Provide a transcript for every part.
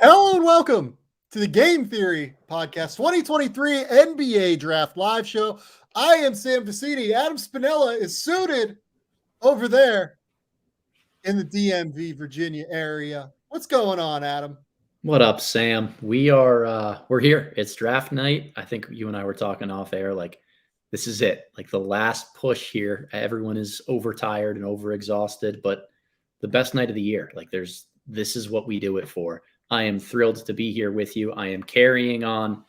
Hello and welcome to the Game Theory Podcast 2023 NBA Draft Live Show. I am Sam Vecenie. Adam Spinella is suited over there in the DMV, Virginia area. What's going on, Adam? What up, Sam? We're here. It's draft night. I think you and I were talking off air. Like, this is it. Like the last push here. Everyone is overtired and overexhausted, but the best night of the year. This is what we do it for. I am thrilled to be here with you. I am carrying on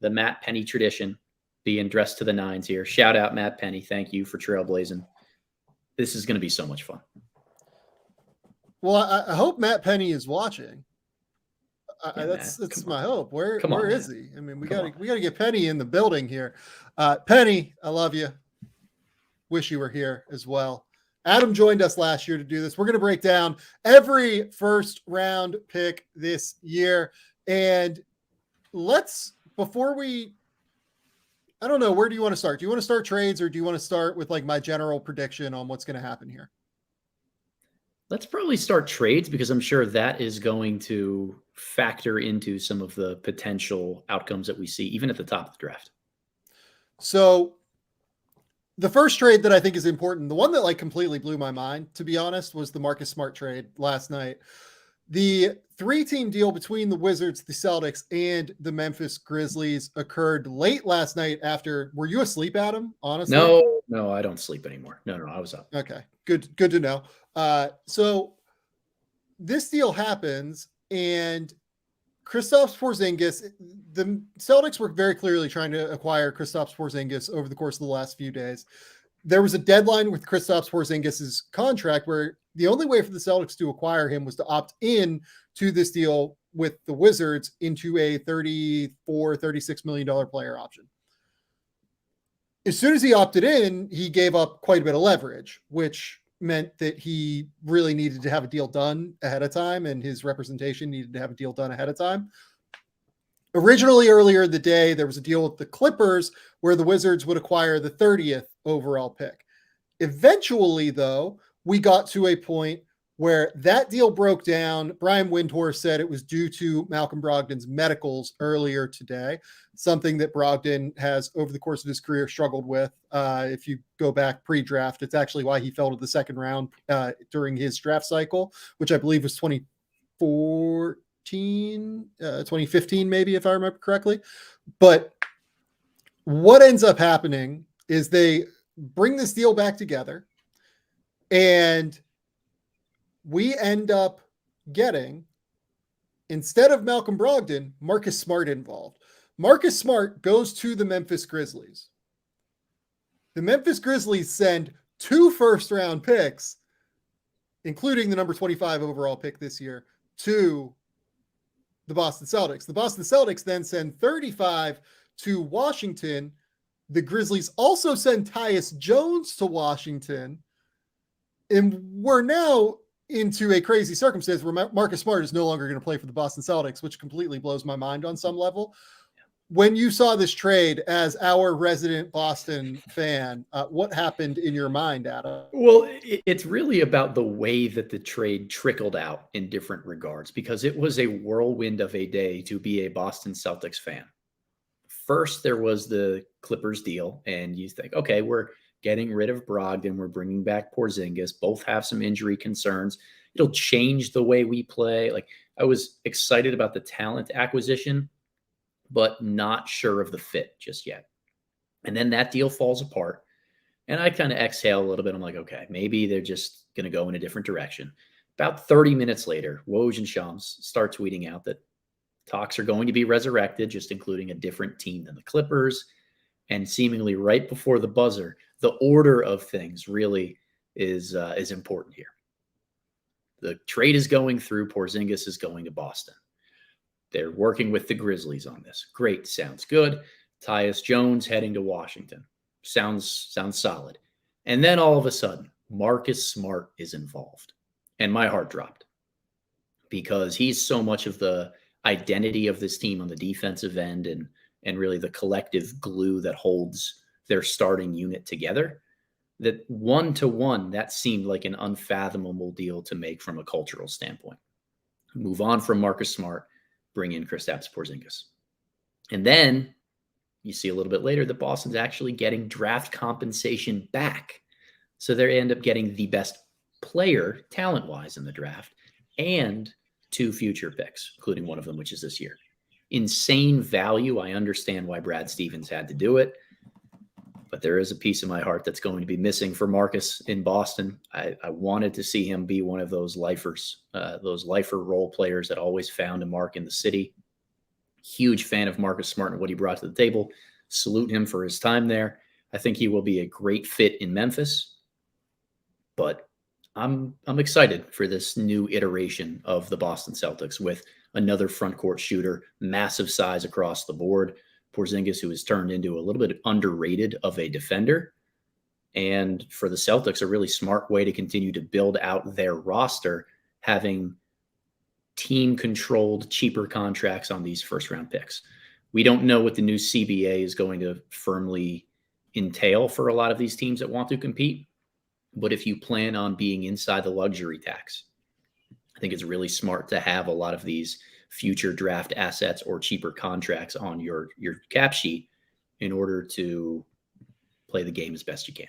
the Matt Penny tradition, being dressed to the nines here. Shout out Matt Penny. Thank you for trailblazing. This is going to be so much fun. Well, I hope Matt Penny is watching. That's my hope. Where is he? I mean, we got to get Penny in the building here. Penny, I love you. Wish you were here as well. Adam joined us last year to do this. We're going to break down every first round pick this year. And I don't know, where do you want to start? Do you want to start trades, or do you want to start with like my general prediction on what's going to happen here? Let's probably start trades, because I'm sure that is going to factor into some of the potential outcomes that we see, even at the top of the draft. So the first trade that I think is important, the one that like completely blew my mind, to be honest, was the Marcus Smart trade last night. The 3-team deal between the Wizards, the Celtics, and the Memphis Grizzlies occurred late last night after. Were you asleep, Adam? Honestly? No, I don't sleep anymore. No, I was up. Okay, good to know. So this deal happens, and Kristaps Porzingis, the Celtics were very clearly trying to acquire Kristaps Porzingis over the course of the last few days. There was a deadline with Kristaps Porzingis' contract where the only way for the Celtics to acquire him was to opt in to this deal with the Wizards into a $36 million player option. As soon as he opted in, he gave up quite a bit of leverage, which meant that he really needed to have a deal done ahead of time, and his representation needed to have a deal done ahead of time. Originally, earlier in the day, there was a deal with the Clippers where the Wizards would acquire the 30th overall pick. Eventually, though, we got to a point where that deal broke down. Brian Windhorst said it was due to Malcolm Brogdon's medicals earlier today, something that Brogdon has over the course of his career struggled with. If you go back pre-draft, it's actually why he fell to the second round during his draft cycle, which I believe was 2015, maybe, if I remember correctly. But what ends up happening is they bring this deal back together, and we end up getting, instead of Malcolm Brogdon, Marcus Smart involved. Marcus Smart goes to the Memphis Grizzlies. The Memphis Grizzlies send 2 first-round picks, including the number 25 overall pick this year, to the Boston Celtics. The Boston Celtics then send 35 to Washington. The Grizzlies also send Tyus Jones to Washington. And we're now into a crazy circumstance where Marcus Smart is no longer going to play for the Boston Celtics, which completely blows my mind on some level. When you saw this trade as our resident Boston fan, what happened in your mind, Adam? Well, it's really about the way that the trade trickled out in different regards, because it was a whirlwind of a day to be a Boston Celtics fan. First, there was the Clippers deal, and you think, okay, we're getting rid of Brogdon, we're bringing back Porzingis. Both have some injury concerns. It'll change the way we play. Like, I was excited about the talent acquisition, but not sure of the fit just yet. And then that deal falls apart, and I kind of exhale a little bit. I'm like, okay, maybe they're just going to go in a different direction. About 30 minutes later, Woj and Shams start tweeting out that talks are going to be resurrected, just including a different team than the Clippers. And seemingly right before the buzzer, the order of things really is important here. The trade is going through. Porzingis is going to Boston. They're working with the Grizzlies on this. Great. Sounds good. Tyus Jones heading to Washington. Sounds solid. And then all of a sudden, Marcus Smart is involved. And my heart dropped, because he's so much of the identity of this team on the defensive end, and really the collective glue that holds their starting unit together, that 1-to-1, that seemed like an unfathomable deal to make from a cultural standpoint. Move on from Marcus Smart. bring in Kristaps Porzingis. And then you see a little bit later that Boston's actually getting draft compensation back. So they end up getting the best player talent-wise in the draft and 2 future picks, including one of them, which is this year. Insane value. I understand why Brad Stevens had to do it, but there is a piece of my heart that's going to be missing for Marcus in Boston. I wanted to see him be one of those lifers, those lifer role players that always found a mark in the city. Huge fan of Marcus Smart and what he brought to the table. Salute him for his time there. I think he will be a great fit in Memphis, but I'm excited for this new iteration of the Boston Celtics with another front court shooter, massive size across the board. Porzingis, who has turned into a little bit underrated of a defender. And for the Celtics, a really smart way to continue to build out their roster, having team-controlled, cheaper contracts on these first-round picks. We don't know what the new CBA is going to firmly entail for a lot of these teams that want to compete. But if you plan on being inside the luxury tax, I think it's really smart to have a lot of these future draft assets or cheaper contracts on your cap sheet in order to play the game as best you can.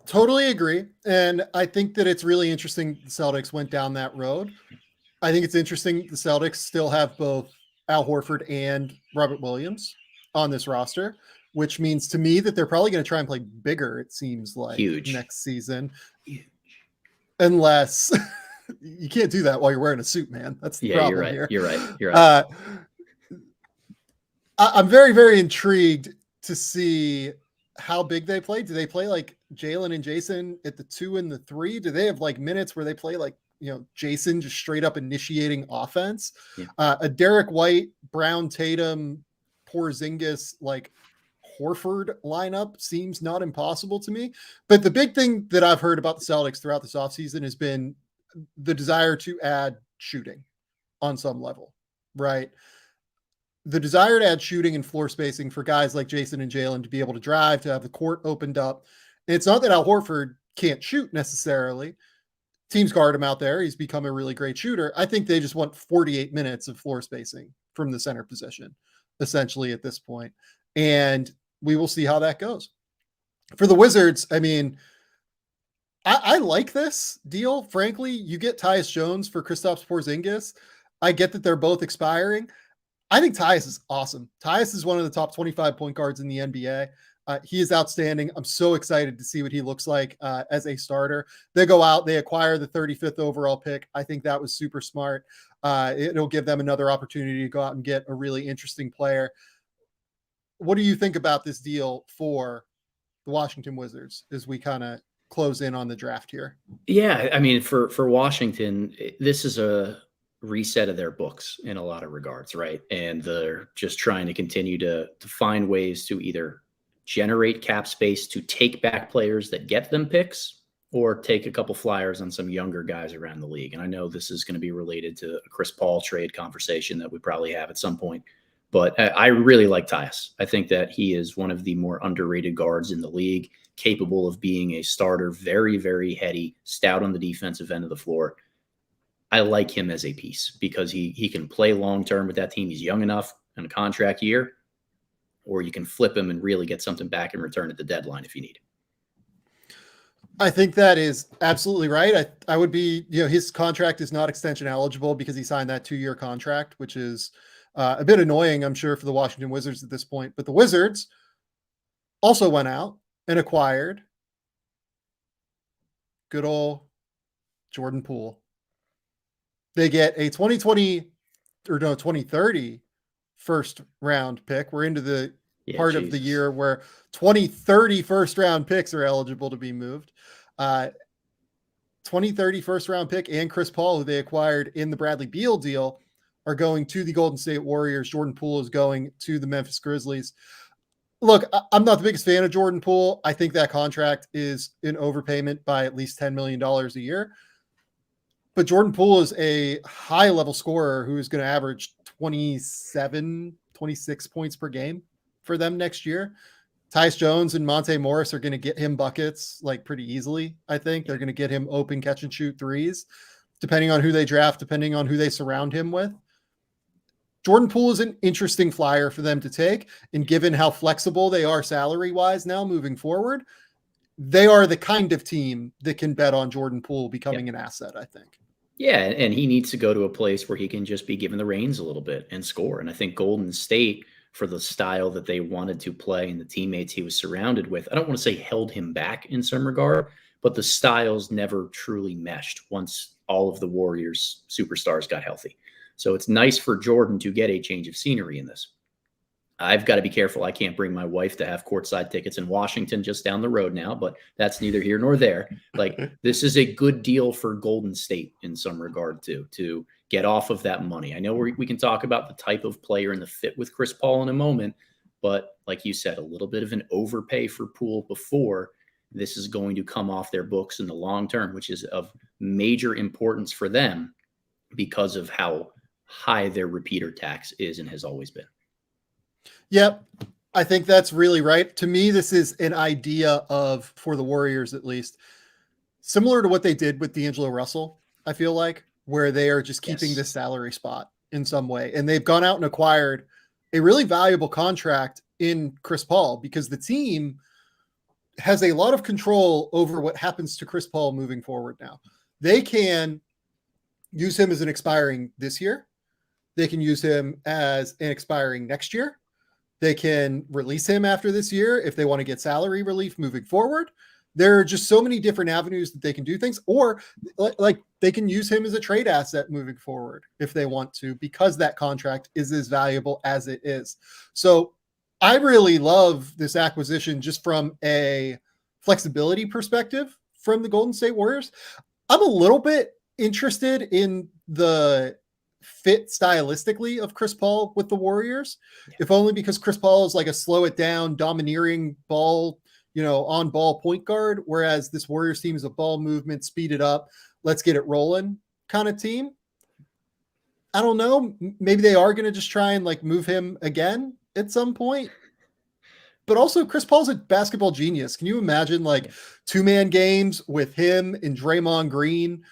Totally agree. And I think that it's really interesting the Celtics went down that road. I think it's interesting the Celtics still have both Al Horford and Robert Williams on this roster, which means to me that they're probably going to try and play bigger, it seems like, next season. Huge. Unless you can't do that while you're wearing a suit, man. That's the problem you're right. here. You're right. I'm very, very intrigued to see how big they play. Do they play like Jalen and Jason at the 2 and the 3? Do they have like minutes where they play like, Jason just straight up initiating offense? Yeah. A Dereck White, Brown, Tatum, Porzingis, like Horford lineup seems not impossible to me. But the big thing that I've heard about the Celtics throughout this offseason has been the desire to add shooting on some level, right? The desire to add shooting and floor spacing for guys like Jason and Jalen to be able to drive, to have the court opened up. And it's not that Al Horford can't shoot necessarily. Teams guard him out there. He's become a really great shooter. I think they just want 48 minutes of floor spacing from the center position, essentially at this point. And we will see how that goes. For the Wizards, I mean, I like this deal. Frankly, you get Tyus Jones for Kristaps Porzingis. I get that they're both expiring. I think Tyus is awesome. Tyus is one of the top 25 point guards in the NBA. He is outstanding. I'm so excited to see what he looks like as a starter. They go out, they acquire the 35th overall pick. I think that was super smart. It'll give them another opportunity to go out and get a really interesting player. What do you think about this deal for the Washington Wizards as we kind of close in on the draft here? Yeah, I mean, for Washington, this is a reset of their books in a lot of regards, right? And they're just trying to continue to find ways to either generate cap space to take back players that get them picks or take a couple flyers on some younger guys around the league. And I know this is going to be related to a Chris Paul trade conversation that we probably have at some point, but I really like Tyus. I think that he is one of the more underrated guards in the league, capable of being a starter, very, very heady, stout on the defensive end of the floor. I like him as a piece because he can play long-term with that team. He's young enough in a contract year, or you can flip him and really get something back in return at the deadline if you need. I think that is absolutely right. I would be, his contract is not extension eligible because he signed that 2-year contract, which is a bit annoying, I'm sure, for the Washington Wizards at this point. But the Wizards also went out and acquired good old Jordan Poole. They get a 2030 first round pick. We're into the part of the year where 2030 first round picks are eligible to be moved. 2030 first round pick and Chris Paul, who they acquired in the Bradley Beal deal, are going to the Golden State Warriors. Jordan Poole is going to the Memphis Grizzlies. Look, I'm not the biggest fan of Jordan Poole. I think that contract is an overpayment by at least $10 million a year. But Jordan Poole is a high-level scorer who is going to average 27, 26 points per game for them next year. Tyus Jones and Monte Morris are going to get him buckets like pretty easily, I think. They're going to get him open catch-and-shoot threes. depending on who they draft, depending on who they surround him with. Jordan Poole is an interesting flyer for them to take. And given how flexible they are salary-wise now moving forward, they are the kind of team that can bet on Jordan Poole becoming an asset, I think. Yeah, and he needs to go to a place where he can just be given the reins a little bit and score. And I think Golden State, for the style that they wanted to play and the teammates he was surrounded with, I don't want to say held him back in some regard, but the styles never truly meshed once all of the Warriors superstars got healthy. So it's nice for Jordan to get a change of scenery in this. I've got to be careful. I can't bring my wife to have courtside tickets in Washington just down the road now, but that's neither here nor there. Like, this is a good deal for Golden State in some regard to get off of that money. I know we can talk about the type of player and the fit with Chris Paul in a moment, but like you said, a little bit of an overpay for Poole before. This is going to come off their books in the long term, which is of major importance for them because of how high their repeater tax is and has always been. Yep. I think that's really right. To me, this is an idea of, for the Warriors at least, similar to what they did with D'Angelo Russell, I feel like, where they are just keeping this salary spot in some way. And they've gone out and acquired a really valuable contract in Chris Paul because the team has a lot of control over what happens to Chris Paul moving forward now. They can use him as an expiring this year. They can use him as an expiring next year. They can release him after this year if they want to get salary relief moving forward. There are just so many different avenues that they can do things, or like they can use him as a trade asset moving forward if they want to, because that contract is as valuable as it is. So I really love this acquisition just from a flexibility perspective from the Golden State Warriors. I'm a little bit interested in the fit stylistically of Chris Paul with the Warriors, if only because Chris Paul is like a slow it down, domineering ball, on ball point guard, whereas this Warriors team is a ball movement, speed it up, let's get it rolling kind of team. I don't know. Maybe they are going to just try and like move him again at some point. But also Chris Paul's a basketball genius. Can you imagine like 2-man games with him and Draymond Green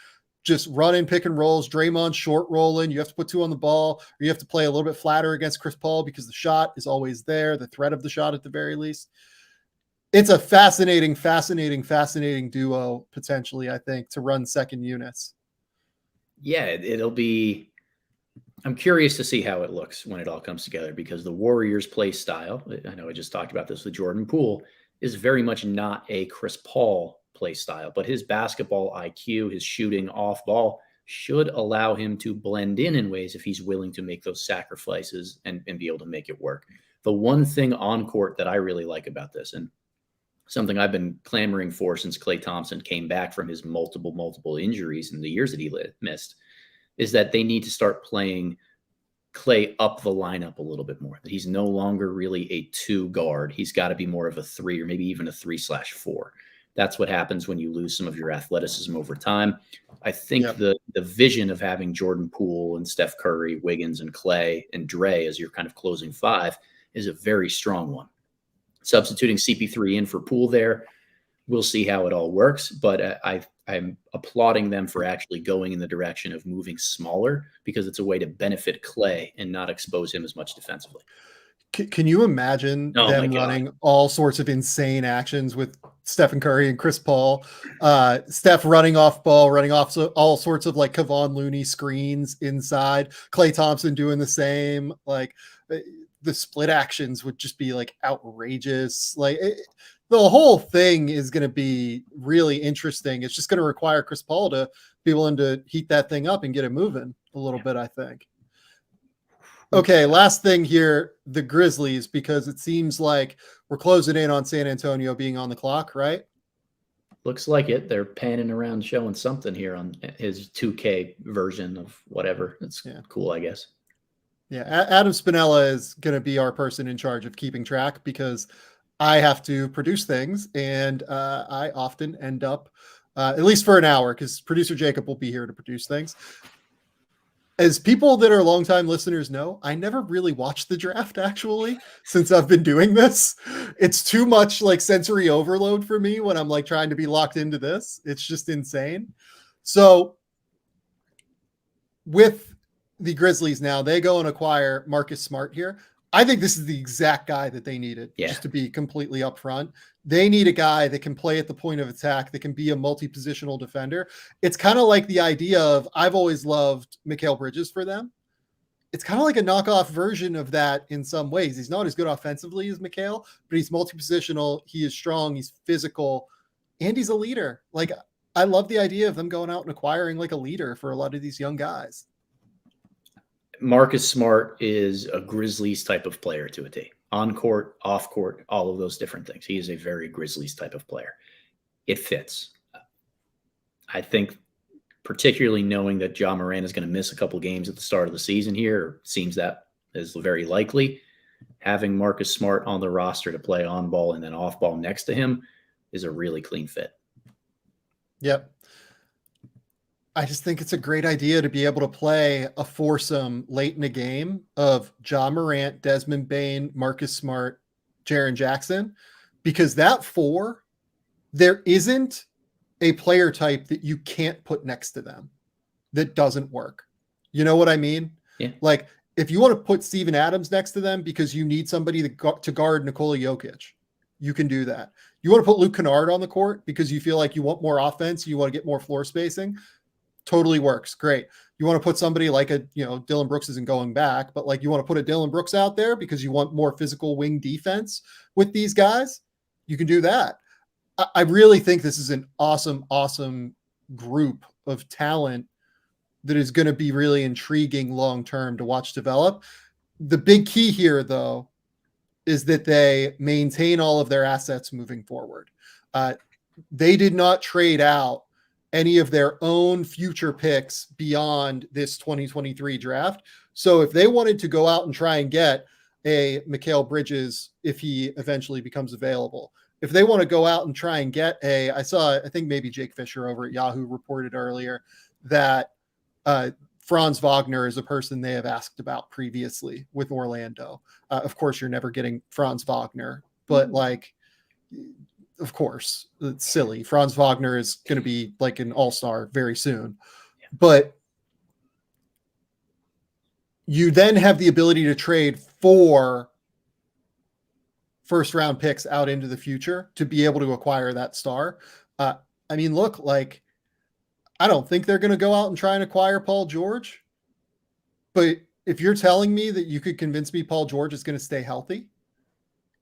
just running pick and rolls, Draymond short rolling? You have to put 2 on the ball, or you have to play a little bit flatter against Chris Paul because the shot is always there, the threat of the shot at the very least. It's a fascinating duo, potentially, I think, to run second units. Yeah, it'll be – I'm curious to see how it looks when it all comes together, because the Warriors' play style – I know I just talked about this with Jordan Poole – is very much not a Chris Paul play style, but his basketball IQ, his shooting off ball should allow him to blend in ways if he's willing to make those sacrifices and be able to make it work. The one thing on court that I really like about this, and something I've been clamoring for since Klay Thompson came back from his multiple injuries in the years that he missed, is that they need to start playing Klay up the lineup a little bit more, that he's no longer really a 2 guard. He's got to be more of a 3, or maybe even a 3/4. That's what happens when you lose some of your athleticism over time. I think the vision of having Jordan Poole and Steph Curry, Wiggins and Klay and Dre as your kind of closing 5 is a very strong one. Substituting CP3 in for Poole there, we'll see how it all works. But I'm applauding them for actually going in the direction of moving smaller, because it's a way to benefit Klay and not expose him as much defensively. Can you imagine them running all sorts of insane actions with Stephen Curry and Chris Paul? Steph running off ball, running off all sorts of like Kevon Looney screens inside. Klay Thompson doing the same. Like the split actions would just be like outrageous. The whole thing is going to be really interesting. It's just going to require Chris Paul to be willing to heat that thing up and get it moving a little bit, I think. Okay, last thing here, the Grizzlies, because it seems like we're closing in on San Antonio being on the clock, right? Looks like it. They're panning around showing something here on his 2K version of whatever. It's cool, I guess. Yeah, Adam Spinella is going to be our person in charge of keeping track, because I have to produce things, and I often end up, at least for an hour, because producer Jacob will be here to produce things. As people that are longtime listeners know, I never really watched the draft, actually, since I've been doing this. It's too much like sensory overload for me when I'm like trying to be locked into this. It's just insane. So with the Grizzlies now, they go and acquire Marcus Smart here. I think this is the exact guy that they needed, just to be completely upfront. They need a guy that can play at the point of attack, that can be a multi-positional defender. It's kind of like the idea of, I've always loved Mikal Bridges for them. It's kind of like a knockoff version of that in some ways. He's not as good offensively as Mikal, but he's multi-positional. He is strong. He's physical, and he's a leader. Like, I love the idea of them going out and acquiring like a leader for a lot of these young guys. Marcus Smart is a Grizzlies type of player to a T. On court, off court, all of those different things. He is a very Grizzlies type of player. It fits. I think, particularly knowing that Ja Morant is going to miss a couple games at the start of the season here, seems that is very likely. Having Marcus Smart on the roster to play on ball and then off ball next to him is a really clean fit. Yep. I just think it's a great idea to be able to play a foursome late in a game of Ja Morant, Desmond Bane, Marcus Smart, Jaren Jackson, because that four, there isn't a player type that you can't put next to them that doesn't work. You know what I mean? Yeah. Like, if you want to put Steven Adams next to them because you need somebody to guard Nikola Jokic, you can do that. You want to put Luke Kennard on the court because you feel like you want more offense, you want to get more floor spacing, totally works. Great. You want to put somebody like Dylan Brooks isn't going back, but like you want to put a Dylan Brooks out there because you want more physical wing defense with these guys, you can do that. I really think this is an awesome group of talent that is going to be really intriguing long-term to watch develop. The big key here, though, is that they maintain all of their assets moving forward. They did not trade out any of their own future picks beyond this 2023 draft. So if they wanted to go out and try and get a Mikal Bridges, if he eventually becomes available, if they want to go out and try and get I think maybe Jake Fisher over at Yahoo reported earlier that Franz Wagner is a person they have asked about previously with Orlando. Of course, you're never getting Franz Wagner, but of course, it's silly. Franz Wagner is going to be like an all-star very soon. Yeah. But you then have the ability to trade 4 first-round picks out into the future to be able to acquire that star. I mean, look, like, I don't think they're going to go out and try and acquire Paul George. But if you're telling me that you could convince me Paul George is going to stay healthy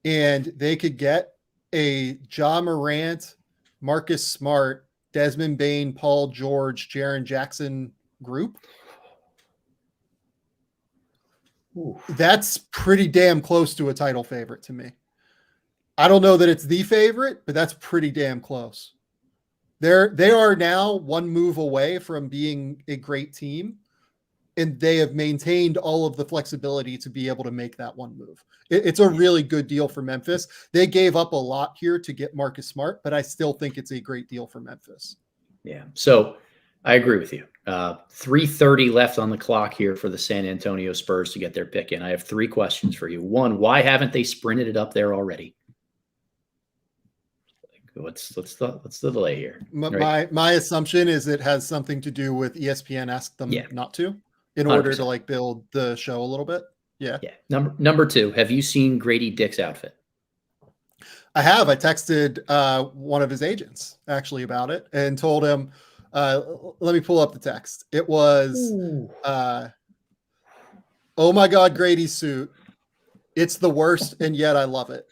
and they could get a Ja Morant, Marcus Smart, Desmond Bane, Paul George, Jaren Jackson group, that's pretty damn close to a title favorite to me. I don't know that it's the favorite, but that's pretty damn close. They are now one move away from being a great team, and they have maintained all of the flexibility to be able to make that one move. It's a really good deal for Memphis. They gave up a lot here to get Marcus Smart, but I still think it's a great deal for Memphis. Yeah. So I agree with you. 3:30 left on the clock here for the San Antonio Spurs to get their pick in. I have 3 questions for you. 1, why haven't they sprinted it up there already? What's the delay here? My assumption is it has something to do with ESPN asked them not to in order 100%. To like build the show a little bit. Yeah. Number 2, have you seen Gradey Dick's outfit? I have. I texted one of his agents actually about it and told him, let me pull up the text. It was, oh my God, Gradey's suit. It's the worst, and yet I love it.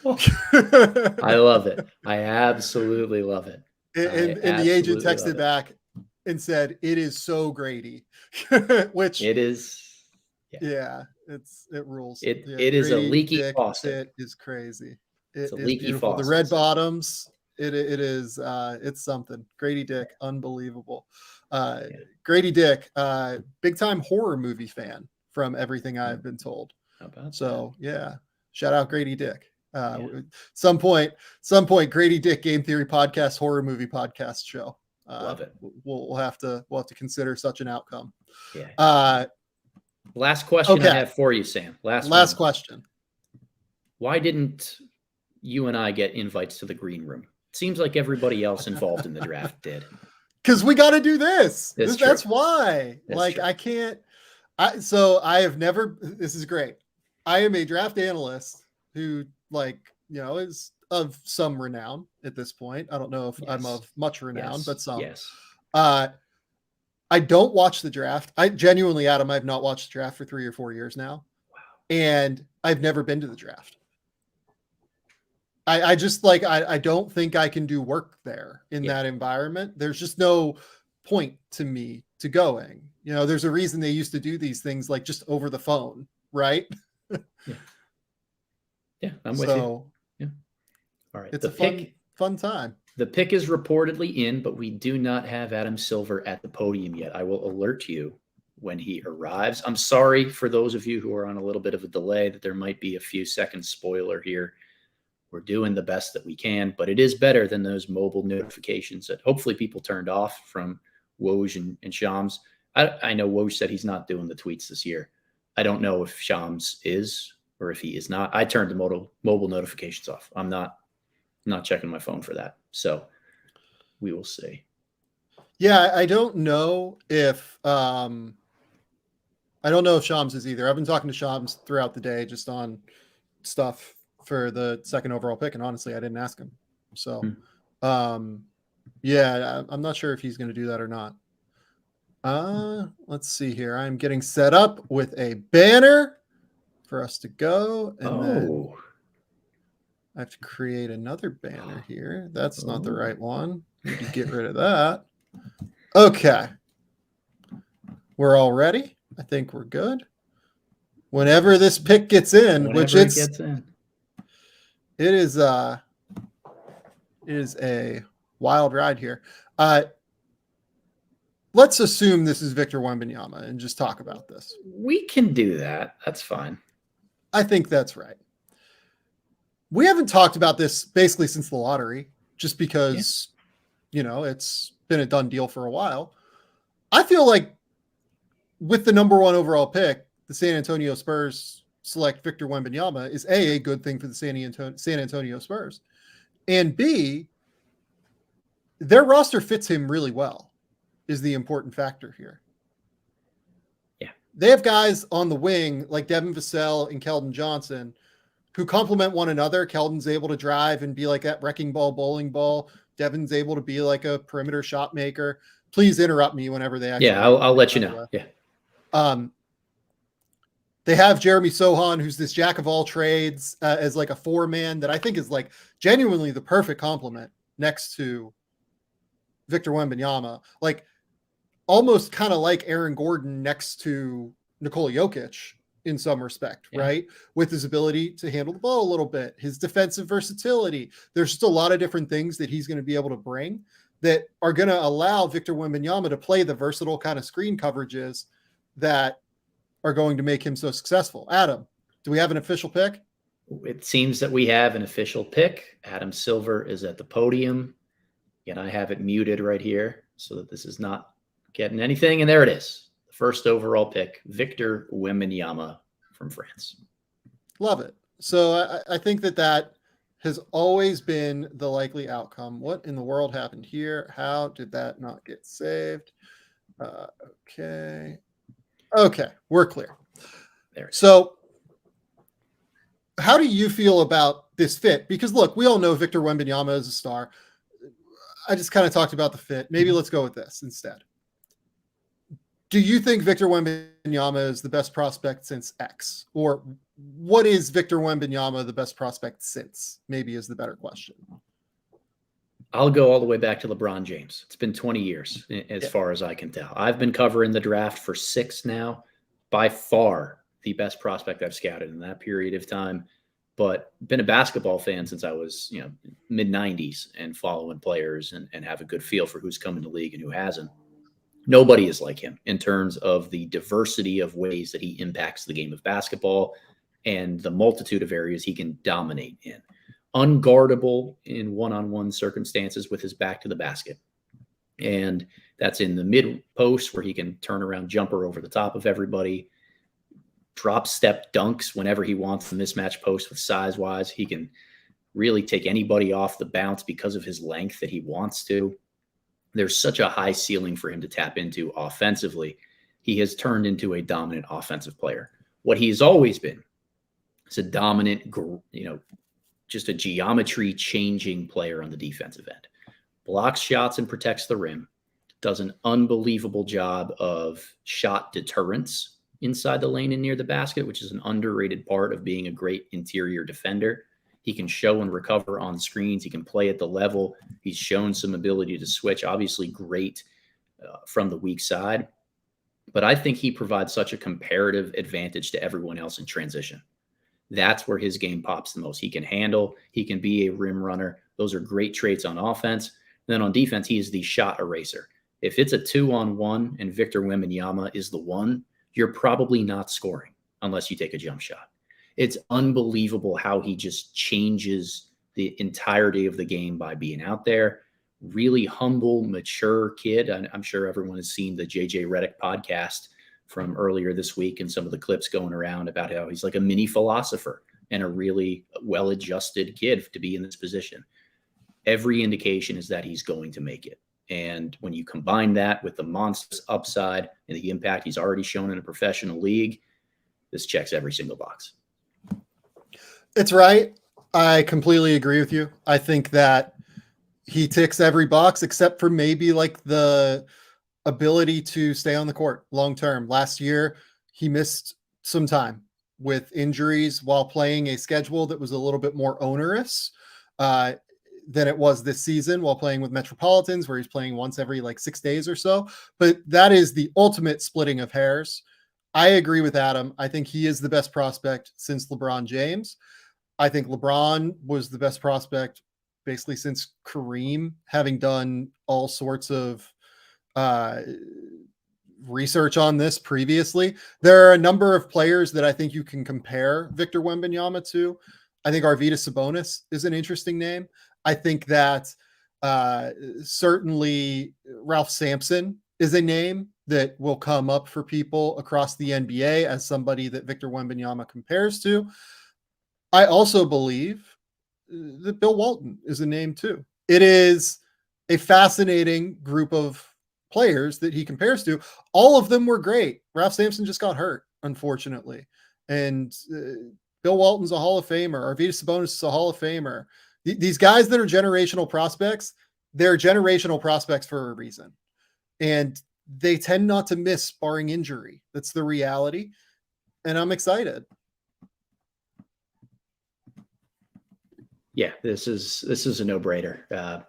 I love it. I absolutely love it. And the agent texted back and said, "It is so Gradey," which it is. Yeah, it rules. It is a leaky faucet. It is crazy. It's a leaky faucet. The red bottoms. It is. It's something. Gradey Dick, unbelievable. Gradey Dick, big time horror movie fan from everything I've been told. How about so? That? Yeah, shout out Gradey Dick. Some point, Gradey Dick Game Theory podcast, horror movie podcast show. Love it. We'll have to consider such an outcome. Yeah. Last question I have for you, Sam. Last question. Why didn't you and I get invites to the green room? It seems like everybody else involved in the draft did. because we got to do this. That's true. why. That's like, true. I can't. So I have never. This is great. I am a draft analyst who, like, is of some renown at this point. I don't know if I'm of much renown, but some. Yes. I don't watch the draft. I genuinely, Adam, I've not watched the draft for 3 or 4 years now. Wow. And I've never been to the draft. I just like, I don't think I can do work there in that environment. There's just no point to me to going. There's a reason they used to do these things like just over the phone, right? Yeah, I'm with you. Yeah. All right. It's a fun time. The pick is reportedly in, but we do not have Adam Silver at the podium yet. I will alert you when he arrives. I'm sorry for those of you who are on a little bit of a delay that there might be a few seconds spoiler here. We're doing the best that we can, but it is better than those mobile notifications that hopefully people turned off from Woj and Shams. I know Woj said he's not doing the tweets this year. I don't know if Shams is or if he is not. I turned the mobile notifications off. I'm not checking my phone for that. So we will see. Yeah, I don't know if Shams is either. I've been talking to Shams throughout the day just on stuff for the second overall pick, and honestly, I didn't ask him. So yeah, I'm not sure if he's going to do that or not. Let's see here. I'm getting set up with a banner for us to go, and then I have to create another banner here. That's not the right one. Need to get rid of that. Okay. We're all ready. I think we're good. Whenever this pick gets in, it is a wild ride here. Let's assume this is Victor Wembanyama and just talk about this. We can do that. That's fine. I think that's right. We haven't talked about this basically since the lottery, just because, it's been a done deal for a while. I feel like with the number 1 overall pick, the San Antonio Spurs select Victor Wembanyama is a good thing for the San Antonio Spurs, and B, their roster fits him really well is the important factor here. Yeah. They have guys on the wing like Devin Vassell and Keldon Johnson who complement one another. Keldon's able to drive and be like that wrecking ball, bowling ball. Devin's able to be like a perimeter shot maker. Please interrupt me whenever they actually. Yeah, I'll let you know. Yeah. They have Jeremy Sohan, who's this jack of all trades, as like a 4-man that I think is like genuinely the perfect complement next to Victor Wembanyama. Like almost kind of like Aaron Gordon next to Nikola Jokic in some respect, right? With his ability to handle the ball a little bit, his defensive versatility. There's just a lot of different things that he's going to be able to bring that are going to allow Victor Wembanyama to play the versatile kind of screen coverages that are going to make him so successful. Adam, do we have an official pick? It seems that we have an official pick. Adam Silver is at the podium. Again, I have it muted right here so that this is not getting anything. And there it is. The first overall pick, Victor Wembanyama from France. Love it. So I think that has always been the likely outcome. What in the world happened here? How did that not get saved? Okay, we're clear. There. So how do you feel about this fit? Because look, we all know Victor Wembanyama is a star. I just kind of talked about the fit. Maybe let's go with this instead. Do you think Victor Wembanyama is the best prospect since X? Or what is Victor Wembanyama the best prospect since? Maybe is the better question. I'll go all the way back to LeBron James. It's been 20 years as far as I can tell. I've been covering the draft for 6 now. By far the best prospect I've scouted in that period of time, but been a basketball fan since I was, mid-90s and following players and have a good feel for who's come in the league and who hasn't. Nobody is like him in terms of the diversity of ways that he impacts the game of basketball and the multitude of areas he can dominate in. Unguardable in one-on-one circumstances with his back to the basket. And that's in the mid post where he can turn around jumper over the top of everybody, drop step dunks whenever he wants the mismatch post with size-wise. He can really take anybody off the bounce because of his length that he wants to. there's such a high ceiling for him to tap into offensively. He has turned into a dominant offensive player. What he's always been is a dominant, just a geometry changing player on the defensive end. Blocks shots and protects the rim. Does an unbelievable job of shot deterrence inside the lane and near the basket, which is an underrated part of being a great interior defender. He can show and recover on screens. He can play at the level. He's shown some ability to switch, obviously great from the weak side. But I think he provides such a comparative advantage to everyone else in transition. That's where his game pops the most. He can handle. He can be a rim runner. Those are great traits on offense. Then on defense, he is the shot eraser. If it's a 2-on-1 and Victor Wembanyama is the one, you're probably not scoring unless you take a jump shot. It's unbelievable how he just changes the entirety of the game by being out there. Really humble, mature kid. I'm sure everyone has seen the JJ Redick podcast from earlier this week and some of the clips going around about how he's like a mini philosopher and a really well-adjusted kid to be in this position. Every indication is that he's going to make it. And when you combine that with the monstrous upside and the impact he's already shown in a professional league, this checks every single box. It's right. I completely agree with you. I think that he ticks every box except for maybe like the ability to stay on the court long term. Last year, he missed some time with injuries while playing a schedule that was a little bit more onerous than it was this season while playing with Metropolitans, where he's playing once every like 6 days or so. But that is the ultimate splitting of hairs. I agree with Adam. I think he is the best prospect since LeBron James. I think LeBron was the best prospect basically since Kareem, having done all sorts of research on this previously. There are a number of players that I think you can compare Victor Wembanyama to. I think Arvydas Sabonis is an interesting name. I think that certainly Ralph Sampson is a name that will come up for people across the NBA as somebody that Victor Wembanyama compares to. I also believe that Bill Walton is a name too. It is a fascinating group of players that he compares to. All of them were great. Ralph Sampson just got hurt, unfortunately. And Bill Walton's a Hall of Famer. Arvydas Sabonis is a Hall of Famer. These guys that are generational prospects, they're generational prospects for a reason. And they tend not to miss barring injury. That's the reality. And I'm excited. Yeah, this is a no-brainer.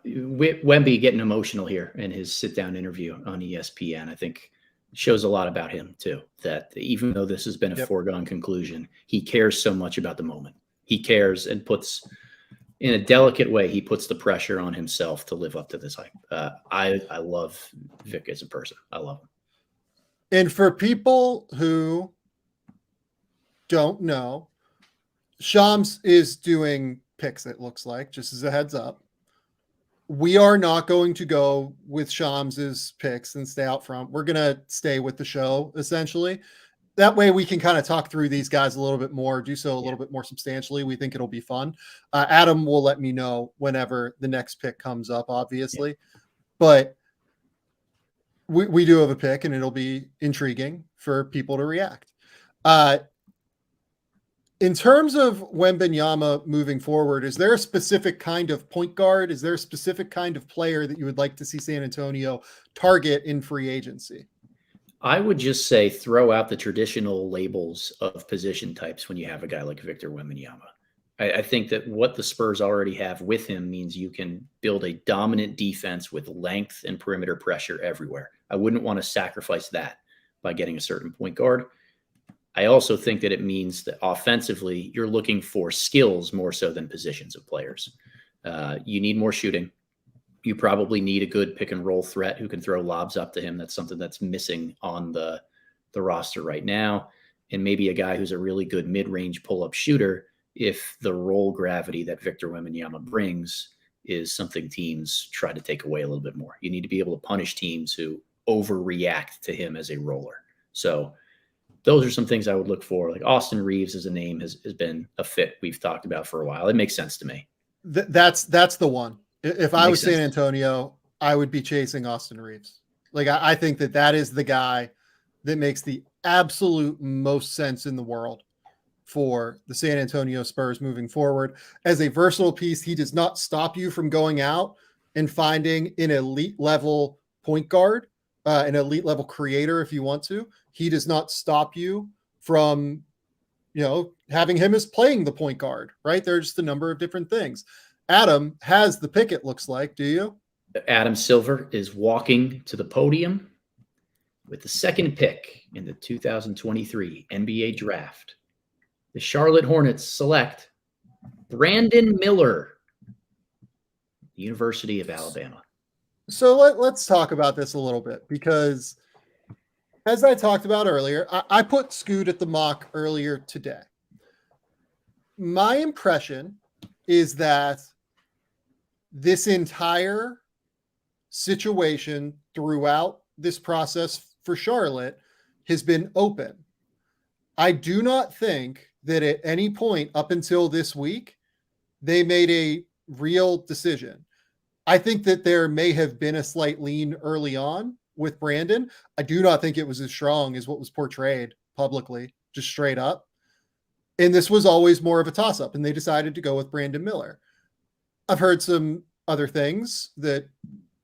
Wemby getting emotional here in his sit-down interview on ESPN, I think shows a lot about him too, that even though this has been a foregone conclusion, he cares so much about the moment. He cares and puts, in a delicate way, he puts the pressure on himself to live up to this hype. I love Vic as a person. I love him. And for people who don't know, Shams is doing picks, it looks like, just as a heads up. We are not going to go with Shams's picks and stay out front. We're going to stay with the show, essentially. That way we can kind of talk through these guys a little bit more, do so a little bit more substantially. We think it'll be fun. Adam will let me know whenever the next pick comes up, obviously. Yeah. But we do have a pick, and it'll be intriguing for people to react. In terms of Wembanyama moving forward, is there a specific kind of point guard? Is there a specific kind of player that you would like to see San Antonio target in free agency? I would just say throw out the traditional labels of position types when you have a guy like Victor Wembanyama. I think that what the Spurs already have with him means you can build a dominant defense with length and perimeter pressure everywhere. I wouldn't want to sacrifice that by getting a certain point guard. I also think that it means that offensively, you're looking for skills more so than positions of players. You need more shooting. You probably need a good pick and roll threat who can throw lobs up to him. That's something that's missing on the roster right now. And maybe a guy who's a really good mid-range pull-up shooter if the roll gravity that Victor Wembanyama brings is something teams try to take away a little bit more. You need to be able to punish teams who overreact to him as a roller. So those are some things I would look for. Like Austin Reeves as a name has been a fit we've talked about for a while. It makes sense to me. That's the one. If I was San Antonio, I would be chasing Austin Reeves. Like, I think that is the guy that makes the absolute most sense in the world for the San Antonio Spurs moving forward. As a versatile piece, he does not stop you from going out and finding an elite level point guard, an elite level creator if you want to. He does not stop you from, having him as playing the point guard, right? There's just a number of different things. Adam has the pick, it looks like. Do you? Adam Silver is walking to the podium with the second pick in the 2023 NBA draft. The Charlotte Hornets select Brandon Miller, University of Alabama. So let's talk about this a little bit, because as I talked about earlier, I put Scoot at the mock earlier today. My impression is that this entire situation throughout this process for Charlotte has been open. I do not think that at any point up until this week, they made a real decision. I think that there may have been a slight lean early on with Brandon. I do not think it was as strong as what was portrayed publicly, just straight up. And this was always more of a toss-up, and they decided to go with Brandon Miller. I've heard some other things that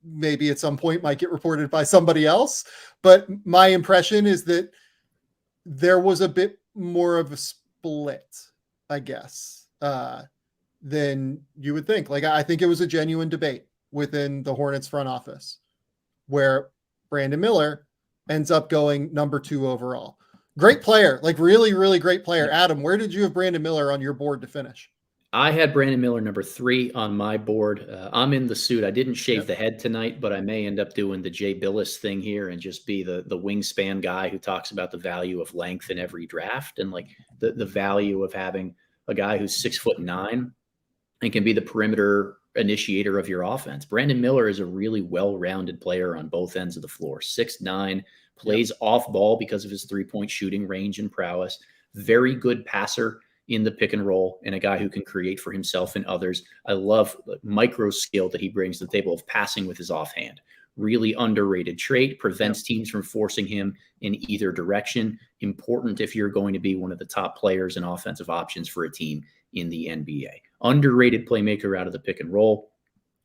maybe at some point might get reported by somebody else, but my impression is that there was a bit more of a split, I guess, than you would think. Like, I think it was a genuine debate within the Hornets front office where Brandon Miller ends up going number 2 overall. Great player, like really, really great player. Adam, where did you have Brandon Miller on your board to finish? I had Brandon Miller number 3 on my board. I'm in the suit. I didn't shave the head tonight, but I may end up doing the Jay Billis thing here and just be the wingspan guy who talks about the value of length in every draft, and like the value of having a guy who's 6'9" and can be the perimeter initiator of your offense. Brandon Miller is a really well-rounded player on both ends of the floor. 6'9", plays off ball because of his three-point shooting range and prowess. Very good passer in the pick and roll, and a guy who can create for himself and others. I love the micro skill that he brings to the table of passing with his offhand. Really underrated trait, prevents teams from forcing him in either direction. Important if you're going to be one of the top players and offensive options for a team in the NBA. Underrated playmaker out of the pick and roll.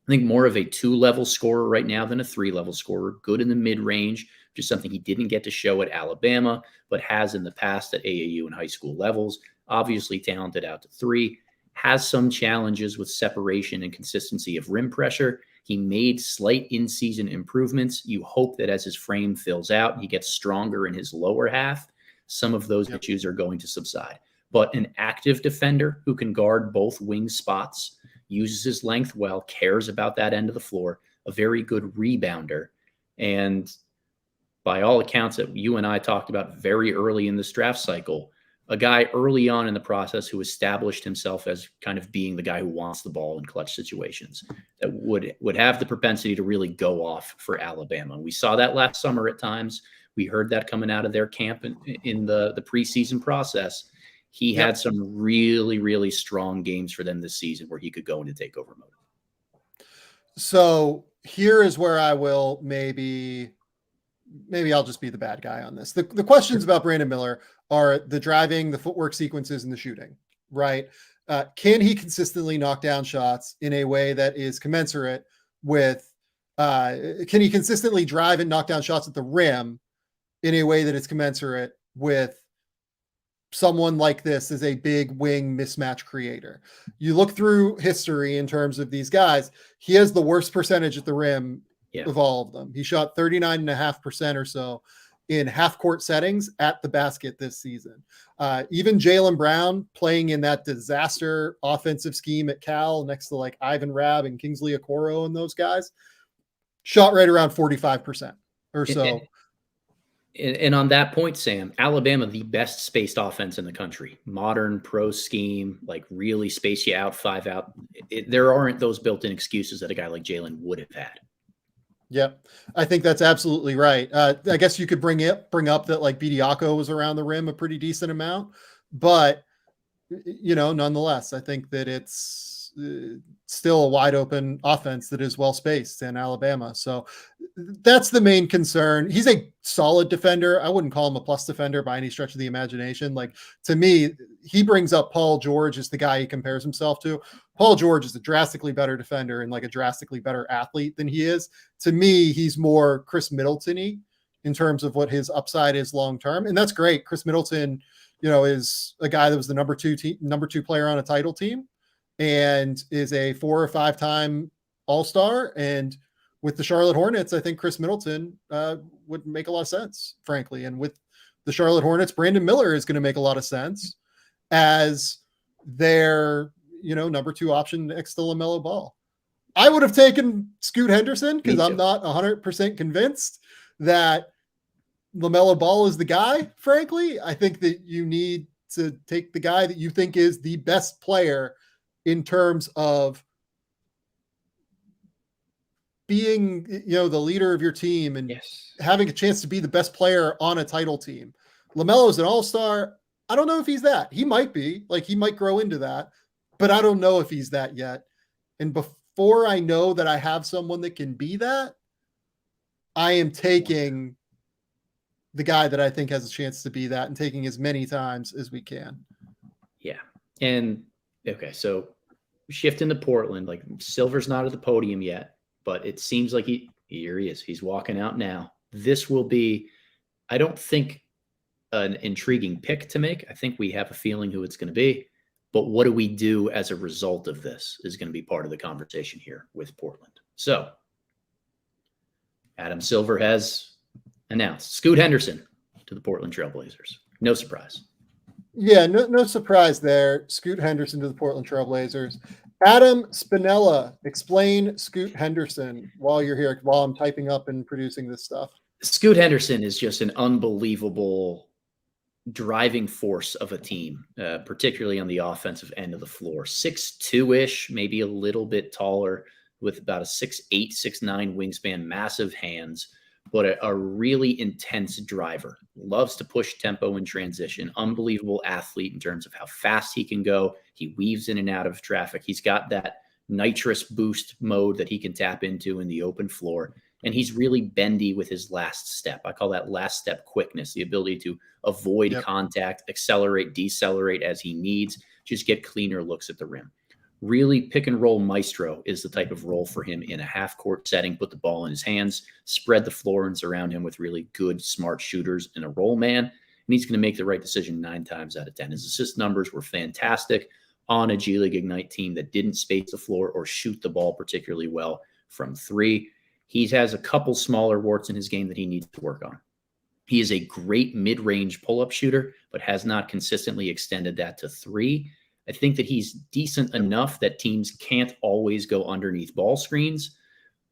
I think more of a 2-level scorer right now than a 3-level scorer. Good in the mid-range, which is something he didn't get to show at Alabama, but has in the past at AAU and high school levels. Obviously talented out to 3, has some challenges with separation and consistency of rim pressure. He made slight in-season improvements. You hope that as his frame fills out and he gets stronger in his lower half, some of those issues are going to subside. But an active defender who can guard both wing spots, uses his length well, cares about that end of the floor, a very good rebounder. And by all accounts that you and I talked about very early in this draft cycle, a guy early on in the process who established himself as kind of being the guy who wants the ball in clutch situations, that would have the propensity to really go off for Alabama. We saw that last summer at times. We heard that coming out of their camp in the preseason process. He had some really, really strong games for them this season where he could go into takeover mode. So here is where I will maybe I'll just be the bad guy on this. The questions about Brandon Miller are the driving, the footwork sequences, and the shooting, right? Can he consistently knock down shots in a way that is commensurate with, can he consistently drive and knock down shots at the rim in a way that is commensurate with someone like this as a big wing mismatch creator? You look through history in terms of these guys, he has the worst percentage at the rim of all of them. He shot 39.5% or so in half-court settings at the basket this season. Even Jaylen Brown, playing in that disaster offensive scheme at Cal next to like Ivan Rabb and Kingsley Okoro and those guys, shot right around 45% or so. And on that point, Sam, Alabama, the best spaced offense in the country. Modern pro scheme, like really space you out, 5 out. There aren't those built-in excuses that a guy like Jaylen would have had. Yep. I think that's absolutely right. I guess you could bring up that like Bediako was around the rim a pretty decent amount, but nonetheless, I think that it's still a wide open offense that is well spaced in Alabama. So that's the main concern. He's a solid defender. I wouldn't call him a plus defender by any stretch of the imagination. Like, to me, he brings up Paul George as the guy he compares himself to. Paul George is a drastically better defender and like a drastically better athlete than he is. To me, he's more Chris Middleton-y in terms of what his upside is long term. And that's great. Chris Middleton, is a guy that was the number two player on a title team and is a 4 or 5 time All-Star. And with the Charlotte Hornets, I think Chris Middleton would make a lot of sense, frankly. And with the Charlotte Hornets, Brandon Miller is going to make a lot of sense as their, number 2 option next to LaMelo Ball. I would have taken Scoot Henderson because I'm not 100% convinced that LaMelo Ball is the guy, frankly. I think that you need to take the guy that you think is the best player in terms of being, the leader of your team and having a chance to be the best player on a title team. LaMelo is an all-star. I don't know if he's that. He might be. Like, he might grow into that, but I don't know if he's that yet. And before I know that I have someone that can be that, I am taking the guy that I think has a chance to be that and taking as many times as we can. Yeah. And okay, so shifting to Portland, like Silver's not at the podium yet, but it seems like here he is. He's walking out now. This will be, I don't think, an intriguing pick to make. I think we have a feeling who it's going to be, but what do we do as a result of this is going to be part of the conversation here with Portland. So Adam Silver has announced Scoot Henderson to the Portland Trailblazers. No surprise. Yeah, no surprise there. Scoot Henderson to the Portland Trailblazers. Adam Spinella, explain Scoot Henderson while you're here, while I'm typing up and producing this stuff. Scoot Henderson is just an unbelievable driving force of a team, particularly on the offensive end of the floor. 6'2"-ish, maybe a little bit taller, with about a 6'8", 6'9" wingspan, massive hands, but a really intense driver. Loves to push tempo in transition. Unbelievable athlete in terms of how fast he can go. He weaves in and out of traffic. He's got that nitrous boost mode that he can tap into in the open floor. And he's really bendy with his last step. I call that last step quickness, the ability to avoid contact, accelerate, decelerate as he needs, just get cleaner looks at the rim. Really pick and roll maestro is the type of role for him in a half court setting. Put the ball in his hands, spread the floor and surround him with really good, smart shooters and a roll man. And he's going to make the right decision 9 times out of 10. His assist numbers were fantastic on a G League Ignite team that didn't space the floor or shoot the ball particularly well from 3. He has a couple smaller warts in his game that he needs to work on. He is a great mid-range pull-up shooter, but has not consistently extended that to 3. I think that he's decent enough that teams can't always go underneath ball screens,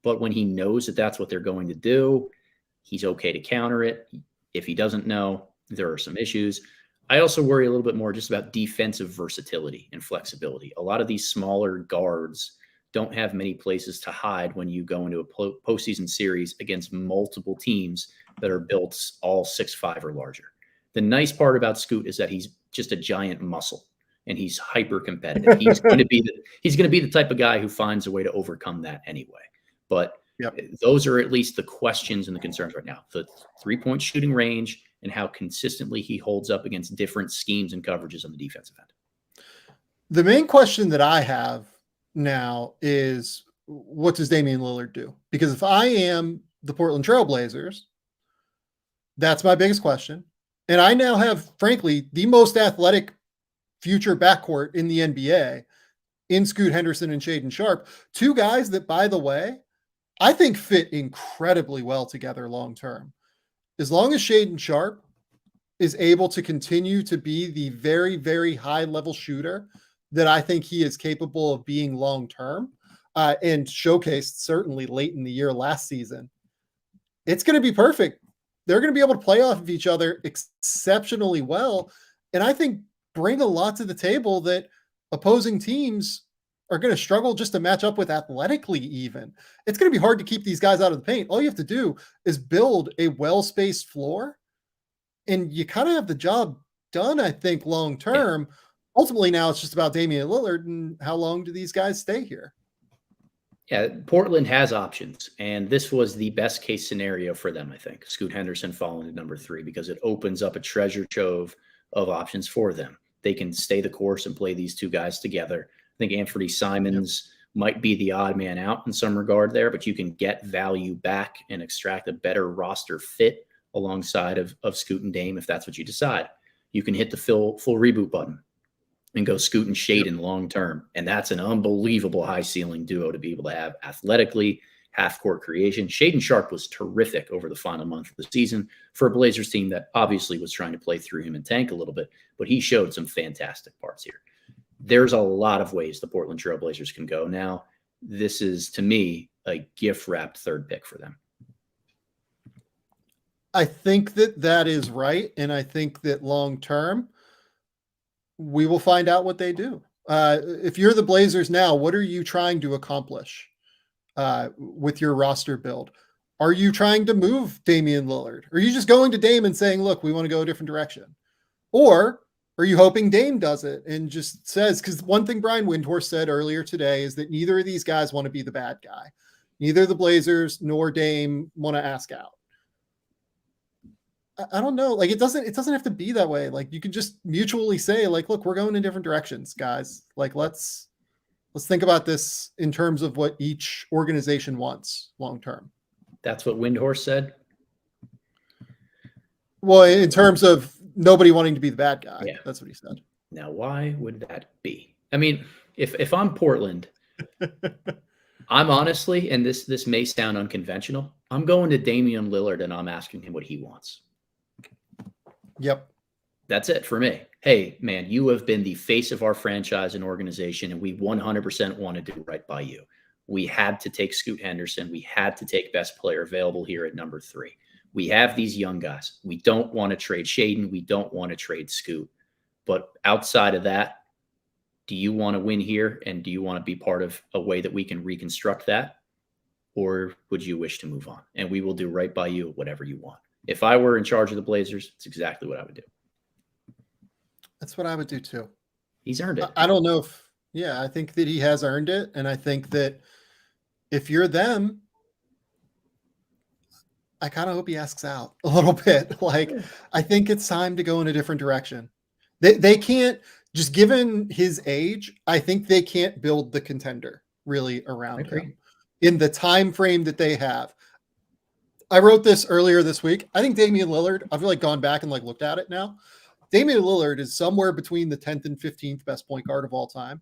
but when he knows that that's what they're going to do, he's okay to counter it. If he doesn't know, there are some issues. I also worry a little bit more just about defensive versatility and flexibility. A lot of these smaller guards don't have many places to hide when you go into a postseason series against multiple teams that are built all 6'5" or larger. The nice part about Scoot is that he's just a giant muscle. And he's hyper competitive. He's going to be the type of guy who finds a way to overcome that anyway. But those are at least the questions and the concerns right now. The 3-point shooting range and how consistently he holds up against different schemes and coverages on the defensive end. The main question that I have now is, what does Damian Lillard do? Because if I am the Portland Trailblazers, that's my biggest question. And I now have, frankly, the most athletic future backcourt in the NBA in Scoot Henderson and Shaedon Sharpe. 2 guys that, by the way, I think fit incredibly well together long-term. As long as Shaedon Sharpe is able to continue to be the very, very high-level shooter that I think he is capable of being long-term, and showcased certainly late in the year last season, it's going to be perfect. They're going to be able to play off of each other exceptionally well. And I think bring a lot to the table that opposing teams are going to struggle just to match up with athletically even. It's going to be hard to keep these guys out of the paint. All you have to do is build a well-spaced floor, and you kind of have the job done, I think, long-term. ultimately now it's just about Damian Lillard and how long do these guys stay here? Yeah, Portland has options, and this was the best case scenario for them, I think. Scoot Henderson falling to number 3 because it opens up a treasure trove of options for them. They can stay the course and play these two guys together. I think Anthony Simons might be the odd man out in some regard there, but you can get value back and extract a better roster fit alongside of Scoot and Dame if that's what you decide. You can hit the full reboot button and go Scoot and Shaden long term. And that's an unbelievable high ceiling duo to be able to have athletically, half court creation. Shaden Sharp was terrific over the final month of the season for a Blazers team that obviously was trying to play through him and tank a little bit, but he showed some fantastic parts here. There's a lot of ways the Portland Trail Blazers can go. Now, this is, to me, a gift-wrapped third pick for them. I think that is right. And I think that long term, we will find out what they do. If you're the Blazers now, what are you trying to accomplish with your roster build? Are you trying to move Damian Lillard? Are you just going to Dame and saying, look, we want to go a different direction? Or are you hoping Dame does it and just says, because one thing Brian Windhorst said earlier today is that neither of these guys want to be the bad guy. Neither the Blazers nor Dame want to ask out. I don't know. Like, it doesn't have to be that way. Like, you can just mutually say, like, look, we're going in different directions, guys. Like, let's think about this in terms of what each organization wants long term. That's what Windhorst said? Well, in terms of nobody wanting to be the bad guy. Yeah. That's what he said. Now, why would that be? I mean, if I'm Portland, I'm honestly, and this may sound unconventional, I'm going to Damian Lillard and I'm asking him what he wants. Yep. That's it for me. Hey, man, you have been the face of our franchise and organization, and we 100% want to do right by you. We had to take Scoot Henderson. We had to take best player available here at number 3. We have these young guys. We don't want to trade Shaden. We don't want to trade Scoot. But outside of that, do you want to win here? And do you want to be part of a way that we can reconstruct that? Or would you wish to move on? And we will do right by you, whatever you want. If I were in charge of the Blazers, it's exactly what I would do. That's what I would do too. He's earned it. I don't know if, I think that he has earned it. And I think that if you're them, I kind of hope he asks out a little bit. Like, I think it's time to go in a different direction. They can't, just given his age, I think they can't build the contender really around him in the time frame that they have. I wrote this earlier this week. I think Damian Lillard, I've really gone back and looked at it now. Damian Lillard is somewhere between the 10th and 15th best point guard of all time.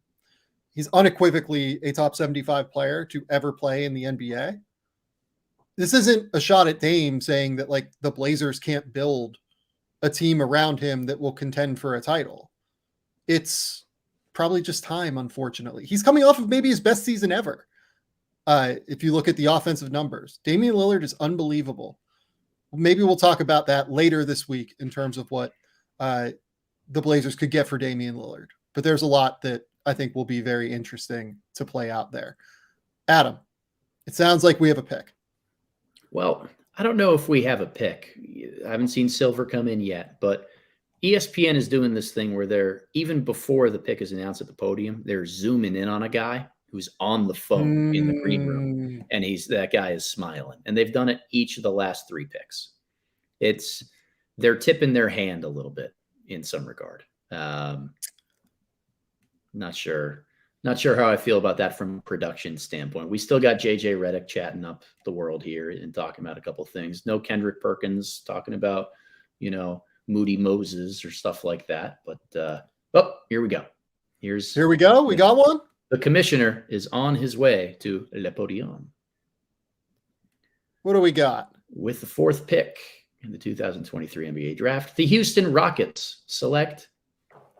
He's unequivocally a top 75 player to ever play in the NBA. This isn't a shot at Dame saying that like the Blazers can't build a team around him that will contend for a title. It's probably just time, unfortunately. He's coming off of maybe his best season ever. If you look at the offensive numbers, Damian Lillard is unbelievable. Maybe we'll talk about that later this week in terms of what the Blazers could get for Damian Lillard. But there's a lot that I think will be very interesting to play out there. Adam, it sounds like we have a pick. Well, I don't know if we have a pick. I haven't seen Silver come in yet, but ESPN is doing this thing where they're, even before the pick is announced at the podium, they're zooming in on a guy who's on the phone in the green room, and that guy is smiling. And they've done it each of the last 3 picks. They're tipping their hand a little bit in some regard. Not sure how I feel about that from a production standpoint. We still got JJ Redick chatting up the world here and talking about a couple of things. No Kendrick Perkins talking about, Moody Moses or stuff like that. But here we go. Here we go. We got one. The commissioner is on his way to Le Podium. What do we got? With the 4th pick in the 2023 NBA draft, the Houston Rockets select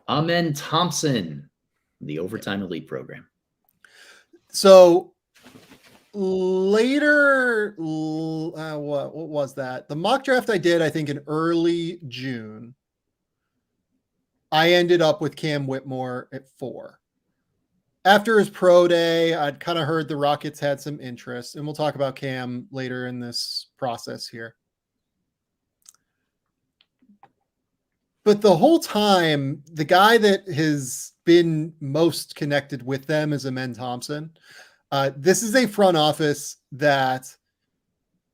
Amen Thompson, the Overtime Elite program. So later, what was that? The mock draft I did, I think in early June, I ended up with Cam Whitmore at 4. After his pro day, I'd kind of heard the Rockets had some interest, and we'll talk about Cam later in this process here. But the whole time, the guy that has been most connected with them is Amen Thompson. This is a front office that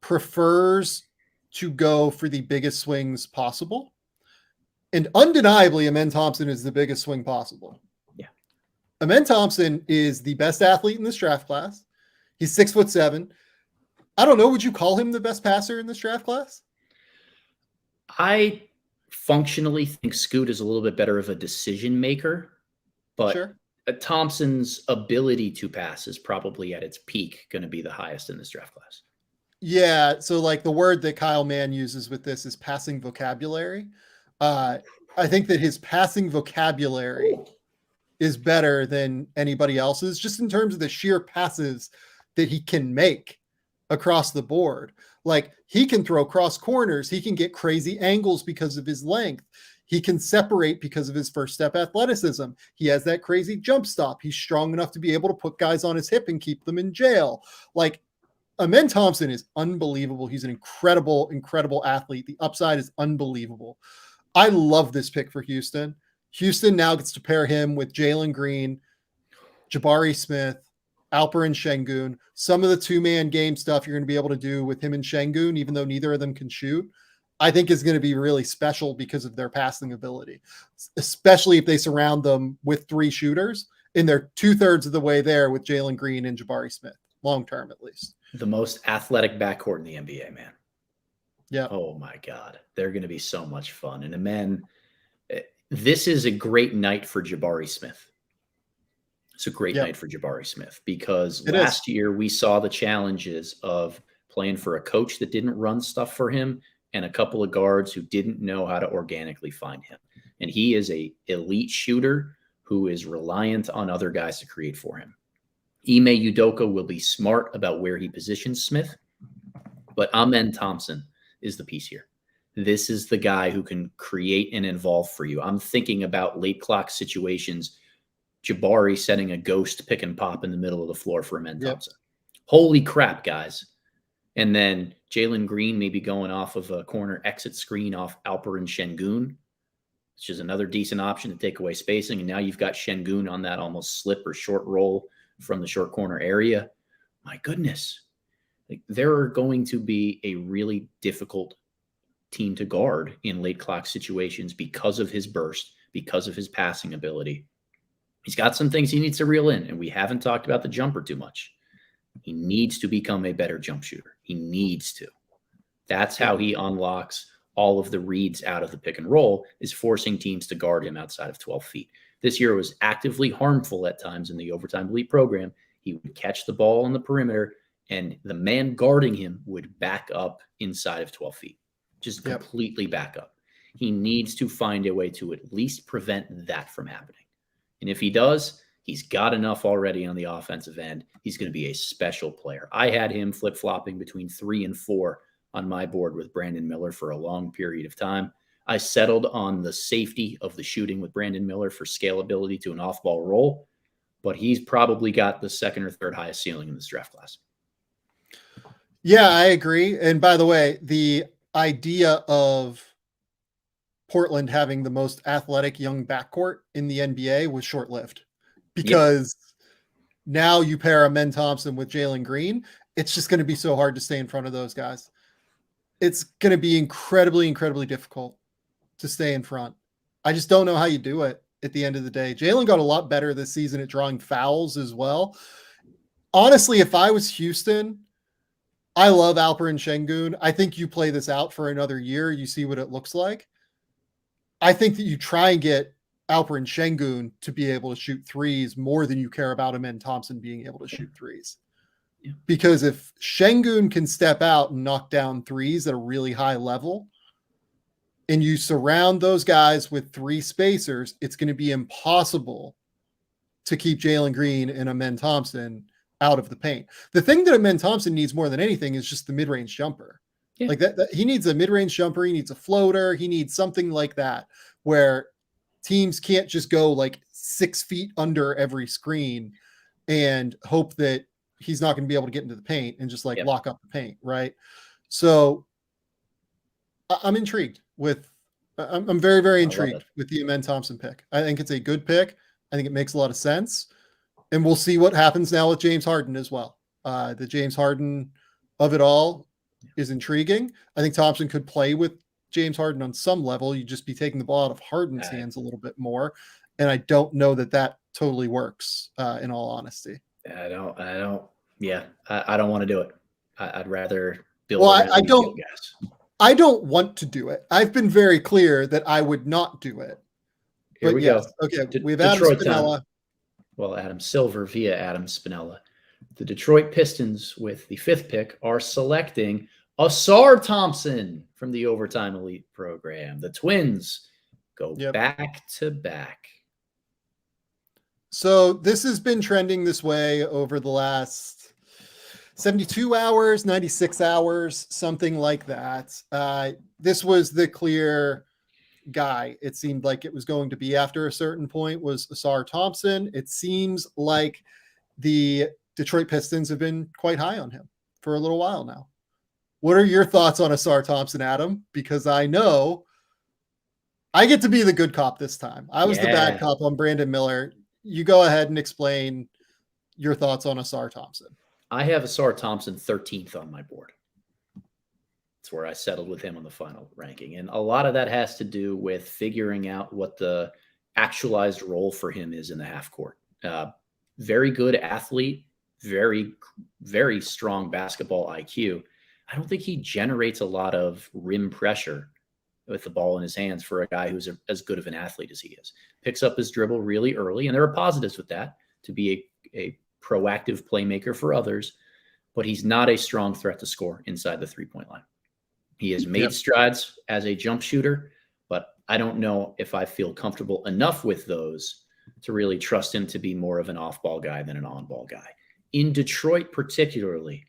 prefers to go for the biggest swings possible. And undeniably, Amen Thompson is the biggest swing possible. Yeah. Amen Thompson is the best athlete in this draft class. He's 6'7". I don't know. Would you call him the best passer in this draft class? I functionally think Scoot is a little bit better of a decision maker, but Sure. Thompson's ability to pass is probably at its peak going to be the highest in this draft class. Yeah. So like the word that Kyle Mann uses with this is passing vocabulary. I think that his passing vocabulary is better than anybody else's, just in terms of the sheer passes that he can make across the board. Like he can throw cross corners. He can get crazy angles because of his length. He can separate because of his first step athleticism. He has that crazy jump stop. He's strong enough to be able to put guys on his hip and keep them in jail. Like Amen Thompson is unbelievable. He's an incredible, incredible athlete. The upside is unbelievable. I love this pick for Houston. Houston now gets to pair him with Jalen Green, Jabari Smith, Alperen Şengün. Some of the two-man game stuff you're going to be able to do with him and Şengün, even though neither of them can shoot, I think is going to be really special because of their passing ability, especially if they surround them with three shooters, and they're 2/3 of the way there with Jalen Green and Jabari Smith, long-term at least. The most athletic backcourt in the NBA, man. Yeah. Oh my God. They're going to be so much fun. And man, this is a great night for Jabari Smith. It's a great night for Jabari Smith because last year we saw the challenges of playing for a coach that didn't run stuff for him and a couple of guards who didn't know how to organically find him. And he is a elite shooter who is reliant on other guys to create for him. Ime Udoka will be smart about where he positions Smith, but Amen Thompson is the piece here. This is the guy who can create and involve for you. I'm thinking about late clock situations, Jabari setting a ghost pick and pop in the middle of the floor for Amen Thompson. Holy crap, guys. And then Jalen Green maybe going off of a corner exit screen off Alperen Şengün, which is another decent option to take away spacing. And now you've got Şengün on that almost slip or short roll from the short corner area. My goodness. Like, there are going to be a really difficult team to guard in late clock situations because of his burst, because of his passing ability. He's got some things he needs to reel in, and we haven't talked about the jumper too much. He needs to become a better jump shooter. He needs to. That's how he unlocks all of the reads out of the pick and roll, is forcing teams to guard him outside of 12 feet. This year was actively harmful at times in the Overtime Elite program. He would catch the ball on the perimeter, and the man guarding him would back up inside of 12 feet. Just completely back up. He needs to find a way to at least prevent that from happening. And if he does, he's got enough already on the offensive end. He's going to be a special player. I had him flip-flopping between 3 and 4 on my board with Brandon Miller for a long period of time. I settled on the safety of the shooting with Brandon Miller for scalability to an off-ball role, but he's probably got the second or third highest ceiling in this draft class. Yeah, I agree. And by the way, the idea of Portland having the most athletic young backcourt in the NBA was short-lived because now you pair Amen Thompson with Jalen Green. It's just going to be so hard to stay in front of those guys. It's going to be incredibly, incredibly difficult to stay in front. I just don't know how you do it at the end of the day. Jalen got a lot better this season at drawing fouls as well. Honestly, if I was Houston, I love Alperen Şengün. I think you play this out for another year. You see what it looks like. I think that you try and get Alperen Şengün to be able to shoot threes more than you care about Amen Thompson being able to shoot threes. Yeah. Because if Şengün can step out and knock down threes at a really high level, and you surround those guys with three spacers, it's going to be impossible to keep Jalen Green and Amen Thompson out of the paint. The thing that Amen Thompson needs more than anything is just the mid-range jumper. Yeah. Like that, he needs a mid-range jumper. He needs a floater. He needs something like that where teams can't just go like 6 feet under every screen and hope that he's not going to be able to get into the paint and just like lock up the paint. Right. So I'm intrigued with I'm very, very I love intrigued it. with the Amen Thompson pick. I think it's a good pick. I think it makes a lot of sense. And we'll see what happens now with James Harden as well. The James Harden of it all is intriguing. I think Thompson could play with James Harden on some level. You'd just be taking the ball out of Harden's hands a little bit more. And I don't know that totally works, in all honesty. I don't want to do it. I'd rather build Well, around I you don't. guys. I don't want to do it. I've been very clear that I would not do it. Here But we yes, go. okay. We have Adam Detroit Spinella. time. Well, Adam Silver via Adam Spinella. The Detroit Pistons with the 5th pick are selecting Ausar Thompson from the Overtime Elite program. The Twins go back to back. So this has been trending this way over the last 72 hours, 96 hours, something like that. This was the clear guy. It seemed like it was going to be after a certain point was Ausar Thompson. It seems like the Detroit Pistons have been quite high on him for a little while now. What are your thoughts on Ausar Thompson, Adam? Because I know I get to be the good cop this time. I was the bad cop on Brandon Miller. You go ahead and explain your thoughts on Ausar Thompson. I have Ausar Thompson 13th on my board. That's where I settled with him on the final ranking. And a lot of that has to do with figuring out what the actualized role for him is in the half court. Very good athlete, very, very strong basketball IQ. I don't think he generates a lot of rim pressure with the ball in his hands for a guy who's as good of an athlete as he is. Picks up his dribble really early, and there are positives with that, to be a proactive playmaker for others, but he's not a strong threat to score inside the three-point line. He has made strides as a jump shooter, but I don't know if I feel comfortable enough with those to really trust him to be more of an off-ball guy than an on-ball guy. In Detroit particularly,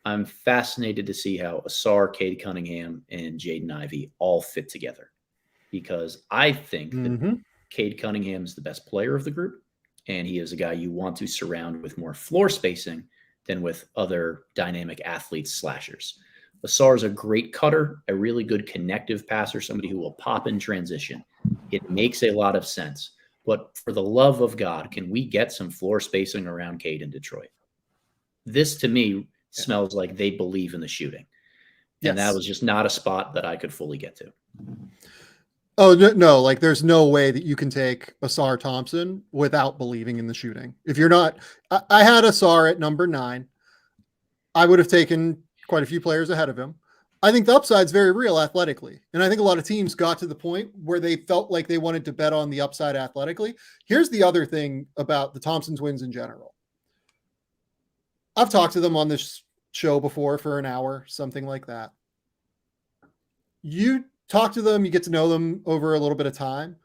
I'm fascinated to see how Ausar, Cade Cunningham, and Jaden Ivey all fit together, because I think that Cade Cunningham is the best player of the group, and he is a guy you want to surround with more floor spacing than with other dynamic athletes, slashers. Ausar is a great cutter, a really good connective passer, somebody who will pop in transition. It makes a lot of sense. But for the love of God, can we get some floor spacing around Cade in Detroit? This, to me, smells like they believe in the shooting. And that was just not a spot that I could fully get to. Oh, no, like there's no way that you can take Ausar Thompson without believing in the shooting. If you're not, I had Ausar at number 9. I would have taken quite a few players ahead of him. I think the upside's very real athletically. And I think a lot of teams got to the point where they felt like they wanted to bet on the upside athletically. Here's the other thing about the Thompson twins in general. I've talked to them on this show before for an hour, something like that. You talk to them, you get to know them over a little bit of time.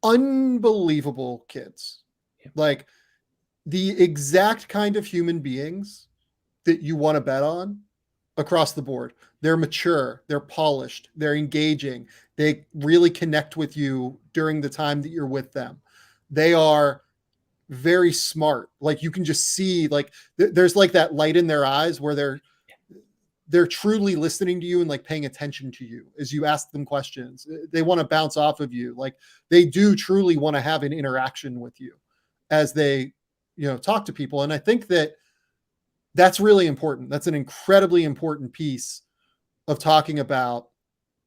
Unbelievable kids. Like the exact kind of human beings that you want to bet on across the board. They're mature, they're polished, they're engaging. They really connect with you during the time that you're with them. They are very smart. Like you can just see, like there's like that light in their eyes where they're truly listening to you and like paying attention to you as you ask them questions. They want to bounce off of you. Like they do truly want to have an interaction with you as they, talk to people. And I think that's really important. That's an incredibly important piece of talking about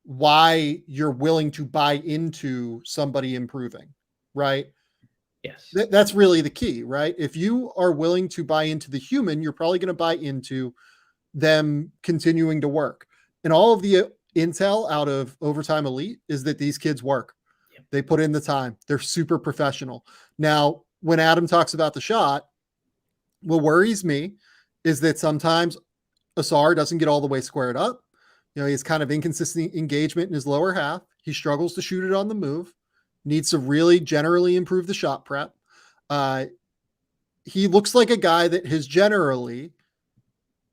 why you're willing to buy into somebody improving, right? Yes. That's really the key, right? If you are willing to buy into the human, you're probably going to buy into them continuing to work. And all of the intel out of Overtime Elite is that these kids work. Yep. They put in the time. They're super professional. Now, when Adam talks about the shot, what worries me is that sometimes Ausar doesn't get all the way squared up. He has kind of inconsistent engagement in his lower half. He struggles to shoot it on the move, needs to really generally improve the shot prep. He looks like a guy that has generally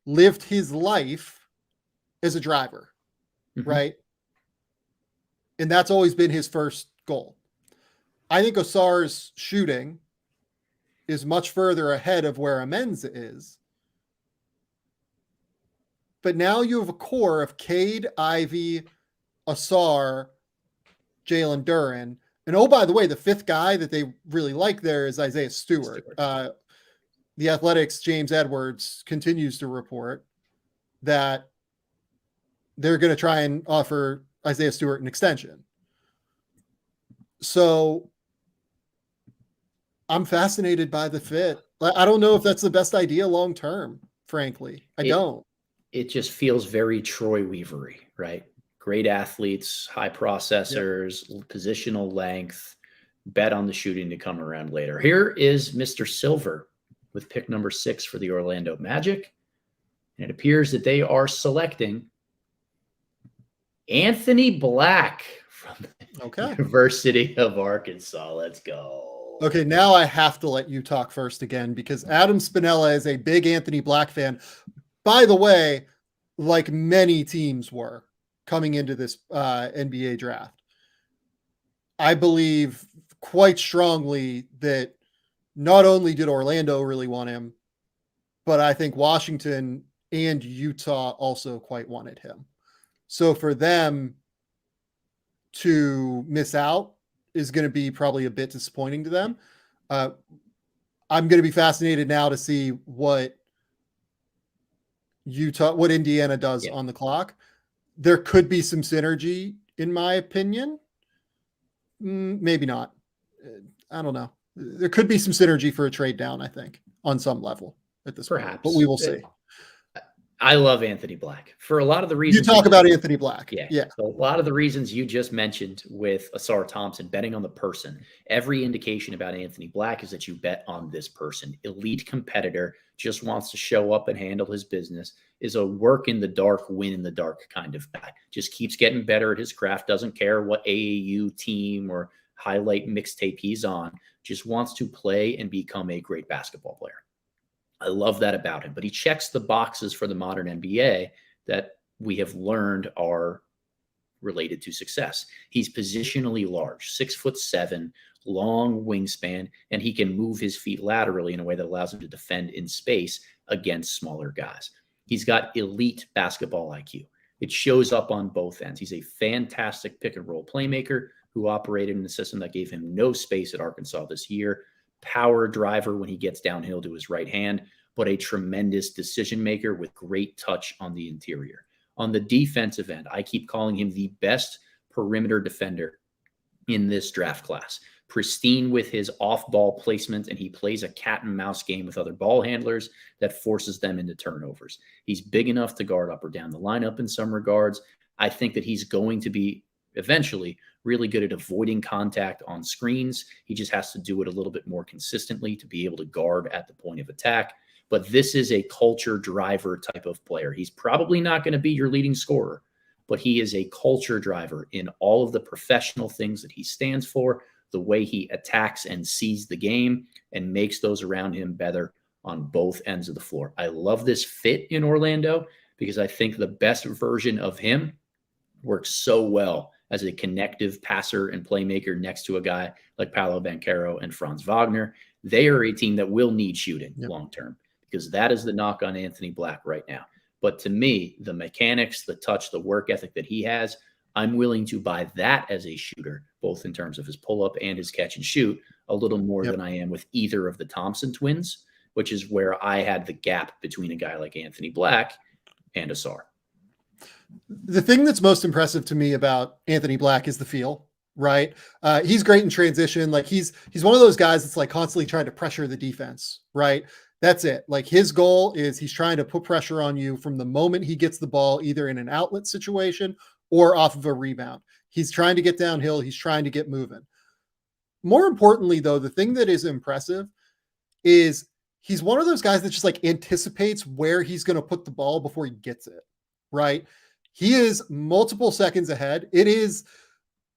lived his life as a driver, right? And that's always been his first goal. I think Ausar's shooting is much further ahead of where Amen's is. But now you have a core of Cade, Ivy, Ausar, Jalen Duren. And oh, by the way, the fifth guy that they really like there is Isaiah Stewart. The Athletics' James Edwards continues to report that they're going to try and offer Isaiah Stewart an extension. So I'm fascinated by the fit. I don't know if that's the best idea long term, frankly. I don't. It just feels very Troy Weavery, right? Great athletes, high processors, positional length, bet on the shooting to come around later. Here is Mr. Silver with pick number 6 for the Orlando Magic. And it appears that they are selecting Anthony Black from the University of Arkansas. Let's go. Okay, now I have to let you talk first again because Adam Spinella is a big Anthony Black fan. By the way, like many teams were coming into this NBA draft. I believe quite strongly that not only did Orlando really want him, but I think Washington and Utah also quite wanted him. So for them to miss out is going to be probably a bit disappointing to them. I'm going to be fascinated now to see what Indiana does on the clock. There could be some synergy, in my opinion. Maybe not. I don't know. There could be some synergy for a trade down, I think, on some level at this point. But we will see. I love Anthony Black for a lot of the reasons. You talk about Anthony Black. Yeah. So a lot of the reasons you just mentioned with Ausar Thompson, betting on the person. Every indication about Anthony Black is that you bet on this person. Elite competitor, just wants to show up and handle his business, is a work in the dark, win in the dark kind of guy. Just keeps getting better at his craft, doesn't care what AAU team or highlight mixtape he's on, just wants to play and become a great basketball player. I love that about him, but he checks the boxes for the modern NBA that we have learned are related to success. He's positionally large, 6'7", long wingspan, and he can move his feet laterally in a way that allows him to defend in space against smaller guys. He's got elite basketball IQ. It shows up on both ends. He's a fantastic pick and roll playmaker who operated in a system that gave him no space at Arkansas this year. Power driver when he gets downhill to his right hand, but a tremendous decision maker with great touch on the interior. On the defensive end, I keep calling him the best perimeter defender in this draft class. Pristine with his off-ball placement, and he plays a cat and mouse game with other ball handlers that forces them into turnovers. He's big enough to guard up or down the lineup in some regards. I think that he's going to be eventually really good at avoiding contact on screens. He just has to do it a little bit more consistently to be able to guard at the point of attack. But this is a culture driver type of player. He's probably not going to be your leading scorer, but he is a culture driver in all of the professional things that he stands for, the way he attacks and sees the game and makes those around him better on both ends of the floor. I love this fit in Orlando because I think the best version of him works so well as a connective passer and playmaker next to a guy like Paolo Banchero and Franz Wagner. They are a team that will need shooting long-term because that is the knock on Anthony Black right now. But to me, the mechanics, the touch, the work ethic that he has, I'm willing to buy that as a shooter, both in terms of his pull-up and his catch and shoot, a little more than I am with either of the Thompson twins, which is where I had the gap between a guy like Anthony Black and Ausar. The thing that's most impressive to me about Anthony Black is the feel, right? He's great in transition. Like he's one of those guys that's like constantly trying to pressure the defense, right? That's it. Like his goal is he's trying to put pressure on you from the moment he gets the ball, either in an outlet situation or off of a rebound. He's trying to get downhill. He's trying to get moving. More importantly, though, the thing that is impressive is he's one of those guys that just like anticipates where he's going to put the ball before he gets it, right? He is multiple seconds ahead. It is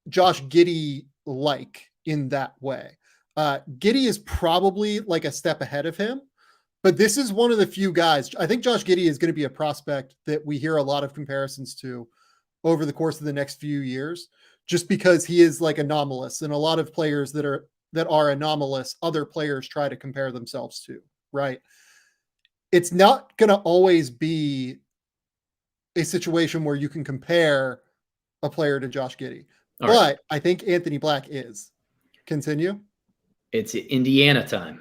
Josh Giddey-like in that way. Giddey is probably like a step ahead of him, but this is one of the few guys. I think Josh Giddey is going to be a prospect that we hear a lot of comparisons to over the course of the next few years, just because he is like anomalous, and a lot of players that are anomalous, other players try to compare themselves to, right? It's not going to always be a situation where you can compare a player to Josh Giddey. All right. but I think Anthony Black is. Continue. It's Indiana time.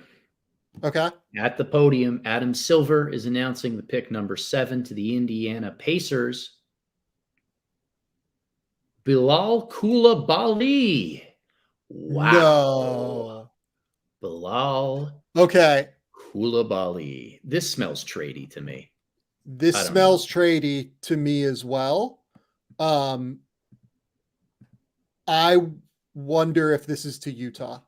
Okay. At the podium, Adam Silver is announcing the pick number 7 to the Indiana Pacers. Bilal Coulibaly. Wow. No. Bilal Okay. Coulibaly. This smells tradey to me. This smells tradey to me as well. I wonder if this is to Utah.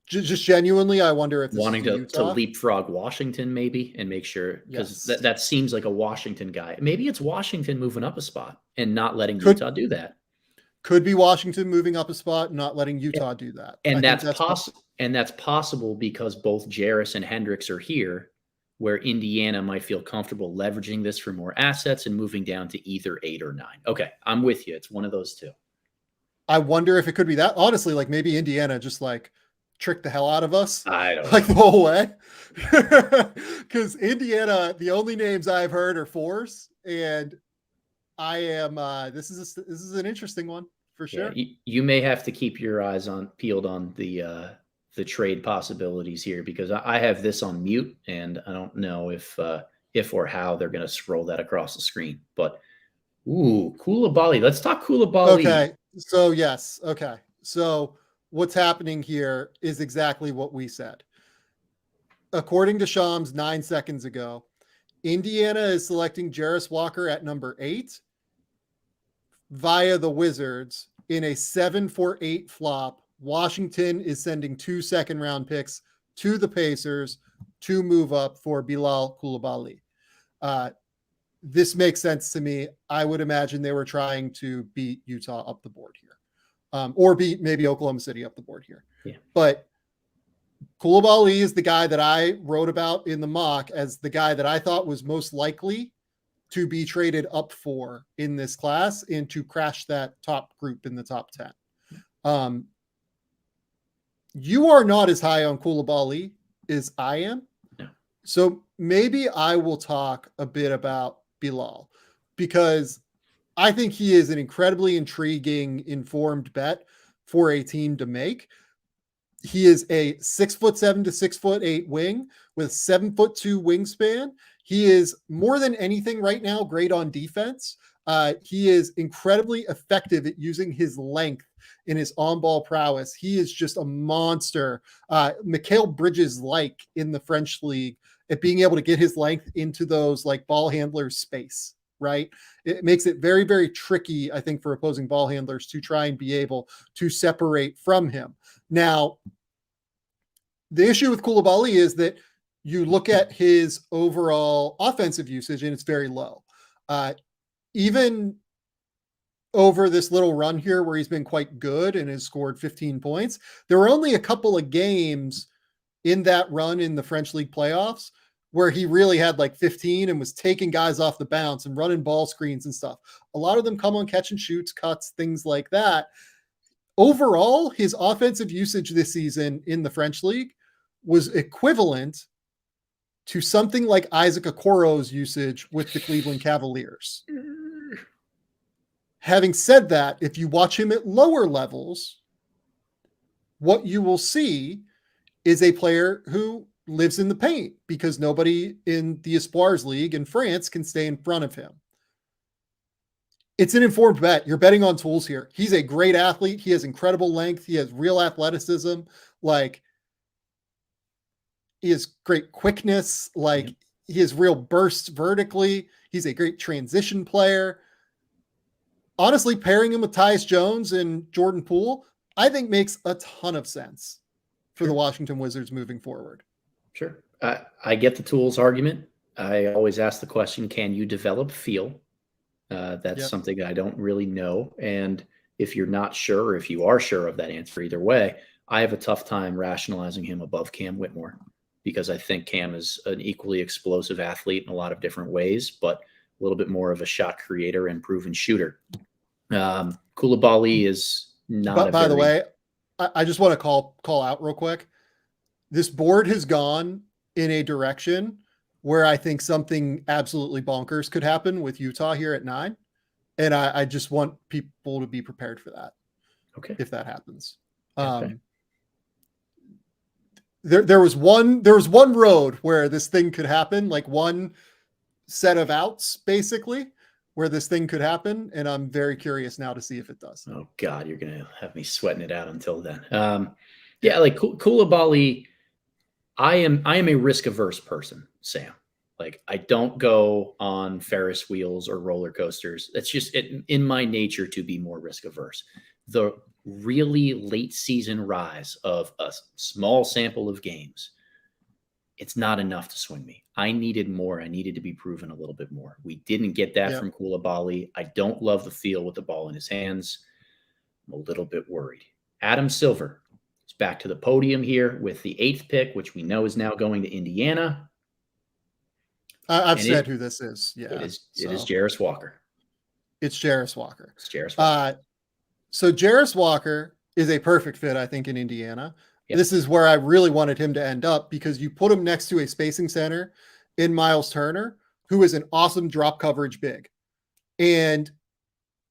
Just genuinely, I wonder if this wanting is to leapfrog Washington maybe and make sure, because that seems like a Washington guy. Maybe it's Washington moving up a spot and not letting Utah do that. Could be Washington moving up a spot and not letting Utah do that. And that's possible. And that's possible because both Jarace and Hendricks are here, where Indiana might feel comfortable leveraging this for more assets and moving down to either 8 or 9. Okay, I'm with you. It's one of those two. I wonder if it could be that. Honestly, like maybe Indiana just like trick the hell out of us. I don't like the whole way. Because Indiana, the only names I've heard are 4s, and I am this is an interesting one for sure. Yeah, you may have to keep your eyes peeled on the trade possibilities here, because I have this on mute and I don't know if or how they're going to scroll that across the screen. But Coulibaly. Let's talk Coulibaly. Okay. So yes. Okay. So what's happening here is exactly what we said. According to Shams 9 seconds ago, Indiana is selecting Jarace Walker at number 8 via the Wizards in a 7-for-8 flop. Washington is sending 2 second-round picks to the Pacers to move up for Bilal Coulibaly. This makes sense to me. I would imagine they were trying to beat Utah up the board here. Or beat maybe Oklahoma City up the board here. Yeah. But Coulibaly is the guy that I wrote about in the mock as the guy that I thought was most likely to be traded up for in this class and to crash that top group in the top 10. You are not as high on Coulibaly as I am. No. So maybe I will talk a bit about Bilal, because I think he is an incredibly intriguing, informed bet for a team to make. He is a 6'7" to 6'8" wing with 7'2" wingspan. He is more than anything right now great on defense. He is incredibly effective at using his length in his on-ball prowess. He is just a monster. Mikal Bridges-like in the French league at being able to get his length into those like ball handlers space, right? It makes it very, very tricky, I think, for opposing ball handlers to try and be able to separate from him. Now, the issue with Coulibaly is that you look at his overall offensive usage and it's very low. Even over this little run here where he's been quite good and has scored 15 points, there were only a couple of games in that run in the French League playoffs where he really had like 15 and was taking guys off the bounce and running ball screens and stuff. A lot of them come on catch and shoots, cuts, things like that. Overall, his offensive usage this season in the French League was equivalent to something like Isaac Okoro's usage with the Cleveland Cavaliers. Having said that, if you watch him at lower levels, what you will see is a player who lives in the paint because nobody in the Espoirs League in France can stay in front of him. It's an informed bet. You're betting on tools here. He's a great athlete. He has incredible length. He has real athleticism. Like, he has great quickness. Like, he has real bursts vertically. He's a great transition player. Honestly, pairing him with Tyus Jones and Jordan Poole, I think makes a ton of sense for the Washington Wizards moving forward. Sure. I get the tools argument. I always ask the question, can you develop feel? That's something I don't really know. And if you're not sure, or if you are sure of that answer either way, I have a tough time rationalizing him above Cam Whitmore, because I think Cam is an equally explosive athlete in a lot of different ways, but a little bit more of a shot creator and proven shooter. Coulibaly is not. By the way, I just want to call out real quick. This board has gone in a direction where I think something absolutely bonkers could happen with Utah here at 9. And I just want people to be prepared for that. Okay. if that happens. Okay. There was one road where this thing could happen, like one set of outs, basically, where this thing could happen, and I'm very curious now to see if it does. Oh God, you're gonna have me sweating it out until then. Yeah, like Coulibaly, I am a risk averse person, Sam. Like I don't go on Ferris wheels or roller coasters. That's just in my nature to be more risk averse. The really late season rise of a small sample of games, it's not enough to swing me. I needed more. I needed to be proven a little bit more. We didn't get that from Coulibaly. I don't love the feel with the ball in his hands. I'm a little bit worried. Adam Silver is back to the podium here with the 8th pick, which we know is now going to Indiana. I've said who this is. Yeah, it is Jarace Walker. It's Jarace Walker. It's Jarace Walker. So Jarace Walker is a perfect fit, I think, in Indiana. Yep. This is where I really wanted him to end up because you put him next to a spacing center in Miles Turner, who is an awesome drop coverage big. And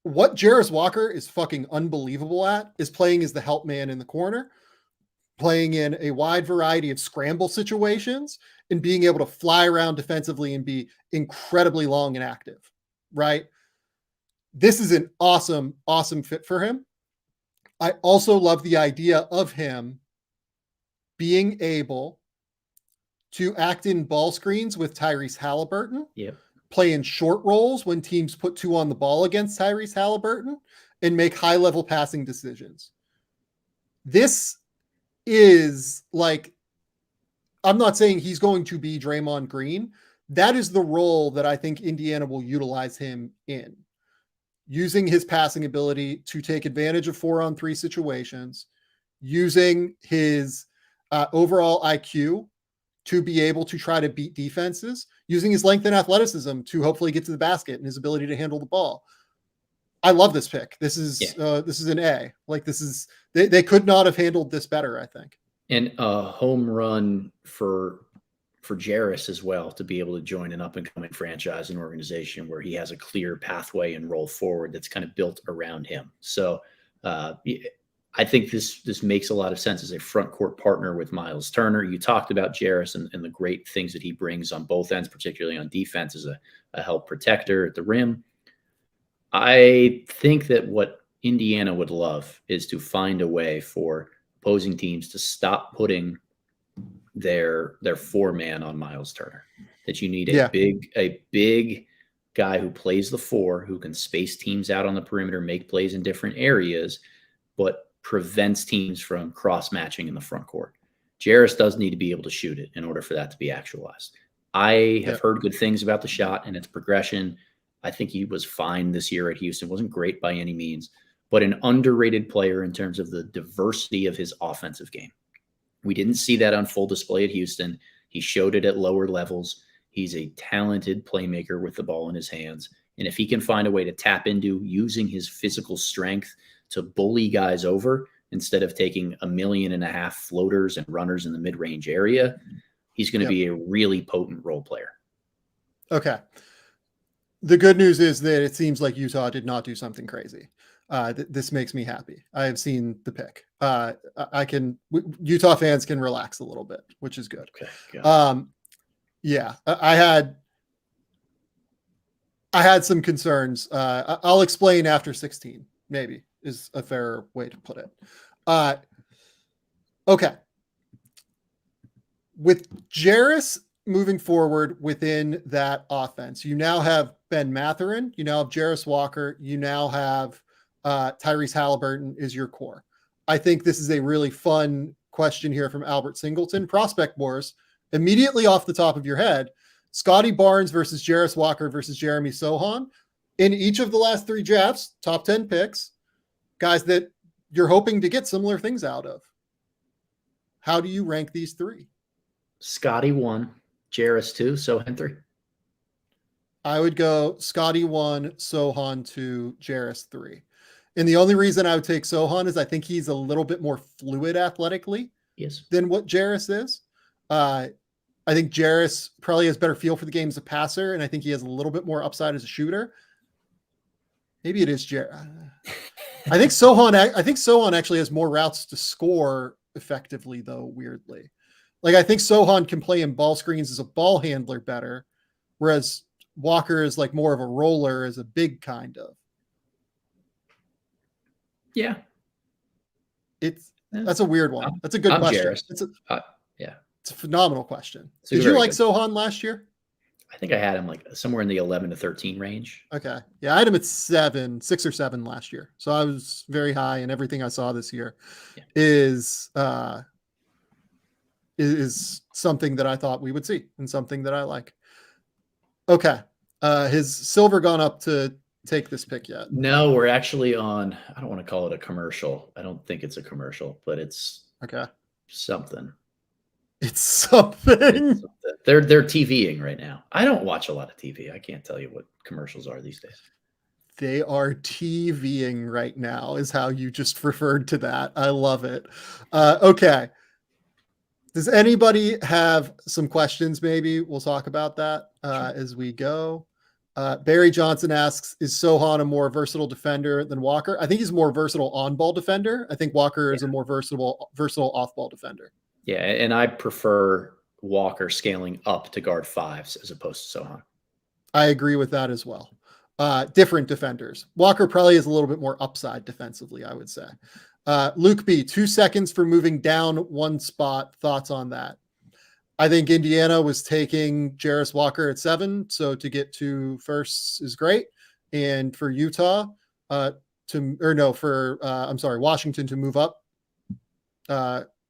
what Jarace Walker is fucking unbelievable at is playing as the help man in the corner, playing in a wide variety of scramble situations, and being able to fly around defensively and be incredibly long and active, right? This is an awesome, awesome fit for him. I also love the idea of him being able to act in ball screens with Tyrese Halliburton, play in short rolls when teams put 2 on the ball against Tyrese Halliburton, and make high-level passing decisions. This is like, I'm not saying he's going to be Draymond Green. That is the role that I think Indiana will utilize him in. Using his passing ability to take advantage of 4-on-3 situations, using his overall IQ to be able to try to beat defenses, using his length and athleticism to hopefully get to the basket and his ability to handle the ball. I love this pick. This is an A. Like they could not have handled this better, I think. And a home run for Jarace as well, to be able to join an up-and-coming franchise and organization where he has a clear pathway and roll forward that's kind of built around him. So I think this makes a lot of sense as a front court partner with Miles Turner. You talked about Jarace and the great things that he brings on both ends, particularly on defense as a help protector at the rim. I think that what Indiana would love is to find a way for opposing teams to stop putting their 4-man on Miles Turner. That you need a big guy who plays the 4, who can space teams out on the perimeter, make plays in different areas, but prevents teams from cross-matching in the front court. Jarace does need to be able to shoot it in order for that to be actualized. I have heard good things about the shot and its progression. I think he was fine this year at Houston. Wasn't great by any means, but an underrated player in terms of the diversity of his offensive game. We didn't see that on full display at Houston. He showed it at lower levels. He's a talented playmaker with the ball in his hands. And if he can find a way to tap into using his physical strength to bully guys over instead of taking 1.5 million floaters and runners in the mid-range area, he's going to be a really potent role player. Okay. The good news is that it seems like Utah did not do something crazy. This makes me happy. I have seen the pick. Utah fans can relax a little bit, which is good. Okay. I had some concerns. I'll explain after 16, maybe is a fair way to put it. Okay. With Jarace moving forward within that offense, you now have Ben Mathurin, you now have Jarace Walker, you now have Tyrese Halliburton is your core. I think this is a really fun question here from Albert Singleton. Prospect Wars, immediately off the top of your head, Scotty Barnes versus Jarace Walker versus Jeremy Sohan. In each of the last 3 drafts, top 10 picks, guys that you're hoping to get similar things out of. How do you rank these 3? Scotty 1, Jarace 2, Sohan 3. I would go Scotty 1, Sohan 2, Jarace 3. And the only reason I would take Sohan is I think he's a little bit more fluid athletically than what Jarace is. I think Jarace probably has better feel for the game as a passer, and I think he has a little bit more upside as a shooter. Maybe it is Jarace. I think Sohan actually has more routes to score effectively, though, weirdly. Like, I think Sohan can play in ball screens as a ball handler better, whereas Walker is like more of a roller as a big kind of. Yeah. That's a weird one. That's a good question. Yeah. It's a phenomenal question. It's Did you like good. Sohan last year? I think I had him like somewhere in the 11 to 13 range. Okay. Yeah, I had him at 6 or 7 last year. So I was very high, and everything I saw this year is something that I thought we would see and something that I like. Okay. Has Silver gone up to take this pick yet? No, we're actually on, I don't want to call it a commercial. I don't think it's a commercial, but it's something. It's something. They're TVing right now. I don't watch a lot of TV. I can't tell you what commercials are these days. They are TVing right now is how you just referred to that. I love it. Okay. Does anybody have some questions? Maybe we'll talk about that as we go. Barry Johnson asks, is Sohan a more versatile defender than Walker? I think he's a more versatile on-ball defender. I think Walker is a more versatile off-ball defender. Yeah, and I prefer Walker scaling up to guard 5s as opposed to Sohan. I agree with that as well. Different defenders. Walker probably is a little bit more upside defensively, I would say. Luke B, 2 seconds for moving down 1 spot. Thoughts on that? I think Indiana was taking Jarace Walker at 7, so to get to first is great. And for Utah, Washington to move up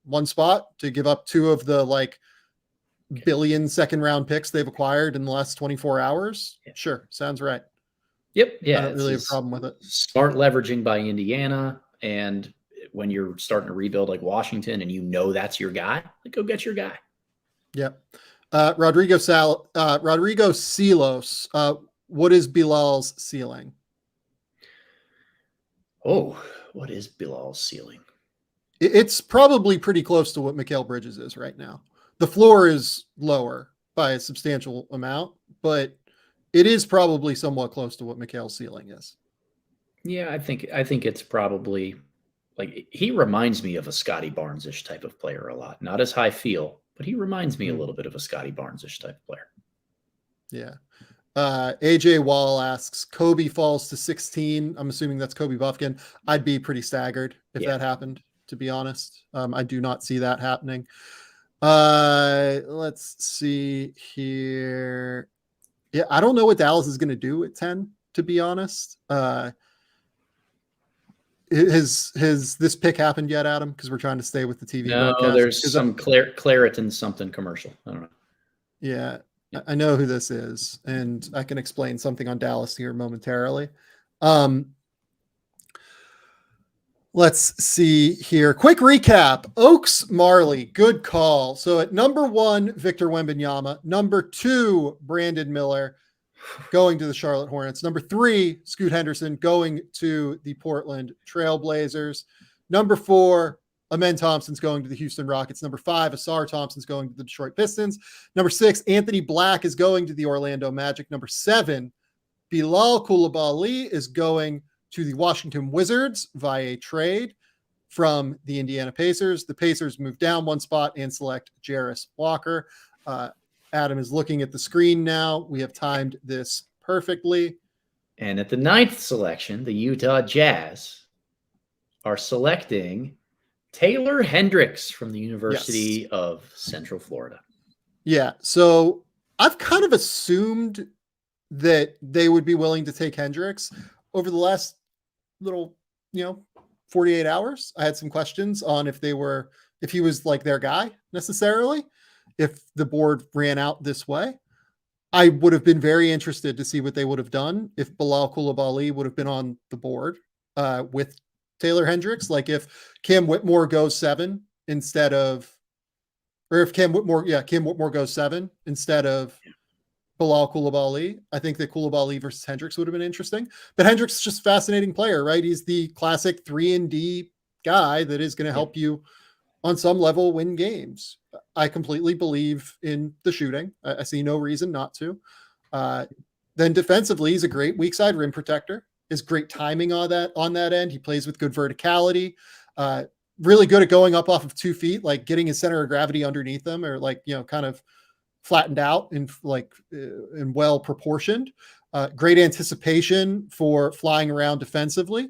1 spot to give up 2 of the billion second-round picks they've acquired in the last 24 hours. Yeah. Sure, sounds right. Yep, yeah. I don't really have a problem with it. Smart leveraging by Indiana, and when you're starting to rebuild like Washington and you know that's your guy, go get your guy. Yep. Rodrigo Silos. What is Bilal's ceiling? Oh, what is Bilal's ceiling? It's probably pretty close to what Mikal Bridges is right now. The floor is lower by a substantial amount, but it is probably somewhat close to what Mikal's ceiling is. Yeah, I think it's probably he reminds me of a Scotty Barnes-ish type of player a lot. Not as high feel, but he reminds me a little bit of a Scotty Barnes-ish type of player. Yeah. AJ Wall asks, Kobe falls to 16. I'm assuming that's Kobe Bufkin. I'd be pretty staggered if that happened, to be honest. I do not see that happening. Let's see here. Yeah, I don't know what Dallas is going to do at 10, to be honest. Has this pick happened yet, Adam? Because we're trying to stay with the TV. No, broadcast. There's some Claritin something commercial. I don't know. Yeah, I know who this is, and I can explain something on Dallas here momentarily. Let's see here. Quick recap. Oaks Marley, good call. So at number 1, Victor Wembanyama. Number 2, Brandon Miller, going to the Charlotte Hornets. Number 3, Scoot Henderson, going to the Portland Trailblazers. Number 4, Amen Thompson's going to the Houston Rockets. Number 5, Ausar Thompson's going to the Detroit Pistons. Number 6, Anthony Black is going to the Orlando Magic. Number 7, Bilal Coulibaly is going to the Washington Wizards via trade from the Indiana Pacers. The Pacers move down 1 spot and select Jarace Walker. Adam is looking at the screen now. We have timed this perfectly. And at the 9th selection, the Utah Jazz are selecting Taylor Hendricks from the University of Central Florida. Yeah. So I've kind of assumed that they would be willing to take Hendricks. Over the last 48 hours, I had some questions on if he was like their guy necessarily, if the board ran out this way. I would have been very interested to see what they would have done if Bilal Coulibaly would have been on the board with Taylor Hendricks. Like if Cam Whitmore goes 7 instead of, or if Cam Whitmore goes 7 instead of Bilal Coulibaly. I think that Coulibaly versus Hendricks would have been interesting, but Hendricks is just a fascinating player, right? He's the classic 3-and-D guy that is going to help you on some level win games. I completely believe in the shooting. I see no reason not to. Then defensively, he's a great weak side rim protector. is great timing on that end. He plays with good verticality, really good at going up off of 2 feet, like getting his center of gravity underneath them, or like, kind of flattened out and and well proportioned. Great anticipation for flying around defensively.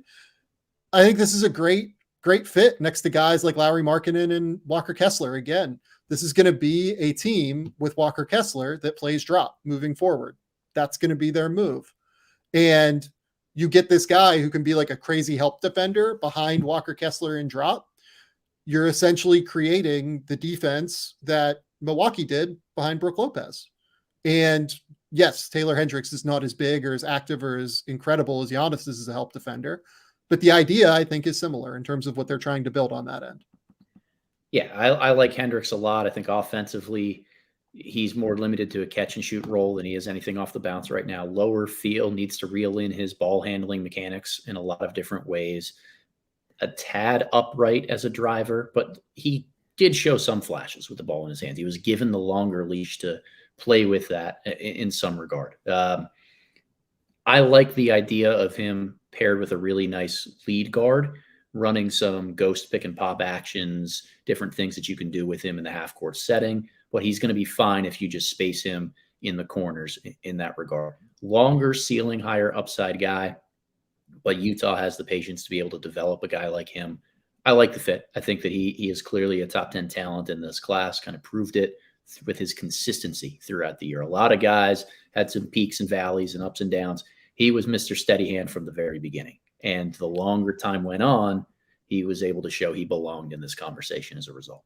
I think this is a great fit next to guys like Lauri Markkanen and Walker Kessler. Again, this is going to be a team with Walker Kessler that plays drop moving forward. That's going to be their move. And you get this guy who can be like a crazy help defender behind Walker Kessler in drop. You're essentially creating the defense that Milwaukee did behind Brook Lopez. And yes, Taylor Hendricks is not as big or as active or as incredible as Giannis is as a help defender. But the idea, I think, is similar in terms of what they're trying to build on that end. Yeah, I like Hendricks a lot. I think offensively, he's more limited to a catch and shoot role than he is anything off the bounce right now. Lower field, needs to reel in his ball handling mechanics in a lot of different ways. A tad upright as a driver, but he did show some flashes with the ball in his hands. He was given the longer leash to play with that in some regard. I like the idea of him paired with a really nice lead guard, running some ghost pick and pop actions, different things that you can do with him in the half court setting. But he's going to be fine if you just space him in the corners in that regard. Longer ceiling, higher upside guy, but Utah has the patience to be able to develop a guy like him. I like the fit. I think that he is clearly a top 10 talent in this class, kind of proved it with his consistency throughout the year. A lot of guys had some peaks and valleys and ups and downs. He was Mr. Steady Hand from the very beginning. And the longer time went on, he was able to show he belonged in this conversation as a result.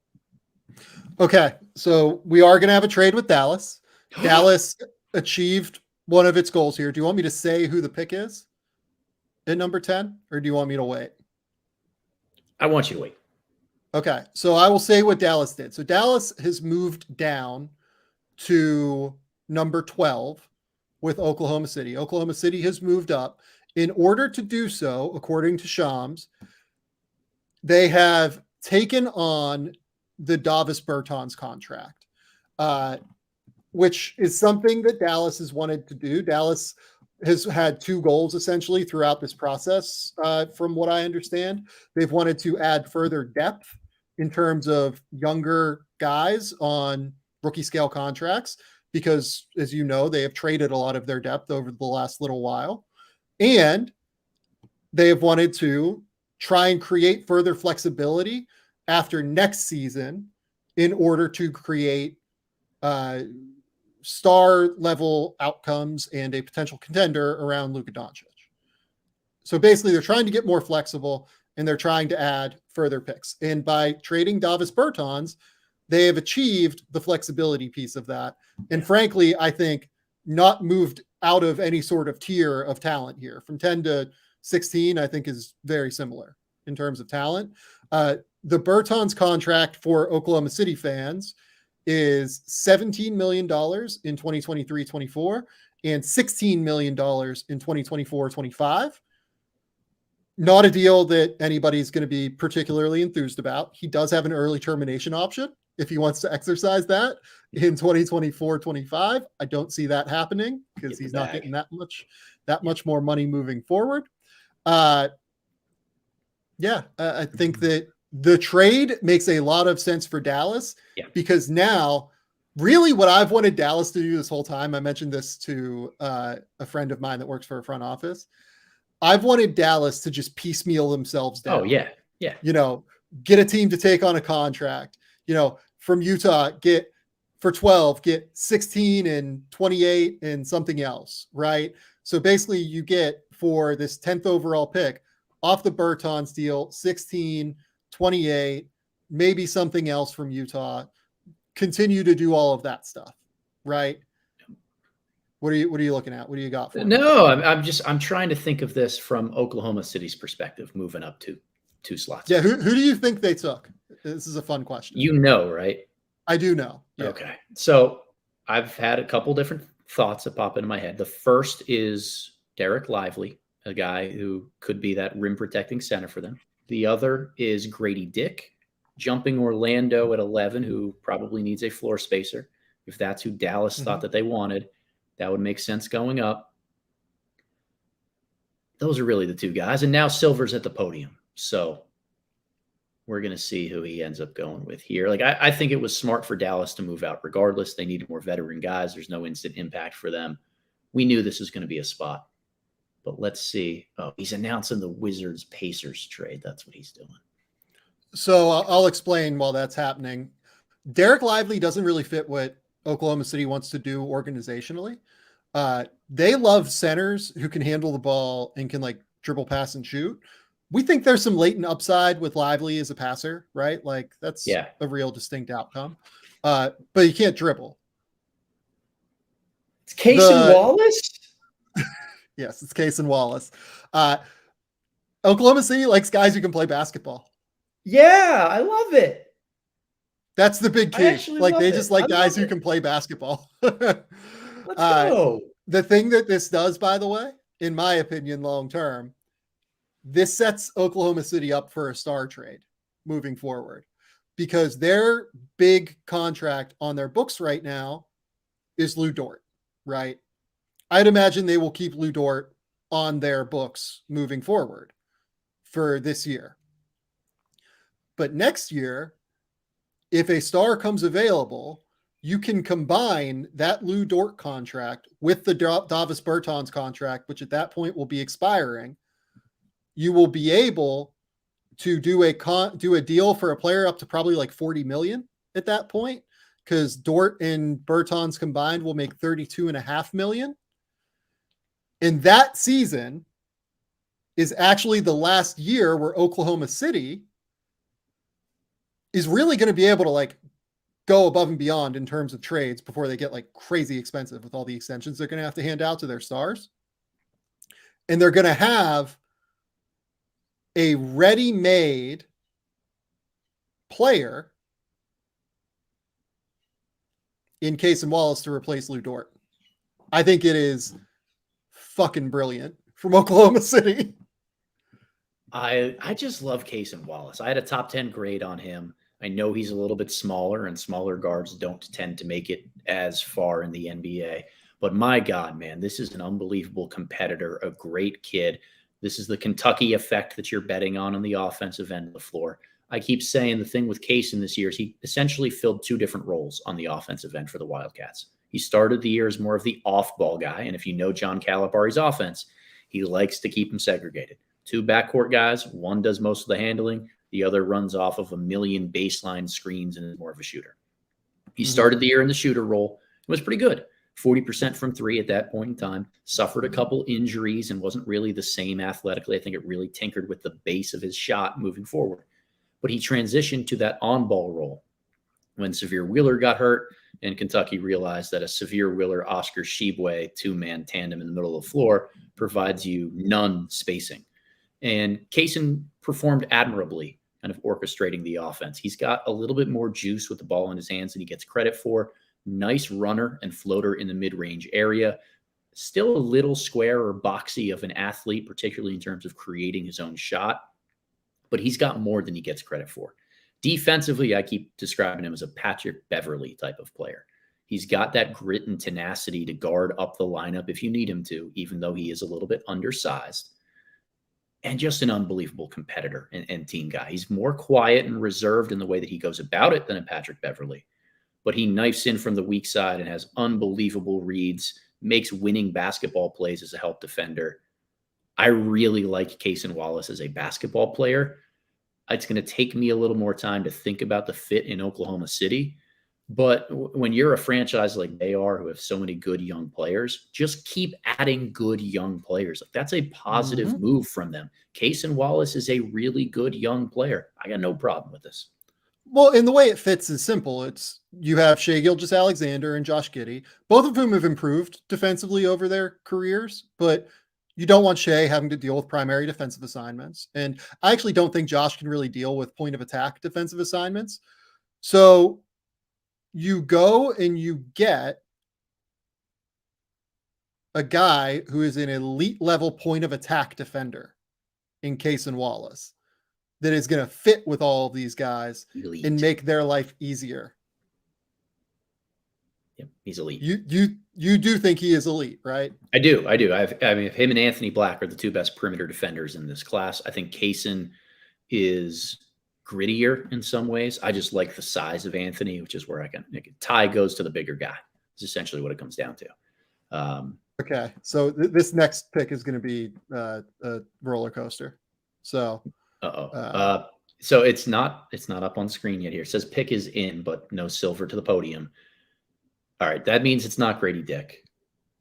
Okay, so we are going to have a trade with Dallas. Dallas achieved one of its goals here. Do you want me to say who the pick is at number 10, or do you want me to wait? I want you to wait. Okay, so I will say what Dallas did. So Dallas has moved down to number 12 with Oklahoma City. Oklahoma City has moved up. In order to do so, according to Shams, they have taken on the Davis Bertans contract, which is something that Dallas has wanted to do. Dallas has had 2 goals essentially throughout this process. From what I understand, they've wanted to add further depth in terms of younger guys on rookie scale contracts, because as you know, they have traded a lot of their depth over the last little while. And they have wanted to try and create further flexibility after next season in order to create star level outcomes and a potential contender around Luka Doncic. So basically they're trying to get more flexible and they're trying to add further picks. And by trading Davis Bertans, they have achieved the flexibility piece of that. And frankly, I think not moved out of any sort of tier of talent here. From 10 to 16, I think is very similar in terms of talent. The Bertans contract for Oklahoma City fans is $17 million in 2023-24 and $16 million in 2024-25. Not a deal that anybody's going to be particularly enthused about. He does have an early termination option if he wants to exercise that in 2024-25. I don't see that happening because he's not getting that much more money moving forward. I think that the trade makes a lot of sense for Dallas because now really what I've wanted Dallas to do this whole time, I mentioned this to a friend of mine that works for a front office. I've wanted Dallas to just piecemeal themselves down. Oh, yeah. Yeah. Get a team to take on a contract, from Utah, get 16 and 28 and something else, right? So basically you get for this 10th overall pick off the Bertans deal, 16, 28, maybe something else from Utah, continue to do all of that stuff, right? What are you looking at? What do you got for me? No, I'm trying to think of this from Oklahoma City's perspective, moving up to 2 slots. Yeah, who do you think they took? This is a fun question. Right? I do know. Yeah. Okay. So I've had a couple different thoughts that pop into my head. The first is Dereck Lively, a guy who could be that rim protecting center for them. The other is Grady Dick, jumping Orlando at 11, who probably needs a floor spacer. If that's who Dallas thought that they wanted, that would make sense going up. those are really the two guys. And now Silver's at the podium. So we're going to see who he ends up going with here. Like, I think it was smart for Dallas to move out regardless. They needed more veteran guys. There's no instant impact for them. We knew this was going to be a spot. But let's see. Oh, he's announcing the Wizards-Pacers trade. That's what he's doing. So I'll explain while that's happening. Dereck Lively doesn't really fit what Oklahoma City wants to do organizationally. They love centers who can handle the ball and can like dribble, pass, and shoot. We think there's some latent upside with Lively as a passer, right? Like that's a real distinct outcome. But you can't dribble. It's Cason Wallace? Yes, it's Cason Wallace. Oklahoma City likes guys who can play basketball. Yeah, I love it. That's the big key. Like they just like guys who can play basketball. Let's go. The thing that this does, by the way, in my opinion, long term, this sets Oklahoma City up for a star trade moving forward because their big contract on their books right now is Lou Dort, right? I'd imagine they will keep Lou Dort on their books moving forward for this year. But next year, if a star comes available, you can combine that Lou Dort contract with the Davis Bertans contract, which at that point will be expiring. You will be able to do a deal for a player up to probably like 40 million at that point, because Dort and Bertans combined will make 32.5 million. And that season is actually the last year where Oklahoma City is really going to be able to like go above and beyond in terms of trades before they get like crazy expensive with all the extensions they're going to have to hand out to their stars. And they're going to have a ready-made player in Cason Wallace to replace Lou Dort. I think it is fucking brilliant from Oklahoma City. I just love Cason Wallace. I had a top 10 grade on him. I know he's a little bit smaller, and smaller guards don't tend to make it as far in the NBA. But my God, man, this is an unbelievable competitor, a great kid. This is the Kentucky effect that you're betting on the offensive end of the floor. I keep saying the thing with Cason this year is he essentially filled two different roles on the offensive end for the Wildcats. He started the year as more of the off-ball guy, and if you know John Calipari's offense, he likes to keep them segregated. Two backcourt guys, one does most of the handling, the other runs off of a million baseline screens and is more of a shooter. He started the year in the shooter role. It was pretty good. 40% from three at that point in time, suffered a couple injuries and wasn't really the same athletically. I think it really tinkered with the base of his shot moving forward. But he transitioned to that on-ball role when Severe Wheeler got hurt and Kentucky realized that a Severe Wheeler, Oscar Tshiebwe two-man tandem in the middle of the floor provides you none spacing. And Cason performed admirably, kind of orchestrating the offense. He's got a little bit more juice with the ball in his hands than he gets credit for. Nice runner and floater in the mid-range area. Still a little square or boxy of an athlete, particularly in terms of creating his own shot. But he's got more than he gets credit for. Defensively, I keep describing him as a Patrick Beverley type of player. He's got that grit and tenacity to guard up the lineup if you need him to, even though he is a little bit undersized. And just an unbelievable competitor and team guy. He's more quiet and reserved in the way that he goes about it than a Patrick Beverley. But he knifes in from the weak side and has unbelievable reads, makes winning basketball plays as a help defender. I really like Cason Wallace as a basketball player. It's going to take me a little more time to think about the fit in Oklahoma City. But when you're a franchise like they are, who have so many good young players, just keep adding good young players. Like that's a positive move from them. Cason Wallace is a really good young player. I got no problem with this. Well, and the way it fits is simple. It's you have Shai Gilgeous-Alexander and Josh Giddey, both of whom have improved defensively over their careers, but you don't want Shai having to deal with primary defensive assignments. And I actually don't think Josh can really deal with point of attack defensive assignments. So you go and you get a guy who is an elite level point of attack defender in Cason Wallace that is going to fit with all of these guys and make their life easier. Yep, he's elite. You do think he is elite, right? I do. I mean, him and Anthony Black are the two best perimeter defenders in this class. I think Cason is grittier in some ways. I just like the size of Anthony, which is where Ty goes to the bigger guy. Is essentially what it comes down to. Okay, so this next pick is going to be a roller coaster. So, so it's not up on screen yet. Here it says pick is in, but no silver to the podium. All right, that means it's not Gradey Dick.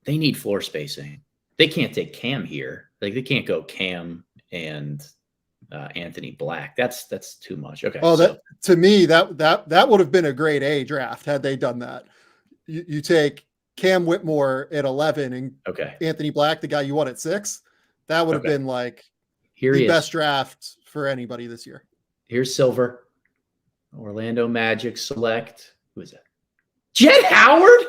They need floor spacing. They can't take Cam here. Like they can't go Cam and Anthony Black. That's too much. Okay. Oh, to me that would have been a grade A draft had they done that. You take Cam Whitmore at 11 and Anthony Black, the guy you want at 6. That would have been like the best draft for anybody this year. Here's silver. Orlando Magic select. Who is that? Jett Howard.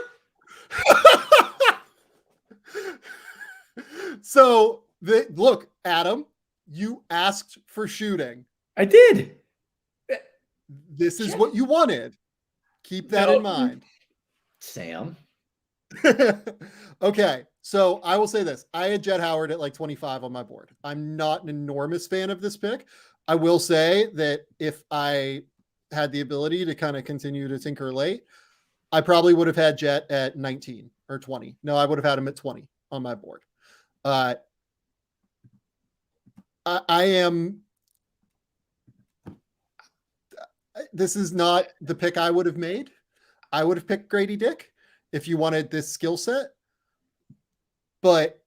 So look, Adam, you asked for shooting. I did. This is what you wanted. Keep that in mind. Sam. Okay, so I will say this. I had Jett Howard at like 25 on my board. I'm not an enormous fan of this pick. I will say that if I had the ability to kind of continue to tinker late, I probably would have had Jett at 19 or 20. No, I would have had him at 20 on my board. This is not the pick I would have made. I would have picked Gradey Dick if you wanted this skill set. But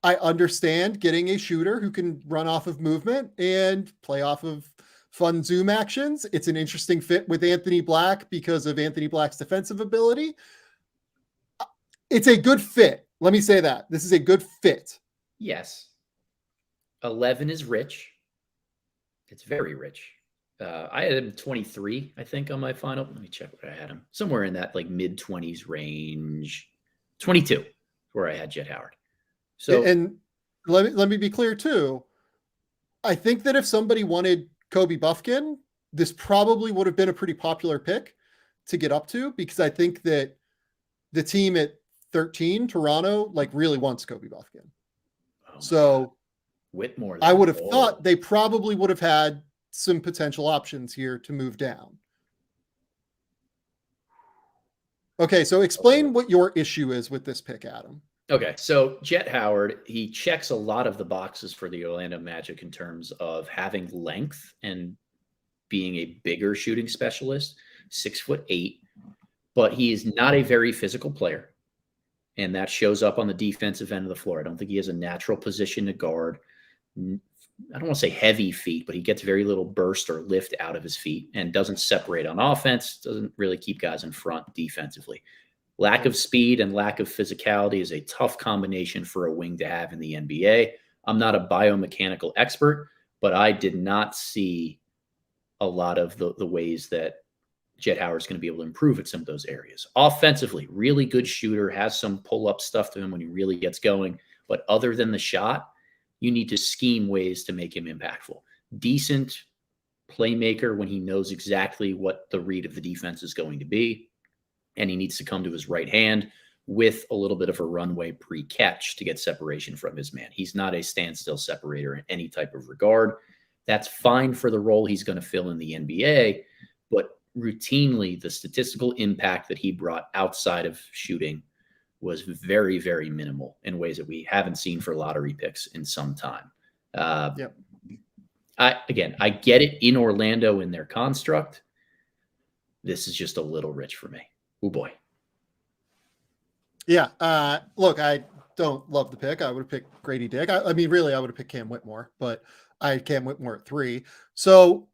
I understand getting a shooter who can run off of movement and play off of fun zoom actions. It's an interesting fit with Anthony Black because of Anthony Black's defensive ability. It's a good fit. Let me say that. This is a good fit. Yes. 11 is rich. It's very rich. I had him 23, I think, on my final. Let me check what I had him. Somewhere in that like mid-20s range. 22, where I had Jett Howard. So, and let me be clear too. I think that if somebody wanted Kobe Bufkin, this probably would have been a pretty popular pick to get up to, because I think that the team at 13, Toronto, like really wants Kobe Bufkin. Oh, so Whitmore, I would have thought they probably would have had some potential options here to move down. Okay, so explain what your issue is with this pick, Adam. Okay, so Jett Howard, he checks a lot of the boxes for the Orlando Magic in terms of having length and being a bigger shooting specialist, 6'8", but he is not a very physical player. And that shows up on the defensive end of the floor. I don't think he has a natural position to guard. I don't want to say heavy feet, but he gets very little burst or lift out of his feet and doesn't separate on offense, doesn't really keep guys in front defensively. Lack of speed and lack of physicality is a tough combination for a wing to have in the NBA. I'm not a biomechanical expert, but I did not see a lot of the ways that Jett Howard is going to be able to improve at some of those areas. Offensively, really good shooter, has some pull-up stuff to him when he really gets going. But other than the shot, you need to scheme ways to make him impactful. Decent playmaker when he knows exactly what the read of the defense is going to be. And he needs to come to his right hand with a little bit of a runway pre-catch to get separation from his man. He's not a standstill separator in any type of regard. That's fine for the role he's going to fill in the NBA, but routinely the statistical impact that he brought outside of shooting was very, very minimal in ways that we haven't seen for lottery picks in some time. Yep. I get it in Orlando in their construct. This is just a little rich for me. Oh boy. Yeah. Look, I don't love the pick. I would have picked Gradey Dick. I mean, really, I would have picked Cam Whitmore, but I had Cam Whitmore at 3. So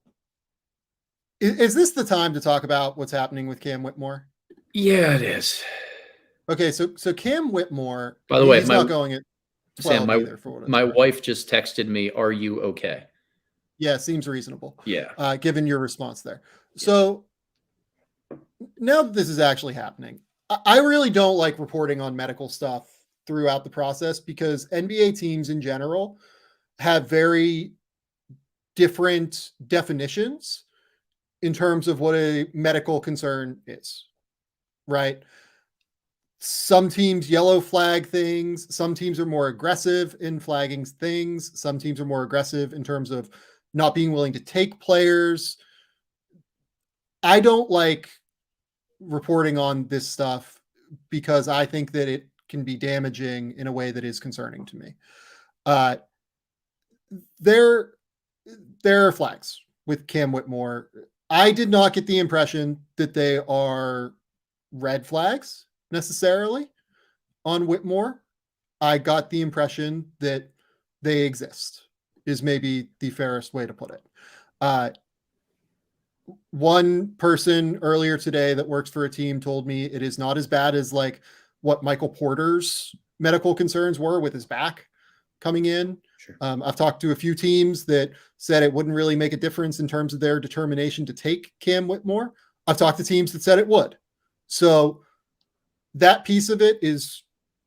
is this the time to talk about what's happening with Cam Whitmore? Yeah, it is. Okay, so Cam Whitmore, by the way, he's not going at 12 Sam, either. My wife just texted me, "Are you okay?" Yeah, seems reasonable. Yeah. Given your response there. Yeah. So now that this is actually happening, I really don't like reporting on medical stuff throughout the process because NBA teams in general have very different definitions in terms of what a medical concern is. right? Some teams yellow flag things. Some teams are more aggressive in flagging things. Some teams are more aggressive in terms of not being willing to take players. I don't like reporting on this stuff because I think that it can be damaging in a way that is concerning to me. There are flags with Cam Whitmore. I did not get the impression that they are red flags necessarily on Whitmore. I got the impression that they exist, is maybe the fairest way to put it. One person earlier today that works for a team told me it is not as bad as like what Michael Porter's medical concerns were with his back coming in. Sure. I've talked to a few teams that said it wouldn't really make a difference in terms of their determination to take Cam Whitmore. I've talked to teams that said it would. So that piece of it is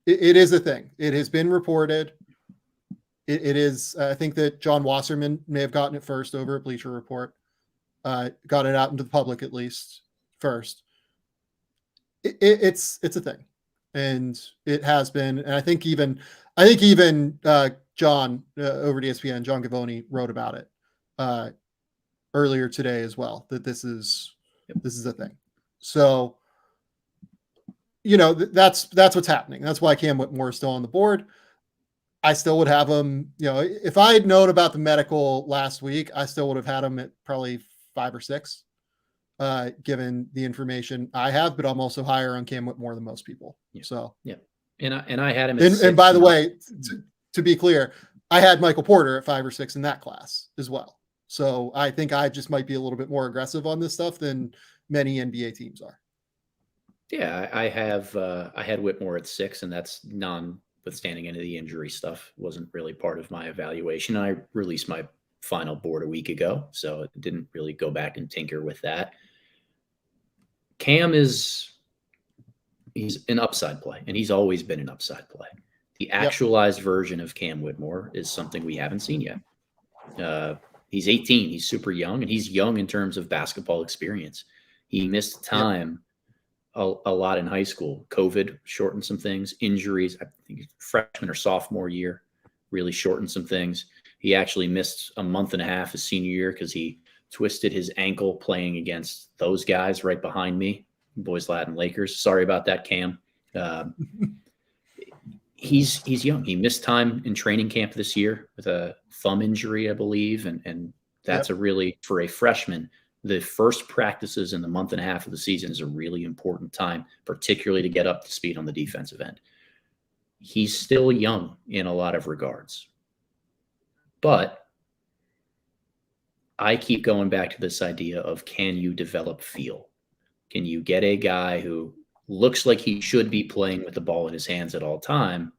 a thing. It has been reported. It is, I think that John Wasserman may have gotten it first over at Bleacher Report. Got it out into the public at least first. It's a thing, and it has been. And I think even John over at ESPN, John Gavoni wrote about it earlier today as well. That this is a thing. So that's what's happening. That's why Cam Whitmore is still on the board. I still would have him. If I had known about the medical last week, I still would have had him at probably 5 or 6, given the information I have. But I'm also higher on Cam Whitmore than most people. Yeah. So yeah, and I had him. At and by the way, to be clear, I had Michael Porter at 5 or 6 in that class as well. So I think I just might be a little bit more aggressive on this stuff than many NBA teams are. Yeah, I had Whitmore at 6, and that's notwithstanding any of the injury stuff. Wasn't really part of my evaluation. I released my final board a week ago, so it didn't really go back and tinker with that. Cam he's an upside play, and he's always been an upside play. The actualized version of Cam Whitmore is something we haven't seen yet. He's 18. He's super young, and he's young in terms of basketball experience. He missed time a lot in high school. COVID shortened some things. Injuries, I think freshman or sophomore year, really shortened some things. He actually missed a month and a half his senior year because he twisted his ankle playing against those guys right behind me, Boys Latin Lakers. Sorry about that, Cam. He's young. He missed time in training camp this year with a thumb injury, I believe. And that's for a freshman, the first practices in the month and a half of the season is a really important time, particularly to get up to speed on the defensive end. He's still young in a lot of regards. But I keep going back to this idea of, can you develop feel? Can you get a guy who looks like he should be playing with the ball in his hands at all time,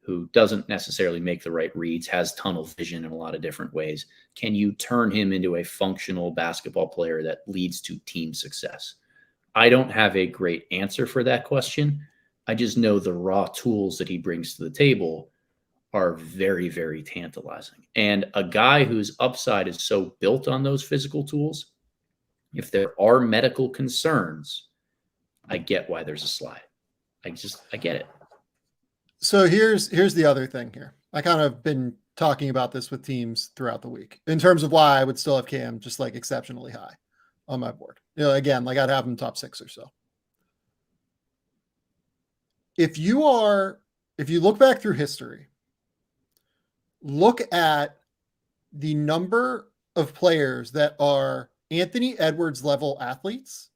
who doesn't necessarily make the right reads, has tunnel vision in a lot of different ways? Can you turn him into a functional basketball player that leads to team success? I don't have a great answer for that question. I just know the raw tools that he brings to the table are very, very tantalizing. And a guy whose upside is so built on those physical tools, if there are medical concerns, I get why there's a slide. I get it. So here's the other thing here. I kind of been talking about this with teams throughout the week in terms of why I would still have Cam just like exceptionally high on my board. Again, like I'd have him top 6 or so. If you look back through history, look at the number of players that are Anthony Edwards level athletes,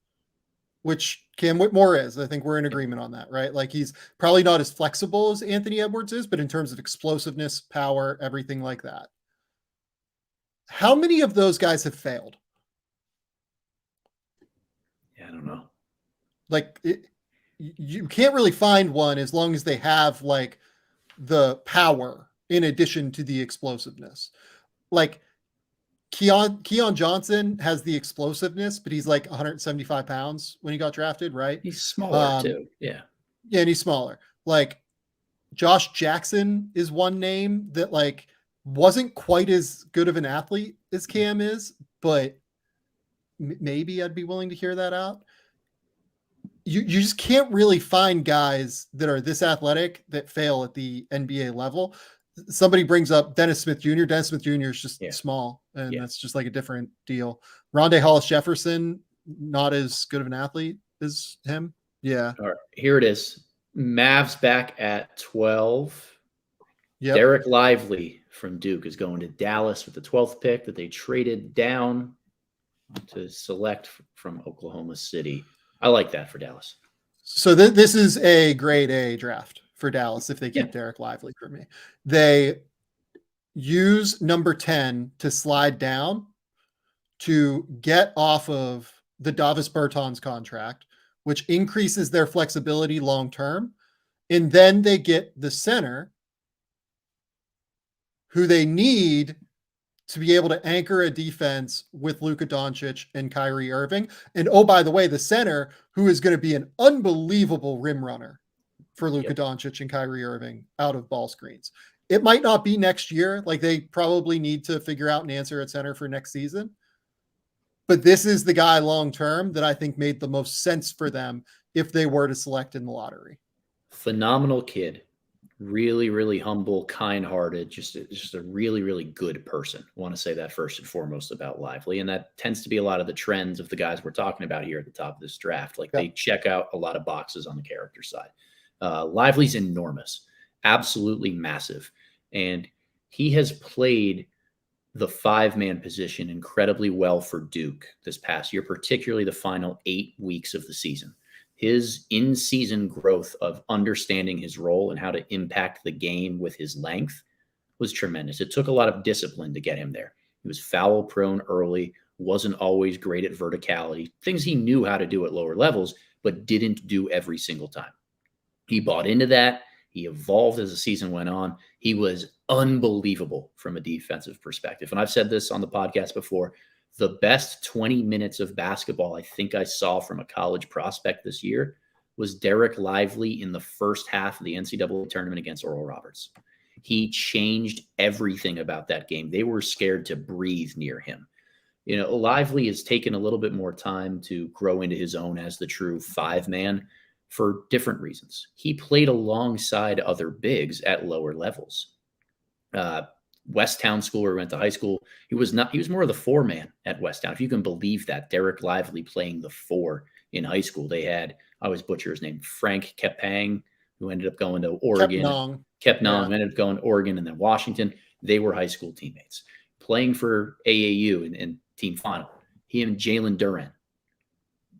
which Cam Whitmore is. I think we're in agreement on that, right? Like he's probably not as flexible as Anthony Edwards is, but in terms of explosiveness, power, everything like that. How many of those guys have failed? Yeah, I don't know. Like you can't really find one as long as they have like the power in addition to the explosiveness. Like Keon Johnson has the explosiveness, but he's like 175 pounds when he got drafted, right? He's smaller too. Yeah. Yeah, and he's smaller. Like Josh Jackson is one name that like wasn't quite as good of an athlete as Cam is, but maybe I'd be willing to hear that out. you just can't really find guys that are this athletic that fail at the NBA level. Somebody brings up Dennis Smith Jr. Dennis Smith Jr. is just small, and that's just like a different deal. Rondé Hollis Jefferson, not as good of an athlete as him. Yeah. All right, here it is. Mavs back at 12. Yep. Dereck Lively from Duke is going to Dallas with the 12th pick that they traded down to select from Oklahoma City. I like that for Dallas. So this is a grade A draft for Dallas if they keep Dereck Lively for me. They use number 10 to slide down to get off of the Davis Bertans contract, which increases their flexibility long term. And then they get the center who they need to be able to anchor a defense with Luka Doncic and Kyrie Irving. And oh, by the way, the center who is going to be an unbelievable rim runner for Luka Doncic and Kyrie Irving out of ball screens. It might not be next year. Like they probably need to figure out an answer at center for next season. But this is the guy long-term that I think made the most sense for them if they were to select in the lottery. Phenomenal kid. Really, really humble, kind-hearted, just a really, really good person. I want to say that first and foremost about Lively. And that tends to be a lot of the trends of the guys we're talking about here at the top of this draft. Like they check out a lot of boxes on the character side. Lively's enormous, absolutely massive. And he has played the 5-man position incredibly well for Duke this past year, particularly the final 8 weeks of the season. His in-season growth of understanding his role and how to impact the game with his length was tremendous. It took a lot of discipline to get him there. He was foul prone early, wasn't always great at verticality, things he knew how to do at lower levels, but didn't do every single time. He bought into that. He evolved as the season went on. He was unbelievable from a defensive perspective. And I've said this on the podcast before. The best 20 minutes of basketball I think I saw from a college prospect this year was Dereck Lively in the first half of the NCAA tournament against Oral Roberts. He changed everything about that game. They were scared to breathe near him. You know, Lively has taken a little bit more time to grow into his own as the true 5-man for different reasons. He played alongside other bigs at lower levels. Westtown school where he went to high school. He was more of the 4-man at Westtown. If you can believe that, Dereck Lively playing the 4 in high school. They had, I always butcher his name, Frank Kepang, who ended up going to Oregon. Kepnong ended up going to Oregon and then Washington. They were high school teammates. Playing for AAU in team final. He and Jalen Duren,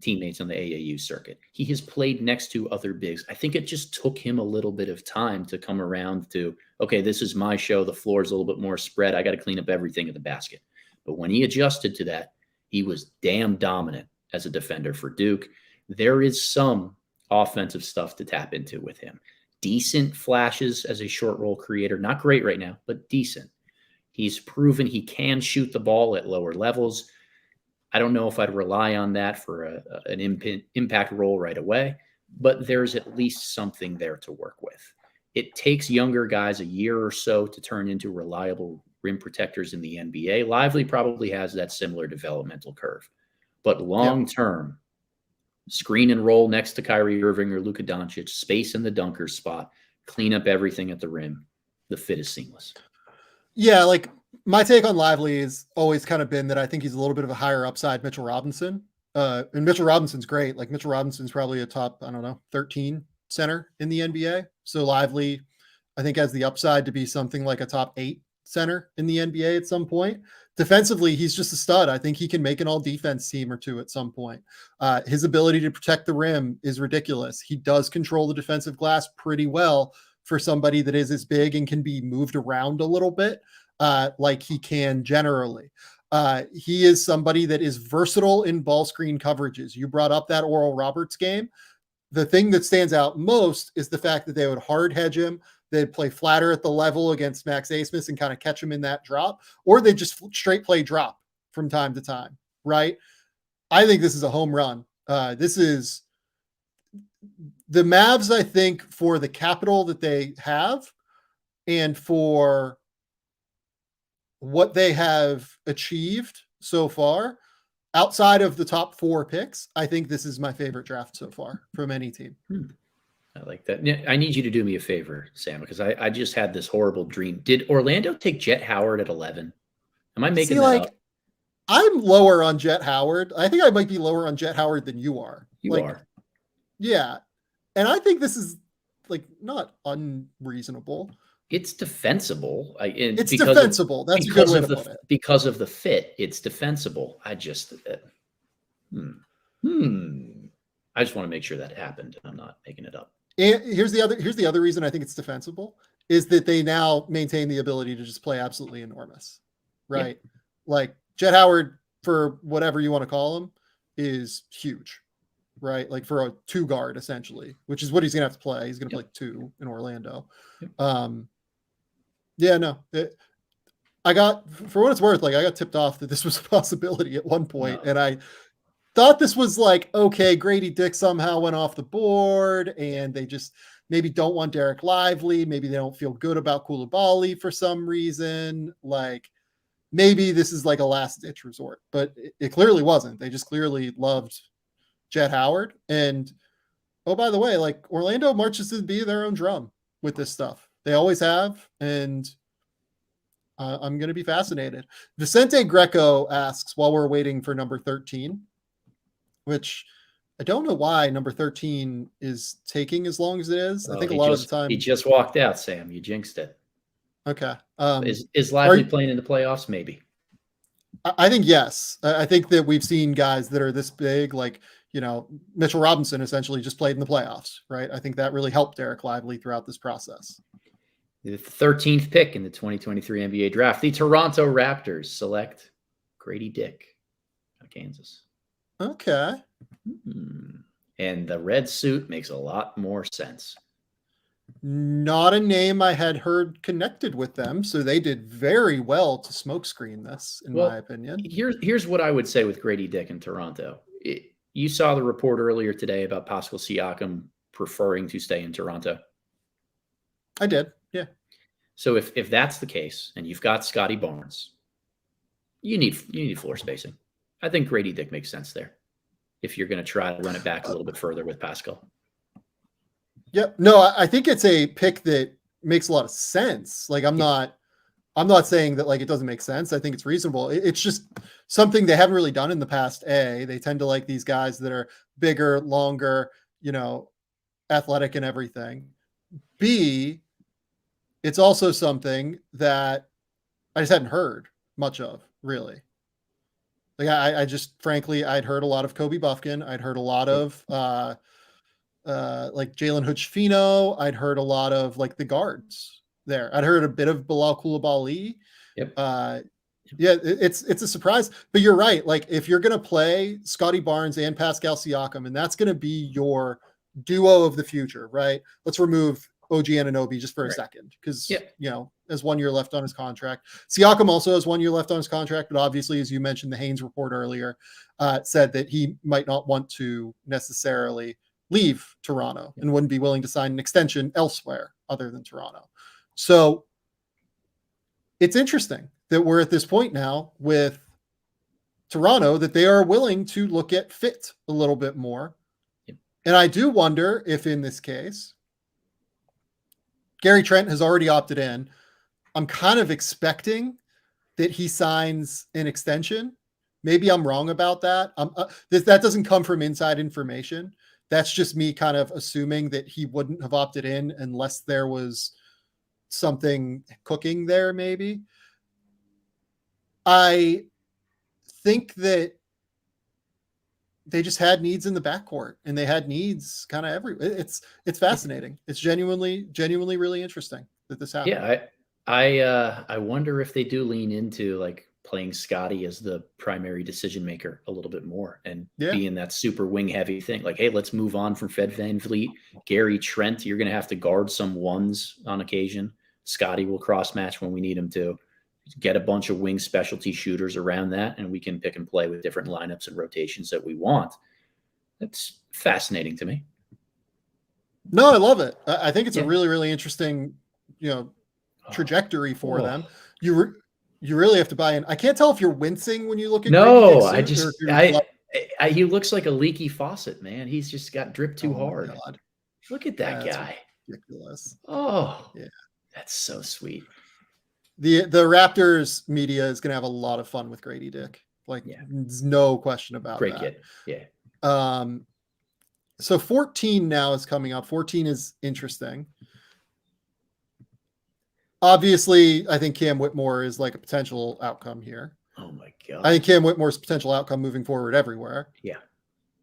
teammates on the AAU circuit. He has played next to other bigs. I think it just took him a little bit of time to come around to, okay, this is my show. The floor is a little bit more spread. I got to clean up everything at the basket. But when he adjusted to that, he was damn dominant as a defender for Duke. There is some offensive stuff to tap into with him. Decent flashes as a short roll creator. Not great right now, but decent. He's proven he can shoot the ball at lower levels. I don't know if I'd rely on that for an impact role right away, but there's at least something there to work with. It takes younger guys a year or so to turn into reliable rim protectors in the NBA. Lively probably has that similar developmental curve. But long-term, screen and roll next to Kyrie Irving or Luka Doncic, space in the dunker spot, clean up everything at the rim. The fit is seamless. Yeah, like my take on Lively has always kind of been that I think he's a little bit of a higher upside Mitchell Robinson. And Mitchell Robinson's great. Like Mitchell Robinson's probably a top, 13 center in the NBA. So Lively, I think, has the upside to be something like a top 8 center in the NBA at some point. Defensively, he's just a stud. I think he can make an all-defense team or two at some point. His ability to protect the rim is ridiculous. He does control the defensive glass pretty well for somebody that is as big and can be moved around a little bit like he can generally. He is somebody that is versatile in ball screen coverages. You brought up that Oral Roberts game. The thing that stands out most is the fact that they would hard hedge him. They'd play flatter at the level against Max Asmus and kind of catch him in that drop, or they just straight play drop from time to time, right? I think this is a home run. This is the Mavs, I think, for the capital that they have and for what they have achieved so far, outside of the top 4 picks, I think this is my favorite draft so far from any team. I like that. I need you to do me a favor, Sam, because I just had this horrible dream. Did Orlando take Jett Howard at 11? Am I making that up? I'm lower on Jett Howard. I think I might be lower on Jett Howard than you are. You are. Yeah. And I think this is like not unreasonable. It's defensible. It's defensible. That's a good way to put it. Because of the fit, it's defensible. I just I just want to make sure that happened. I'm not making it up. And here's the other reason I think it's defensible is that they now maintain the ability to just play absolutely enormous. Right? Yeah. Like Jett Howard, for whatever you want to call him, is huge. Right? Like for a 2 guard, essentially, which is what he's gonna have to play. He's gonna play 2 in Orlando. I got, for what it's worth, like I got tipped off that this was a possibility at one point, and I thought this was like, okay, Gradey Dick somehow went off the board, and they just maybe don't want Dereck Lively. Maybe they don't feel good about Coulibaly for some reason. Like maybe this is like a last ditch resort, but it clearly wasn't. They just clearly loved Jett Howard. And oh, by the way, like Orlando marches to be their own drum with this stuff. They always have. And I'm going to be fascinated. Vicente Greco asks, while we're waiting for number 13, which I don't know why number 13 is taking as long as it is. I think a lot of the time. He just walked out, Sam. You jinxed it. Okay. Is Lively playing in the playoffs? Maybe. I think yes. I think that we've seen guys that are this big, like, you know, Mitchell Robinson essentially just played in the playoffs, right? I think that really helped Dereck Lively throughout this process. The 13th pick in the 2023 NBA draft, the Toronto Raptors select Gradey Dick of Kansas. Okay. And the red suit makes a lot more sense. Not a name I had heard connected with them, so they did very well to smokescreen this, in my opinion. Here's what I would say with Gradey Dick in Toronto. You saw the report earlier today about Pascal Siakam preferring to stay in Toronto. I did, yeah. So if that's the case, and you've got Scotty Barnes, you need floor spacing. I think Gradey Dick makes sense there if you're going to try to run it back a little bit further with Pascal. Yep. No, I think it's a pick that makes a lot of sense. Like I'm not saying that like it doesn't make sense. I think it's reasonable. It's just something they haven't really done in the past. They tend to like these guys that are bigger, longer, you know, athletic and everything. B, it's also something that I just hadn't heard much of, really. Like I just, frankly, I'd heard a lot of Kobe Bufkin. I'd heard a lot of like Jalen Hood-Schifino. I'd heard a lot of like the guards there. I'd heard a bit of Bilal Coulibaly. Yep. Yeah, it's a surprise, but you're right. Like if you're going to play Scotty Barnes and Pascal Siakam, and that's going to be your duo of the future, right? Let's remove OG Anunoby just for a second, because you know, has 1 year left on his contract. Siakam also has 1 year left on his contract, but obviously, as you mentioned, the Haynes report earlier said that he might not want to necessarily leave Toronto and wouldn't be willing to sign an extension elsewhere other than Toronto. So it's interesting that we're at this point now with Toronto that they are willing to look at fit a little bit more. And I do wonder if in this case, Gary Trent has already opted in. I'm kind of expecting that he signs an extension. Maybe I'm wrong about that. That doesn't come from inside information. That's just me kind of assuming that he wouldn't have opted in unless there was something cooking there, maybe. I think that they just had needs in the backcourt, and they had needs kind of everywhere. It's fascinating. It's genuinely really interesting that this happened. Yeah, I wonder if they do lean into like playing Scotty as the primary decision maker a little bit more and being that super wing heavy thing. Like, hey, let's move on from Fred VanVleet. Gary Trent, you're going to have to guard some ones on occasion. Scotty will cross match when we need him to. Get a bunch of wing specialty shooters around that, and we can pick and play with different lineups and rotations that we want. That's fascinating to me. No, I love it. I think it's a really, really interesting, you know, trajectory for them. You really have to buy in. I can't tell if you're wincing when you look at Grady No, Dick's suit, or if you're he looks like a leaky faucet, man. He's just got dripped too oh my hard. God. Look at that That's guy. ridiculous. Oh, Yeah. that's so sweet. The Raptors media is going to have a lot of fun with Grady Dick. Like, there's no question about Great that. kid. Yeah. So 14 now is coming up. 14 is interesting. Obviously, I think Cam Whitmore is like a potential outcome here. Oh my God. I think Cam Whitmore's potential outcome moving forward everywhere. Yeah.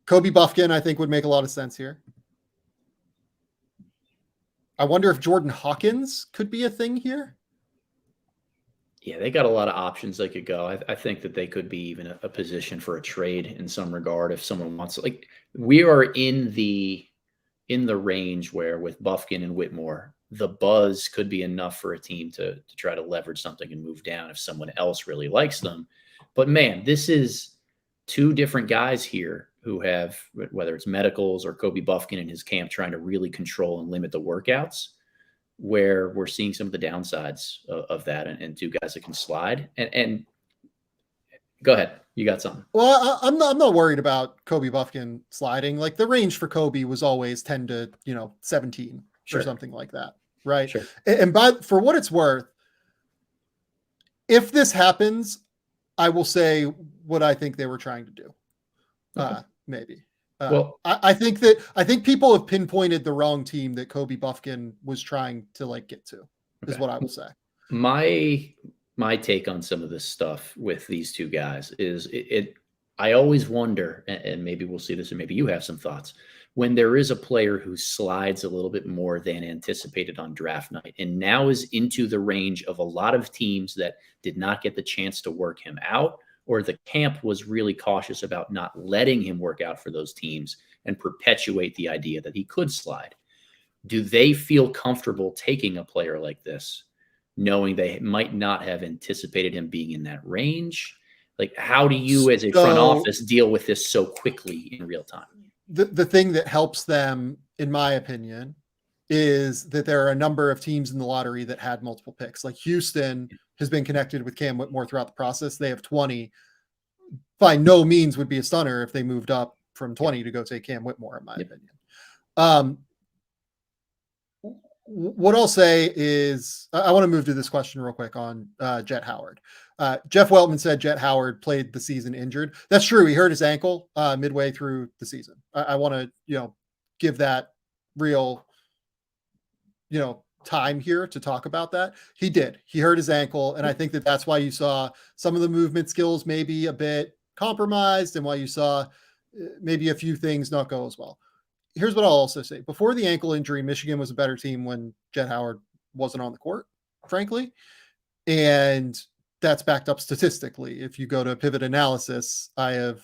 Kobe Bufkin, I think, would make a lot of sense here. I wonder if Jordan Hawkins could be a thing here. Yeah, they got a lot of options they could go. I think that they could be even a position for a trade in some regard if someone wants. Like, we are in the range where with Bufkin and Whitmore, the buzz could be enough for a team to try to leverage something and move down if someone else really likes them. But man, this is two different guys here who have, whether it's medicals or Kobe Bufkin and his camp, trying to really control and limit the workouts, where we're seeing some of the downsides of that, and two guys that can slide. And go ahead, you got something. Well, I'm not worried about Kobe Bufkin sliding. Like, the range for Kobe was always 10 to 17 or something like that, right? Sure. And for what it's worth, if this happens, I will say what I think they were trying to do. Okay. Maybe. Well, I think people have pinpointed the wrong team that Kobe Bufkin was trying to like get to, is what I will say. My take on some of this stuff with these two guys is I always wonder, and maybe we'll see this, or maybe you have some thoughts, when there is a player who slides a little bit more than anticipated on draft night and now is into the range of a lot of teams that did not get the chance to work him out, or the camp was really cautious about not letting him work out for those teams and perpetuate the idea that he could slide. Do they feel comfortable taking a player like this, knowing they might not have anticipated him being in that range? Like, how do you as a front office deal with this so quickly in real time? The thing that helps them, in my opinion, is that there are a number of teams in the lottery that had multiple picks. Like, Houston has been connected with Cam Whitmore throughout the process. They have 20. By no means would be a stunner if they moved up from 20 to go take Cam Whitmore, in my opinion. What I'll say is, I want to move to this question real quick on Jett Howard. Jeff Weltman said Jett Howard played the season injured. That's true. He hurt his ankle midway through the season. I want to, give that real, time here to talk about that. He did. He hurt his ankle, and I think that's why you saw some of the movement skills maybe a bit compromised, and why you saw maybe a few things not go as well. Here's what I'll also say. Before the ankle injury, Michigan was a better team when Jett Howard wasn't on the court, frankly. And that's backed up statistically. If you go to pivot analysis, I have,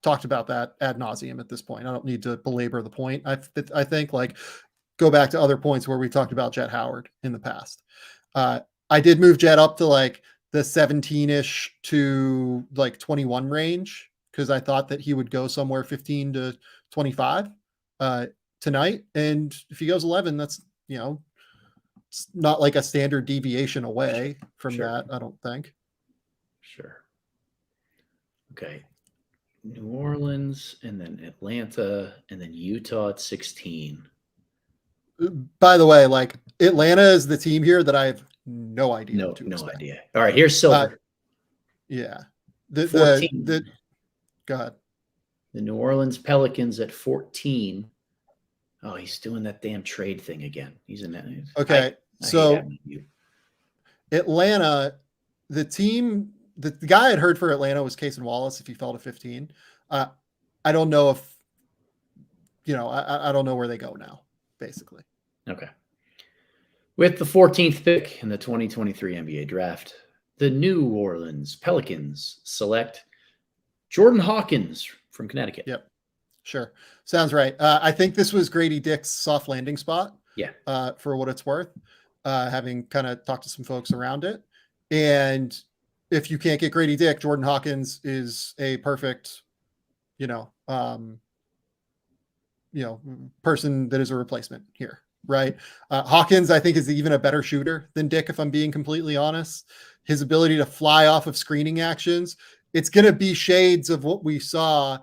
talked about that ad nauseum at this point. I don't need to belabor the point. I think, like, go back to other points where we talked about Jett Howard in the past. I did move Jett up to like the 17-ish to like 21 range, because I thought that he would go somewhere 15 to 25 tonight. And if he goes 11, that's, it's not like a standard deviation away from that, I don't think. Sure. Okay. New Orleans, and then Atlanta, and then Utah at 16. By the way, like, Atlanta is the team here that I have no idea. No idea. All right, here's Silver. Yeah. 14. Go ahead. The New Orleans Pelicans at 14. Oh, he's doing that damn trade thing again. He's in that. Okay. So Atlanta, the team, the guy I'd heard for Atlanta was Cason Wallace if he fell to 15. I don't know if, I don't know where they go now, basically. Okay. With the 14th pick in the 2023 NBA draft, the New Orleans Pelicans select Jordan Hawkins from Connecticut. Yep. Sure. Sounds right. I think this was Grady Dick's soft landing spot. Yeah. For what it's worth, having kind of talked to some folks around it. And if you can't get Grady Dick, Jordan Hawkins is a perfect, person that is a replacement here. right? Hawkins, I think, is even a better shooter than Dick, if I'm being completely honest. His ability to fly off of screening actions, it's going to be shades of what we saw.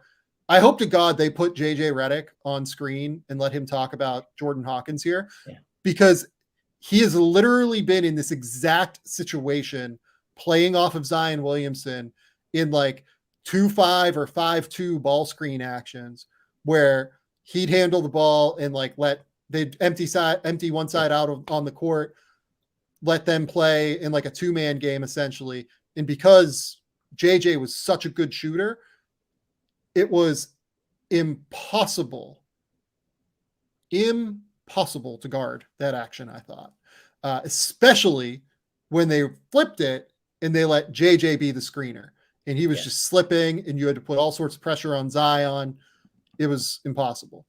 I hope to God they put JJ Redick on screen and let him talk about Jordan Hawkins here, because he has literally been in this exact situation playing off of Zion Williamson in like 2-5 or 5-2 ball screen actions where he'd handle the ball and like they'd empty one side out on the court, let them play in like a 2-man game essentially. And because JJ was such a good shooter, it was impossible to guard that action, I thought, especially when they flipped it and they let JJ be the screener and he was just slipping and you had to put all sorts of pressure on Zion. It was impossible.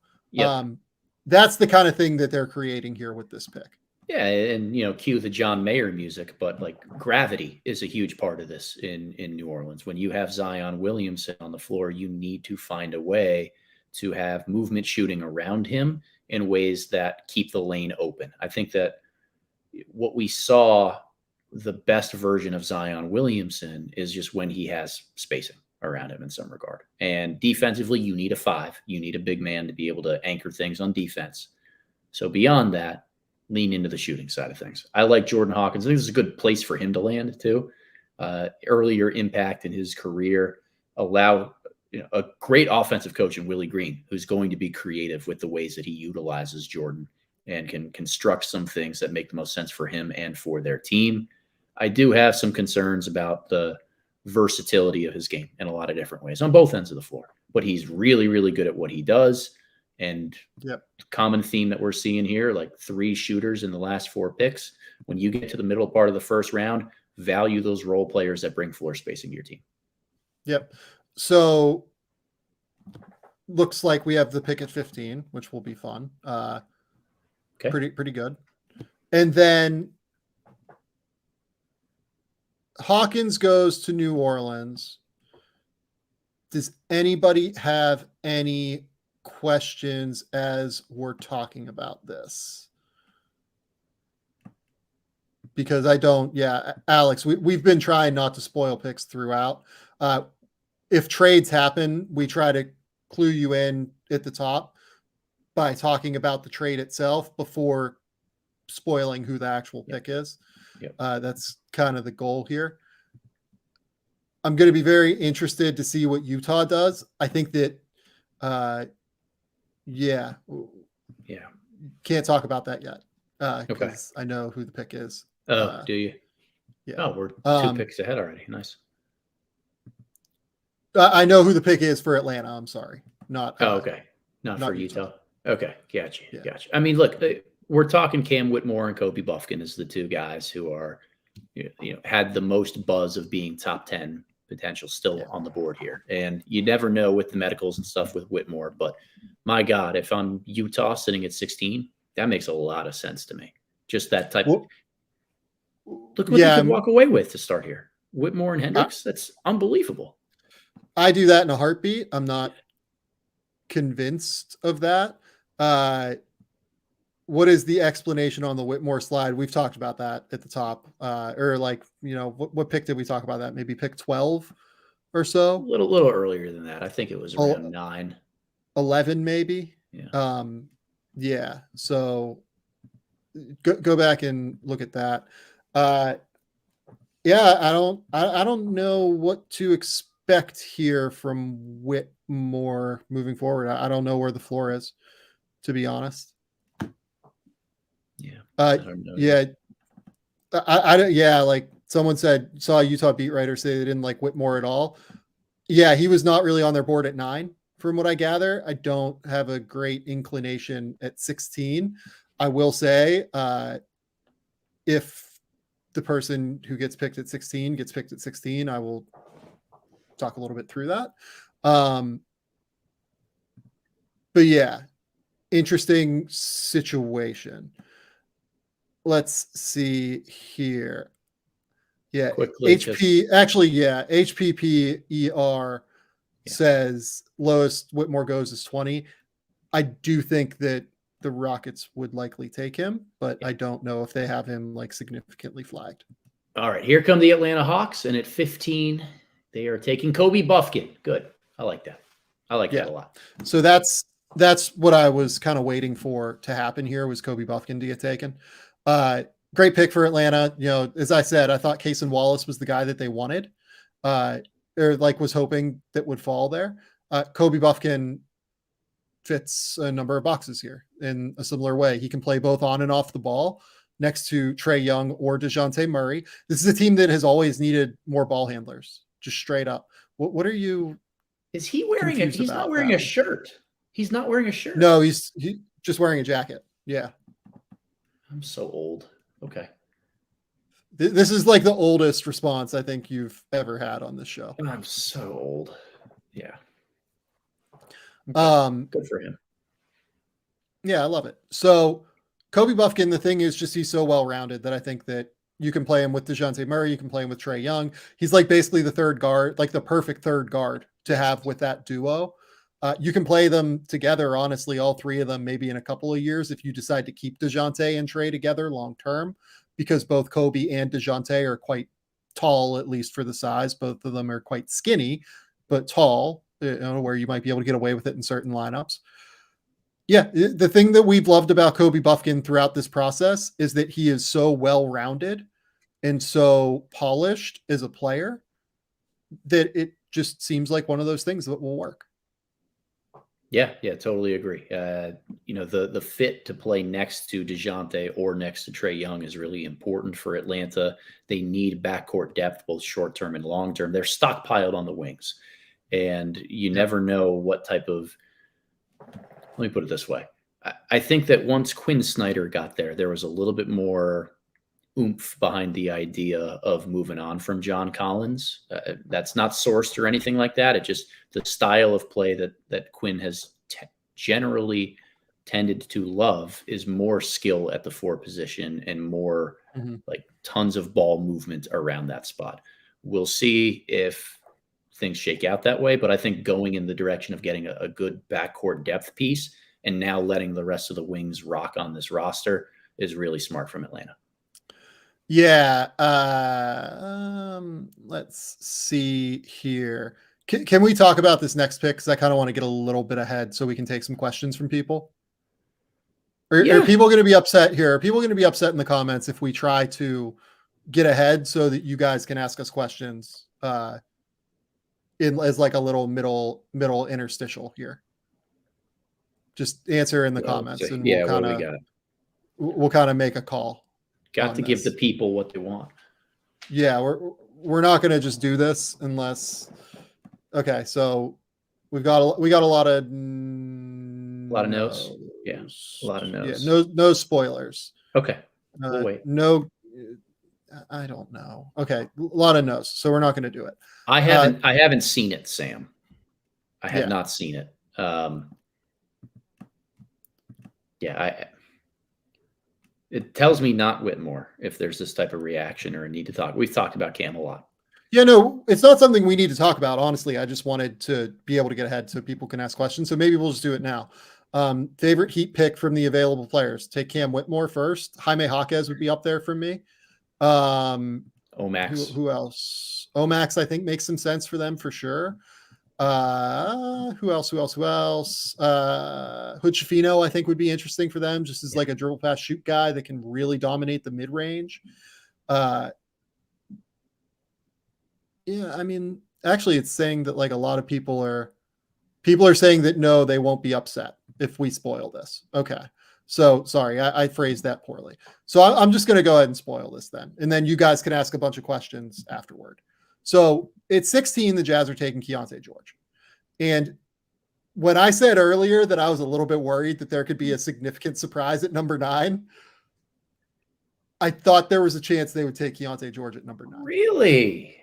That's the kind of thing that they're creating here with this pick. Yeah, and cue the John Mayer music, but like gravity is a huge part of this in New Orleans. When you have Zion Williamson on the floor, you need to find a way to have movement shooting around him in ways that keep the lane open. I think that what we saw, the best version of Zion Williamson is just when he has spacing around him in some regard. And defensively, you need a 5. You need a big man to be able to anchor things on defense. So beyond that, lean into the shooting side of things. I like Jordan Hawkins. I think this is a good place for him to land too. Earlier impact in his career, allow a great offensive coach in Willie Green, who's going to be creative with the ways that he utilizes Jordan and can construct some things that make the most sense for him and for their team. I do have some concerns about the versatility of his game in a lot of different ways on both ends of the floor, but he's really, really good at what he does. And the common theme that we're seeing here, like 3 shooters in the last 4 picks, when you get to the middle part of the first round, value those role players that bring floor spacing to your team. Yep. So looks like we have the pick at 15, which will be fun. Okay. Pretty good. And then Hawkins goes to New Orleans. Does anybody have any questions as we're talking about this? Because I don't. Alex, we've been trying not to spoil picks throughout. If trades happen, we try to clue you in at the top by talking about the trade itself before spoiling who the actual pick is. That's kind of the goal here. I'm going to be very interested to see what Utah does. I think that can't talk about that yet because I know who the pick is. Do you? Yeah. Oh, we're 2 picks ahead already. Nice. I know who the pick is for Atlanta. I'm sorry. Not for Utah. Okay. Gotcha. I mean, look, we're talking Cam Whitmore and Kobe Bufkin as the 2 guys who are, had the most buzz of being top 10 potential still on the board here. And you never know with the medicals and stuff with Whitmore, but my God, if I'm Utah sitting at 16, that makes a lot of sense to me. Just that type of, look what they could walk away with to start here. Whitmore and Hendricks, that's unbelievable. I do that in a heartbeat. I'm not convinced of that. What is the explanation on the Whitmore slide? We've talked about that at the top, or like, what pick did we talk about that? Maybe pick 12 or so. A little earlier than that. I think it was around 9, 11, maybe. Yeah. So go back and look at that. I don't know what to expect here from Whitmore moving forward. I don't know where the floor is, to be honest. Like someone saw a Utah beat writer say they didn't like Whitmore at all. Yeah, he was not really on their board at 9, from what I gather. I don't have a great inclination at 16. I will say, if the person who gets picked at 16 gets picked at 16, I will talk a little bit through that. But yeah, interesting situation. Let's see here. Yeah, quickly, HPPER says lowest Whitmore goes is 20. I do think that the Rockets would likely take him, but I don't know if they have him like significantly flagged. All right, here come the Atlanta Hawks, and at 15, they are taking Kobe Bufkin. Good. I like that. I like that a lot. So that's what I was kind of waiting for to happen here, was Kobe Bufkin to get taken. Great pick for Atlanta. You know, as I said, I thought Cason Wallace was the guy that they wanted, or like was hoping that would fall there. Kobe Bufkin fits a number of boxes here in a similar way. He can play both on and off the ball next to Trae Young or DeJounte Murray. This is a team that has always needed more ball handlers, just straight up. What are you? Is he wearing a? He's not wearing a shirt. He's not wearing a shirt. No, he's just wearing a jacket. Yeah. I'm so old. Okay. This is like the oldest response I think you've ever had on this show. I'm so old. Yeah. Okay. Good for him. Yeah, I love it. So Kobe Bufkin, the thing is just he's so well-rounded that I think that you can play him with DeJounte Murray, you can play him with Trae Young. He's like basically the third guard, like the perfect third guard to have with that duo. You can play them together, honestly, all three of them, maybe in a couple of years if you decide to keep DeJounte and Trae together long-term, because both Kobe and DeJounte are quite tall, at least for the size. Both of them are quite skinny, but tall, you know, where you might be able to get away with it in certain lineups. Yeah, the thing that we've loved about Kobe Bufkin throughout this process is that he is so well-rounded and so polished as a player that it just seems like one of those things that will work. Yeah, totally agree. You know, the fit to play next to DeJounte or next to Trae Young is really important for Atlanta. They need backcourt depth, both short-term and long-term. They're stockpiled on the wings, and you never know what type of. Let me put it this way. I think that once Quinn Snyder got there was a little bit more oomph behind the idea of moving on from John Collins. That's not sourced or anything like that. It just the style of play that Quinn has generally tended to love is more skill at the 4 position and more like tons of ball movement around that spot. We'll see if things shake out that way, but I think going in the direction of getting a good backcourt depth piece and now letting the rest of the wings rock on this roster is really smart from Atlanta. Yeah. Let's see here. Can we talk about this next pick? Because I kind of want to get a little bit ahead so we can take some questions from people. Are people going to be upset here? Are people going to be upset in the comments if we try to get ahead so that you guys can ask us questions as like a little middle interstitial here? Just answer in the comments, and we'll kind of make a call. Got to give the people what they want. Yeah, we're not going to just do this unless. Okay, so we got a lot of no's. Yeah, a lot of no's. Yeah, no spoilers. Okay, we'll wait. No, I don't know. Okay, a lot of no's, so we're not going to do it. I haven't seen it, Sam. I have not seen it. It tells me not Whitmore if there's this type of reaction or a need to talk. We've talked about Cam a lot. Yeah, no, it's not something we need to talk about. Honestly, I just wanted to be able to get ahead so people can ask questions. So maybe we'll just do it now. Favorite Heat pick from the available players. Take Cam Whitmore first. Jaime Jaquez would be up there for me. Omax. Who else? Omax, I think, makes some sense for them for sure. Who else? Hood-Schifino, I think, would be interesting for them, just as like a dribble pass shoot guy that can really dominate the mid-range. Yeah, I mean, actually, it's saying that like a lot of people are saying that no, they won't be upset if we spoil this. Okay. So sorry, I phrased that poorly. So I'm just going to go ahead and spoil this then. And then you guys can ask a bunch of questions afterward. So at 16, the Jazz are taking Keyonte George. And when I said earlier that I was a little bit worried that there could be a significant surprise at number 9, I thought there was a chance they would take Keyonte George at number 9. Really?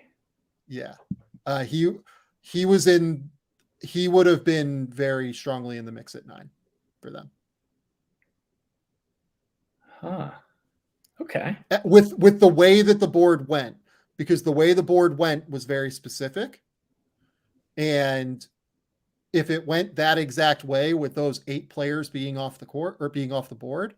Yeah. He would have been very strongly in the mix at 9 for them. Huh. Okay. With the way that the board went, because the way the board went was very specific. And if it went that exact way with those 8 players being off the court or being off the board,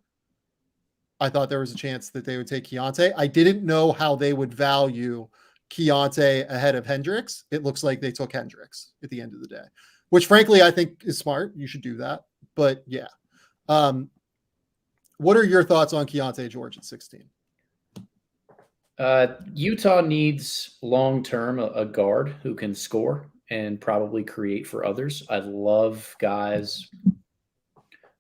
I thought there was a chance that they would take Keyonte. I didn't know how they would value Keyonte ahead of Hendricks. It looks like they took Hendricks at the end of the day, which frankly I think is smart. You should do that. But yeah. What are your thoughts on Keyonte George at 16? Utah needs long-term a guard who can score and probably create for others. I love guys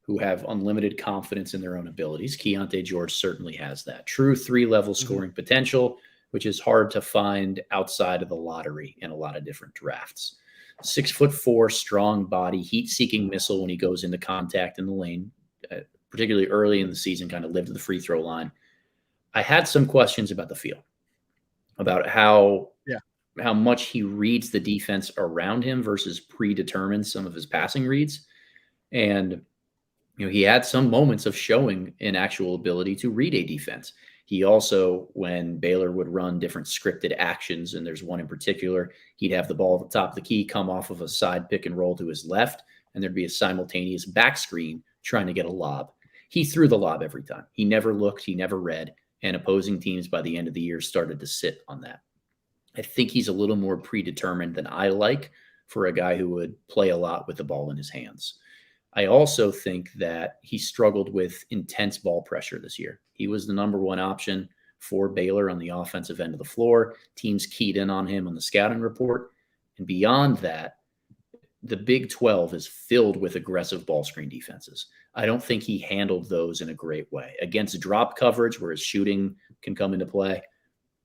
who have unlimited confidence in their own abilities. Keyonte George certainly has that. True 3-level scoring potential, which is hard to find outside of the lottery in a lot of different drafts. 6'4", strong body, heat-seeking missile when he goes into contact in the lane, particularly early in the season, kind of lived to the free throw line. I had some questions about the feel, about how much he reads the defense around him versus predetermines some of his passing reads. And he had some moments of showing an actual ability to read a defense. He also, when Baylor would run different scripted actions, and there's one in particular, he'd have the ball at the top of the key, come off of a side pick and roll to his left, and there'd be a simultaneous back screen trying to get a lob. He threw the lob every time. He never looked, he never read, and opposing teams by the end of the year started to sit on that. I think he's a little more predetermined than I like for a guy who would play a lot with the ball in his hands. I also think that he struggled with intense ball pressure this year. He was the number 1 option for Baylor on the offensive end of the floor. Teams keyed in on him on the scouting report. And beyond that, the Big 12 is filled with aggressive ball screen defenses. I don't think he handled those in a great way. Against drop coverage, where his shooting can come into play,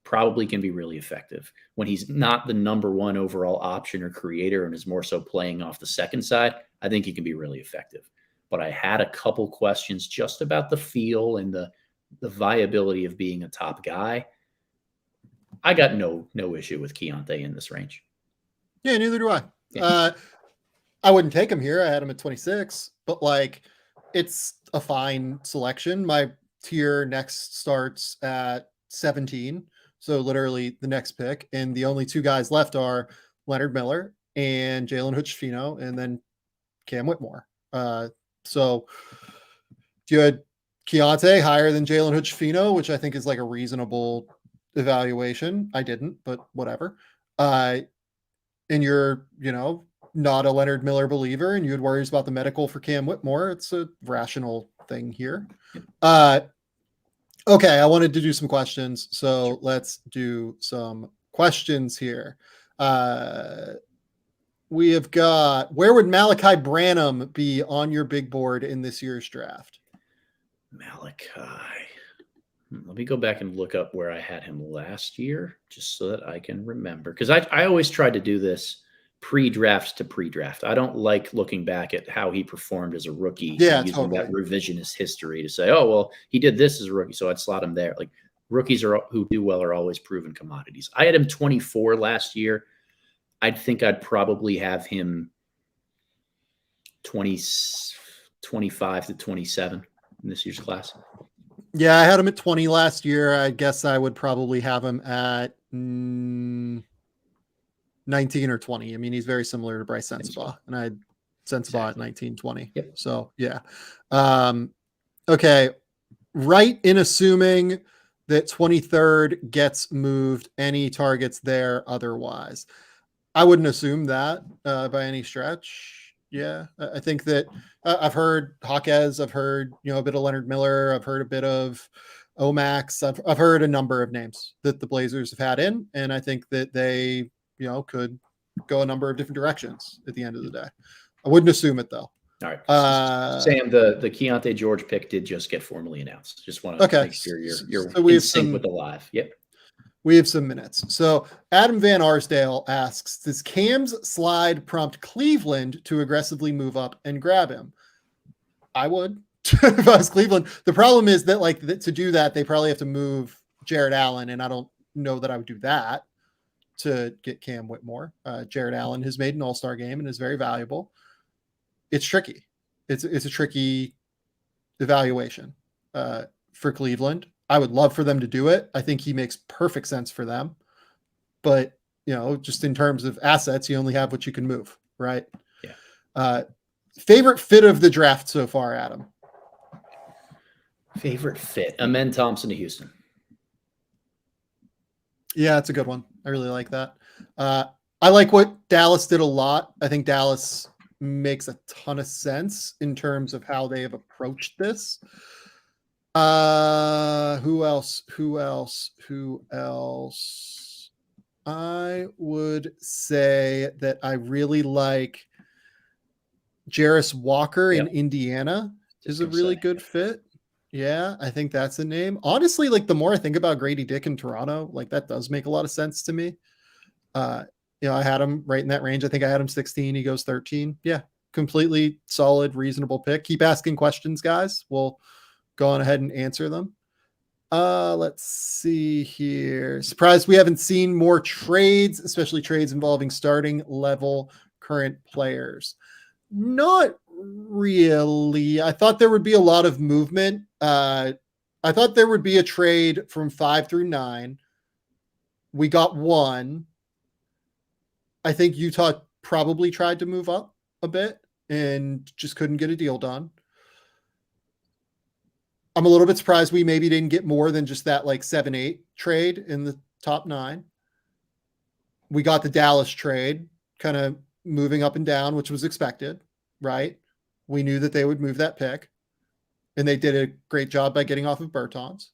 probably can be really effective. When he's not the number 1 overall option or creator and is more so playing off the second side, I think he can be really effective. But I had a couple questions just about the feel and the viability of being a top guy. I got no issue with Keyonte in this range. Yeah, neither do I. Yeah. I wouldn't take him here. I had him at 26, but like, it's a fine selection. My tier next starts at 17. So literally the next pick. And the only 2 guys left are Leonard Miller and Jalen Hood-Schifino, and then Cam Whitmore. So you had Keyonte higher than Jalen Hood-Schifino, which I think is like a reasonable evaluation. I didn't, but whatever. And you're, not a Leonard Miller believer, and you had worries about the medical for Cam Whitmore. It's a rational thing here. Okay, I wanted to do some questions, so let's do some questions here. We have got, where would Malachi Branham be on your big board in this year's draft? Malachi. Let me go back and look up where I had him last year, just so that I can remember. Because I always tried to do this pre-draft to pre-draft. I don't like looking back at how he performed as a rookie, using totally. that revisionist history to say, oh, well, he did this as a rookie, so I'd slot him there. Like, rookies who do well are always proven commodities. I had him 24 last year. I think I'd probably have him 25 to 27 in this year's class. Yeah, I had him at 20 last year. I guess I would probably have him at 19 or 20. I mean, he's very similar to Bryce Sensabaugh, and I had Sensabaugh at 19, 20. Yep. So, yeah. Okay. Right in assuming that 23rd gets moved, any targets there otherwise? I wouldn't assume that by any stretch. Yeah, I think that I've heard Hawkins, I've heard a bit of Leonard Miller, I've heard a bit of Omax, I've heard a number of names that the Blazers have had in, and I think that they could go a number of different directions at the end of the day. I wouldn't assume it though. All right, Sam, the Keyonte George pick did just get formally announced. Just want to make sure you're in sync with the live. Yep. We have some minutes. So Adam Van Arsdale asks, does Cam's slide prompt Cleveland to aggressively move up and grab him? I would if I was Cleveland. The problem is that to do that, they probably have to move Jared Allen. And I don't know that I would do that to get Cam Whitmore. Jared Allen has made an all-star game and is very valuable. It's tricky. It's a tricky evaluation for Cleveland. I would love for them to do it. I think he makes perfect sense for them. But, just in terms of assets, you only have what you can move, right? Yeah. Favorite fit of the draft so far, Adam? Favorite fit? Amen Thompson to Houston. Yeah, it's a good one. I really like that. I like what Dallas did a lot. I think Dallas makes a ton of sense in terms of how they have approached this. Who else? I would say that I really like Jarace Walker in Indiana is a really good fit. Yeah, I think that's a name. Honestly, like the more I think about Gradey Dick in Toronto, like that does make a lot of sense to me. I had him right in that range. I think I had him 16. He goes 13. Yeah, completely solid, reasonable pick. Keep asking questions, guys. We'll go on ahead and answer them. Let's see here. Surprised we haven't seen more trades, especially trades involving starting level current players. Not really. I thought there would be a lot of movement. I thought there would be a trade from 5 through 9. We got one. I think Utah probably tried to move up a bit and just couldn't get a deal done. I'm a little bit surprised we maybe didn't get more than just that like 7-8 trade in the top 9. We got the Dallas trade kind of moving up and down, which was expected, right? We knew that they would move that pick, and they did a great job by getting off of Bertans.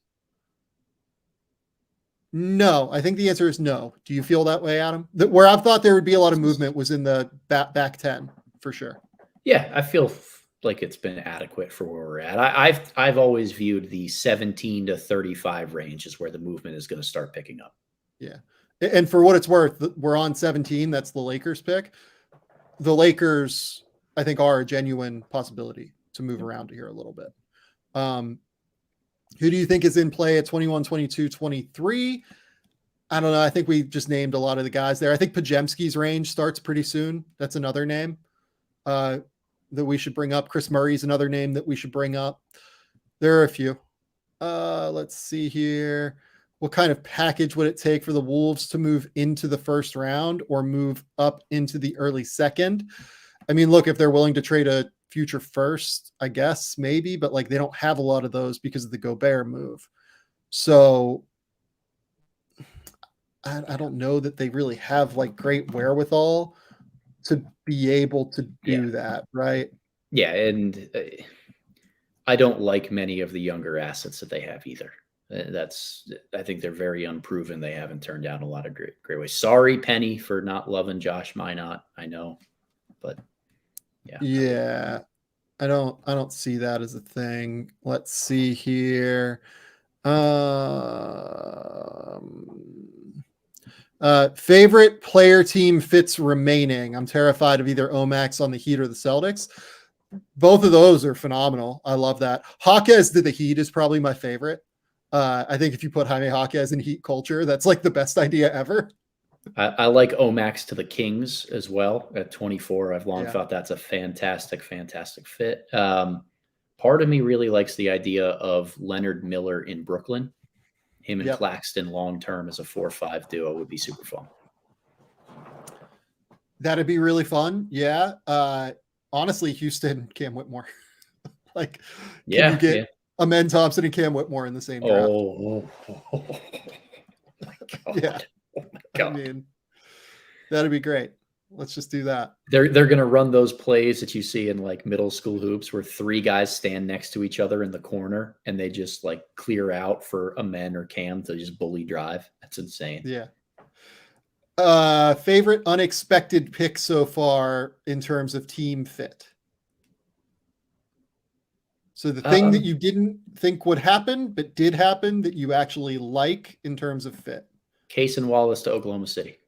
No, I think the answer is no. Do you feel that way, Adam? Where I thought there would be a lot of movement was in the back 10 for sure. Yeah, I feel like it's been adequate for where we're at. I've always viewed the 17 to 35 range is where the movement is going to start picking up. Yeah. And for what it's worth, we're on 17. That's the Lakers pick. The Lakers, I think, are a genuine possibility to move around here a little bit. Who do you think is in play at 21, 22, 23? I don't know. I think we just named a lot of the guys there. I think Pajemski's range starts pretty soon. That's another name that we should bring up. Chris Murray's another name that we should bring up. There are a few. Let's see here. What kind of package would it take for the Wolves to move into the first round or move up into the early second? I mean, look, if they're willing to trade a future first, I guess maybe, but like they don't have a lot of those because of the Gobert move. So I don't know that they really have like great wherewithal to be able to do that, right? Yeah, and I don't like many of the younger assets that they have either. I think they're very unproven. They haven't turned down a lot of great ways. Sorry, Penny, for not loving Josh Minot. I know, but yeah, I don't see that as a thing. Let's see here. Favorite player team fits remaining. I'm terrified of either Omax on the Heat or the Celtics. Both of those are phenomenal. I love that. Hawkins to the Heat is probably my favorite. I think if you put Jaime Hawkins in Heat culture, that's like the best idea ever. I like Omax to the Kings as well at 24. I've long thought that's a fantastic fit. Part of me really likes the idea of Leonard Miller in Brooklyn. Him and Claxton long-term as a 4-5 duo would be super fun. That'd be really fun. Yeah. Honestly, Houston, Cam Whitmore. Like, can you get Amen Thompson and Cam Whitmore in the same draft? Oh my God. Yeah. Oh my God. I mean, that'd be great. Let's just do that. They're going to run those plays that you see in like middle school hoops where 3 guys stand next to each other in the corner and they just like clear out for Amen or Cam to just bully drive. That's insane. Yeah. Favorite unexpected pick so far in terms of team fit? So the thing that you didn't think would happen, but did happen that you actually like in terms of fit. Cason Wallace to Oklahoma City.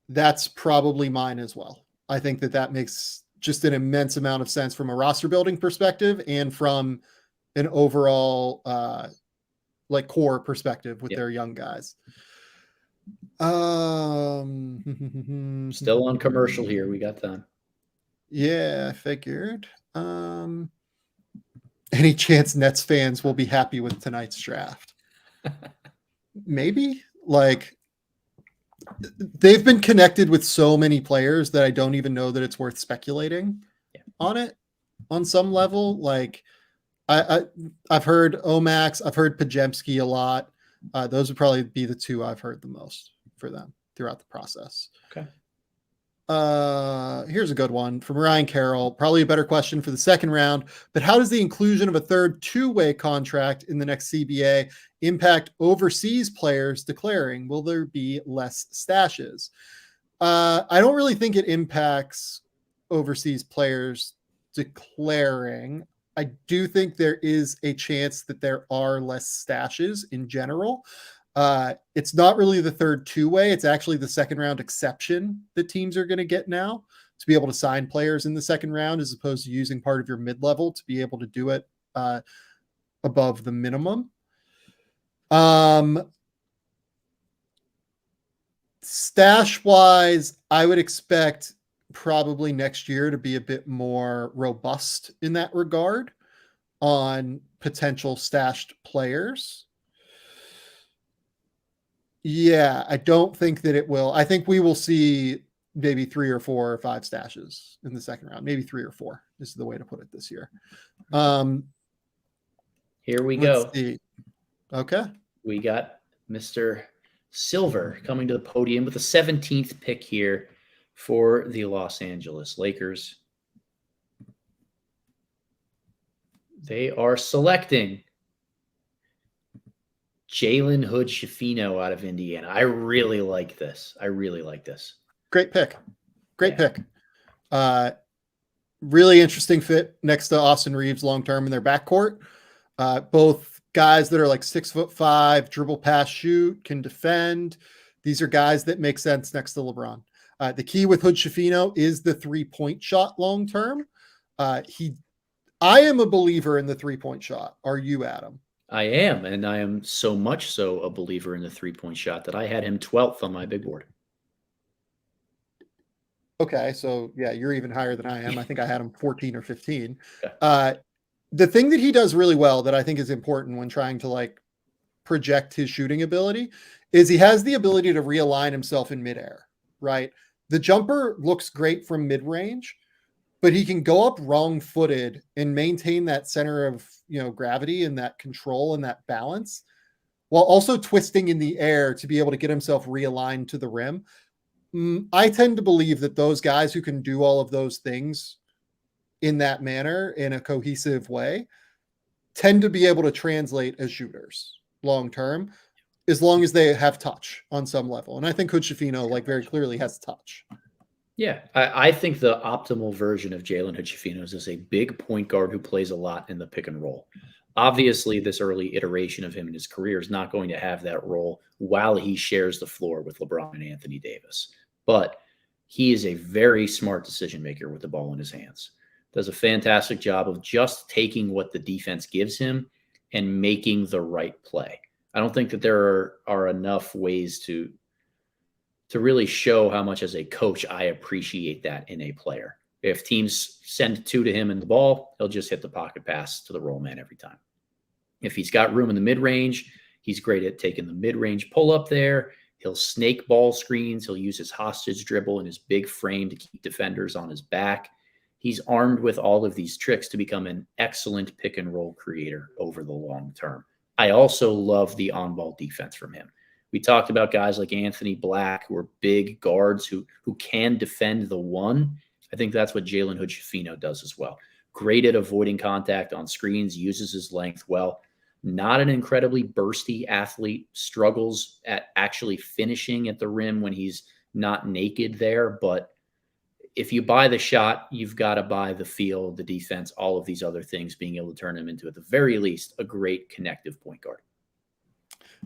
That's probably mine as well. I think that makes just an immense amount of sense from a roster building perspective and from an overall like core perspective with their young guys. Still on commercial here. We got time. Yeah, I figured. Any chance Nets fans will be happy with tonight's draft? Maybe. Like, they've been connected with so many players that I don't even know that it's worth speculating. on it on some level. Like I've heard Omax, I've heard Pajemski a lot. Those would probably be the two I've heard the most for them throughout the process. Okay. Here's a good one from Ryan Carroll. Probably a better question for the second round, but how does the inclusion of a third two-way contract in the next CBA impact overseas players declaring? Will there be less stashes? I don't really think it impacts overseas players declaring. I do think there is a chance that there are less stashes in general. It's not really the third two-way. It's actually the second round exception that teams are going to get now to be able to sign players in the second round, as opposed to using part of your mid-level to be able to do it above the minimum. Stash-wise, I would expect probably next year to be a bit more robust in that regard on potential stashed players. Yeah, I don't think that it will. I think we will see maybe 3 or 4 or 5 stashes in the second round. Maybe 3 or 4 is the way to put it this year. Here we go. See. Okay. We got Mr. Silver coming to the podium with the 17th pick here for the Los Angeles Lakers. They are selecting Jalen Hood-Schifino out of Indiana. I really like this. Great pick. Great pick. Really interesting fit next to Austin Reeves long-term in their backcourt. Both guys that are like 6'5", dribble, pass, shoot, can defend. These are guys that make sense next to LeBron. The key with Hood-Schifino is the 3-point shot long-term. I am a believer in the 3-point shot. Are you, Adam? I am, and I am so much so a believer in the 3-point shot that I had him 12th on my big board. Okay, so yeah, you're even higher than I am. I think I had him 14 or 15. Okay. The thing that he does really well that I think is important when trying to like project his shooting ability is he has the ability to realign himself in midair, right? The jumper looks great from mid-range, but he can go up wrong-footed and maintain that center of, gravity and that control and that balance while also twisting in the air to be able to get himself realigned to the rim. I tend to believe that those guys who can do all of those things in that manner in a cohesive way tend to be able to translate as shooters long-term, as long as they have touch on some level. And I think Hood-Schifino like very clearly has touch. Yeah, I think the optimal version of Jalen Hood-Schifino is a big point guard who plays a lot in the pick and roll. Obviously, this early iteration of him in his career is not going to have that role while he shares the floor with LeBron and Anthony Davis. But he is a very smart decision maker with the ball in his hands. Does a fantastic job of just taking what the defense gives him and making the right play. I don't think that there are enough ways to really show how much as a coach I appreciate that in a player. If teams send 2 to him in the ball, he'll just hit the pocket pass to the roll man every time. If he's got room in the mid-range, he's great at taking the mid-range pull-up there. He'll snake ball screens. He'll use his hostage dribble and his big frame to keep defenders on his back. He's armed with all of these tricks to become an excellent pick-and-roll creator over the long term. I also love the on-ball defense from him. We talked about guys like Anthony Black, who are big guards who can defend the one. I think that's what Jalen Hood-Schifino does as well. Great at avoiding contact on screens, uses his length well. Not an incredibly bursty athlete, struggles at actually finishing at the rim when he's not naked there. But if you buy the shot, you've got to buy the feel, the defense, all of these other things, being able to turn him into, at the very least, a great connective point guard.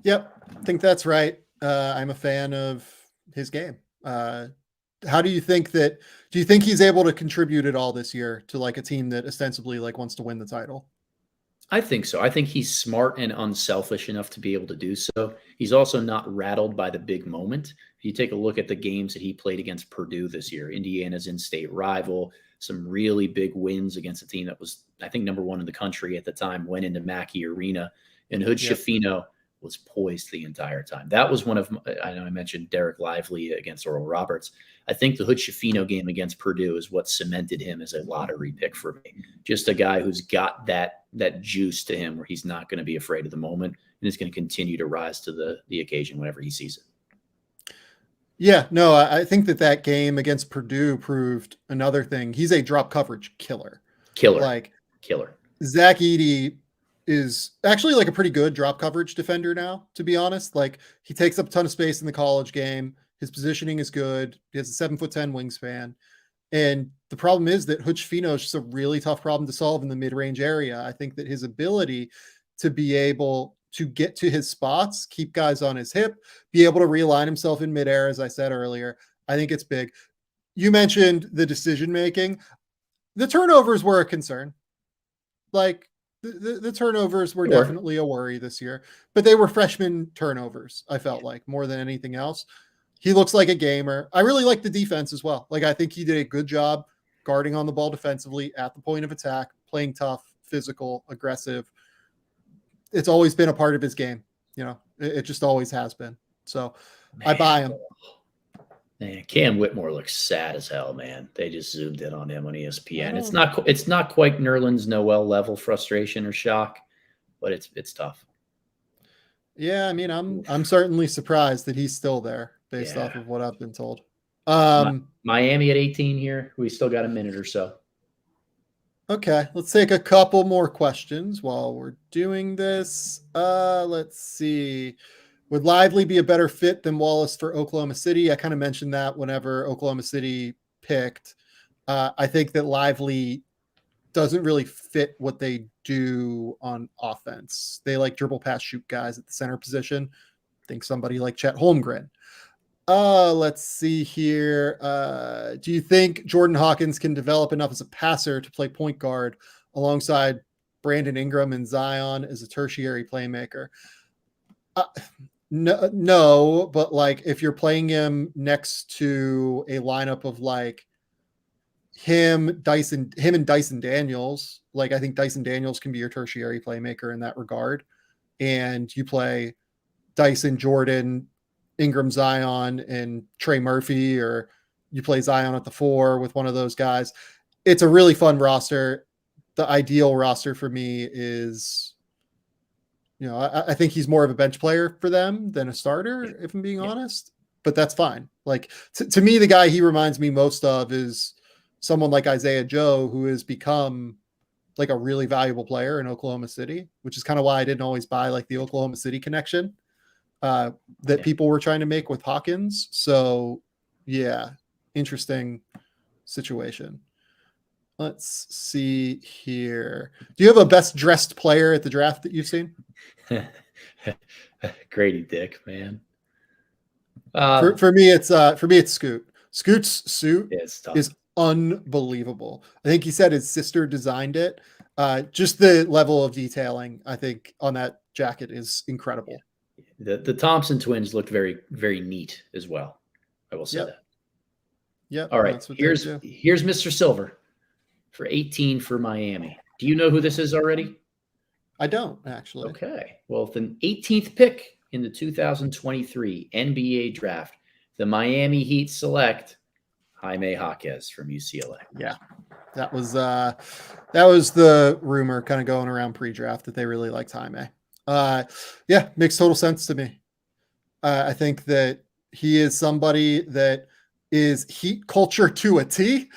Yep, I think that's right. I'm a fan of his game. How do you think he's able to contribute at all this year to like a team that ostensibly like wants to win the title? I think so. I think he's smart and unselfish enough to be able to do so. He's also not rattled by the big moment. If you take a look at the games that he played against Purdue this year, Indiana's in-state rival, some really big wins against a team that was, I think, number 1 in the country at the time, went into Mackey Arena. And Hood-Schifino was poised the entire time. That was one of I know I mentioned Dereck Lively against Oral Roberts. I think the Hood-Schifino game against Purdue is what cemented him as a lottery pick for me. Just a guy who's got that juice to him where he's not going to be afraid of the moment and is going to continue to rise to the occasion whenever he sees it. Yeah, no, I think that game against Purdue proved another thing. He's a drop coverage killer. Killer. Zach Edey is actually like a pretty good drop coverage defender now, to be honest. Like, he takes up a ton of space in the college game. His positioning is good. He has a 7'10" wingspan. And the problem is that Hood-Schifino is just a really tough problem to solve in the mid-range area. I think that his ability to be able to get to his spots, keep guys on his hip, be able to realign himself in midair, as I said earlier, I think it's big. You mentioned the decision-making. The turnovers were a concern. Like, the turnovers were definitely a worry this year, but they were freshman turnovers, I felt like, more than anything else. He looks like a gamer. I really like the defense as well. Like, I think he did a good job guarding on the ball defensively at the point of attack, playing tough, physical, aggressive. It's always been a part of his game. You know, it just always has been. So I buy him. Man, Cam Whitmore looks sad as hell, man. They just zoomed in on him on ESPN. Oh. It's not quite Nerlens Noel level frustration or shock, but it's tough. Yeah, I mean, I'm certainly surprised that he's still there based off of what I've been told. Miami at 18 here. We still got a minute or so. Okay, let's take a couple more questions while we're doing this. Let's see. Would Lively be a better fit than Wallace for Oklahoma City? I kind of mentioned that whenever Oklahoma City picked. I think that Lively doesn't really fit what they do on offense. They like dribble, pass, shoot guys at the center position. Think somebody like Chet Holmgren. Let's see here. Do you think Jordan Hawkins can develop enough as a passer to play point guard alongside Brandon Ingram and Zion as a tertiary playmaker? No, but like, if you're playing him next to a lineup of like him and Dyson Daniels, like, I think Dyson Daniels can be your tertiary playmaker in that regard. And you play Dyson, Jordan, Ingram, Zion, and Trey Murphy, or you play Zion at the 4 with one of those guys. It's a really fun roster. The ideal roster for me is, you know, I think he's more of a bench player for them than a starter, if I'm being honest, but that's fine. Like, to me, the guy he reminds me most of is someone like Isaiah Joe, who has become like a really valuable player in Oklahoma City, which is kind of why I didn't always buy like the Oklahoma City connection that people were trying to make with Hawkins. So yeah, interesting situation. Let's see here. Do you have a best dressed player at the draft that you've seen? Gradey Dick, man. For me, it's Scoot. Scoot's suit is unbelievable. I think he said his sister designed it. Just the level of detailing, I think, on that jacket is incredible. The Thompson twins looked very, very neat as well. I will say that. Yeah. All right. Here's Mr. Silver for 18 for Miami. Do you know who this is already? I don't, actually. Okay. Well, the 18th pick in the 2023 NBA draft, the Miami Heat select Jaime Jaquez from UCLA. Yeah. That was the rumor kind of going around pre-draft that they really liked Jaime. Yeah, makes total sense to me. I think that he is somebody that is Heat culture to a T.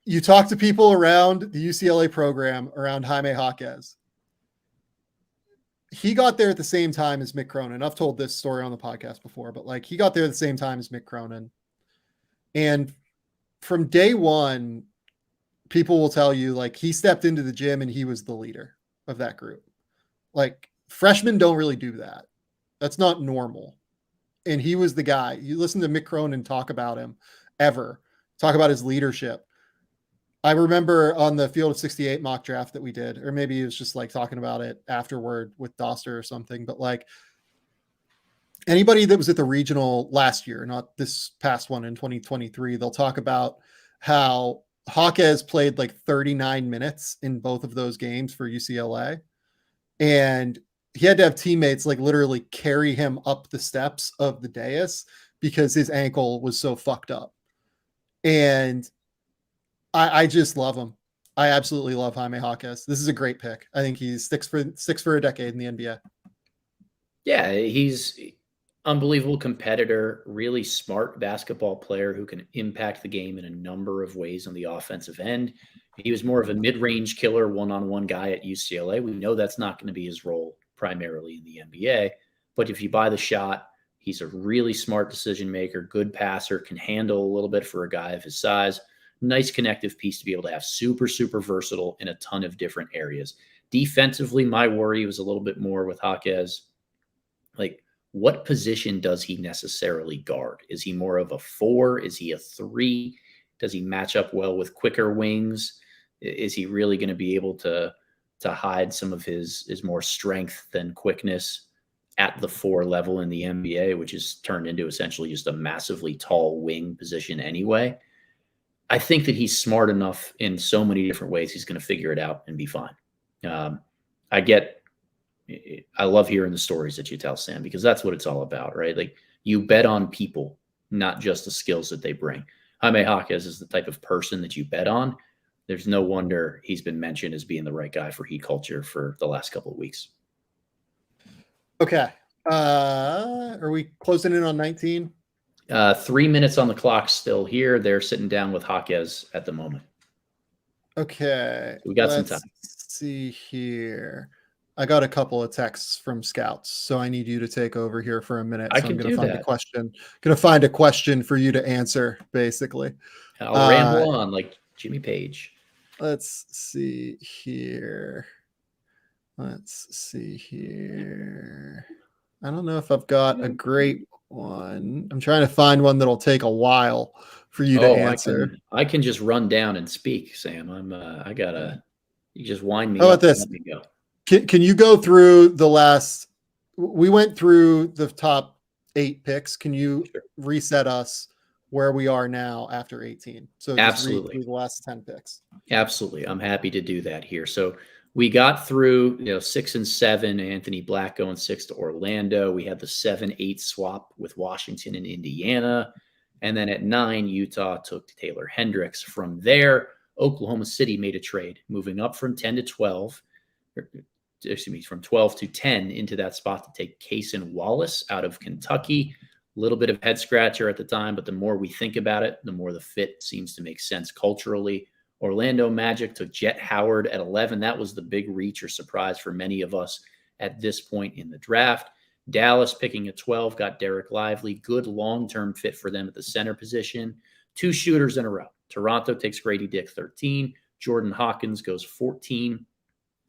You talk to people around the UCLA program around Jaime Jaquez. He got there at the same time as Mick Cronin. I've told this story on the podcast before, but like, he got there at the same time as Mick Cronin. And from day one, people will tell you, like, he stepped into the gym and he was the leader of that group. Like, freshmen don't really do that. That's not normal. And he was the guy. You listen to Mick Cronin talk about him talk about his leadership. I remember on the Field of 68 mock draft that we did, or maybe he was just like talking about it afterward with Doster or something, but like, anybody that was at the regional last year, not this past one in 2023, they'll talk about how Jaquez played like 39 minutes in both of those games for UCLA. And he had to have teammates like literally carry him up the steps of the dais because his ankle was so fucked up. And I just love him. I absolutely love Jaime Jaquez. This is a great pick. I think he sticks for a decade in the NBA. Yeah, he's unbelievable competitor, really smart basketball player who can impact the game in a number of ways on the offensive end. He was more of a mid-range killer, one-on-one guy at UCLA. We know that's not going to be his role primarily in the NBA, but if you buy the shot, he's a really smart decision maker, good passer, can handle a little bit for a guy of his size. Nice connective piece to be able to have, super, super versatile in a ton of different areas. Defensively, my worry was a little bit more with Jaquez. Like, what position does he necessarily guard? Is he more of a 4? Is he a 3? Does he match up well with quicker wings? Is he really going to be able to hide some of his more strength than quickness at the 4 level in the NBA, which is turned into essentially just a massively tall wing position anyway? I think that he's smart enough in so many different ways. He's going to figure it out and be fine. I love hearing the stories that you tell, Sam, because that's what it's all about, right? Like, you bet on people, not just the skills that they bring. Jaime Jaquez is the type of person that you bet on. There's no wonder he's been mentioned as being the right guy for Heat culture for the last couple of weeks. Okay. Are we closing in on 19? 3 minutes on the clock still here. They're sitting down with Jaquez at the moment. Okay. We got some time. See here. I got a couple of texts from scouts, so I need you to take over here for a minute. I so can I'm going to find that. a question. Going to find a question for you to answer, basically. I'll ramble on like Jimmy Page. Let's see here. I don't know if I've got a great one. I'm trying to find one that'll take a while for you to answer. I can just run down and speak, Sam. You just wind me How up about this? And let me go. Can you go through the last? We went through the top 8 picks. Can you reset us where we are now after 18? So just read through the last 10 picks. Absolutely. I'm happy to do that here. So we got through 6 and 7, Anthony Black going 6 to Orlando. We had the 7-8 swap with Washington and Indiana. And then at 9, Utah took Taylor Hendricks. From there, Oklahoma City made a trade, moving up from 10 to 12. From 12 to 10 into that spot to take Cason Wallace out of Kentucky. A little bit of head scratcher at the time, but the more we think about it, the more the fit seems to make sense culturally. Orlando Magic took Jett Howard at 11. That was the big reach or surprise for many of us at this point in the draft. Dallas picking at 12 got Dereck Lively. Good long-term fit for them at the center position. 2 shooters in a row. Toronto takes Gradey Dick 13. Jordan Hawkins goes 14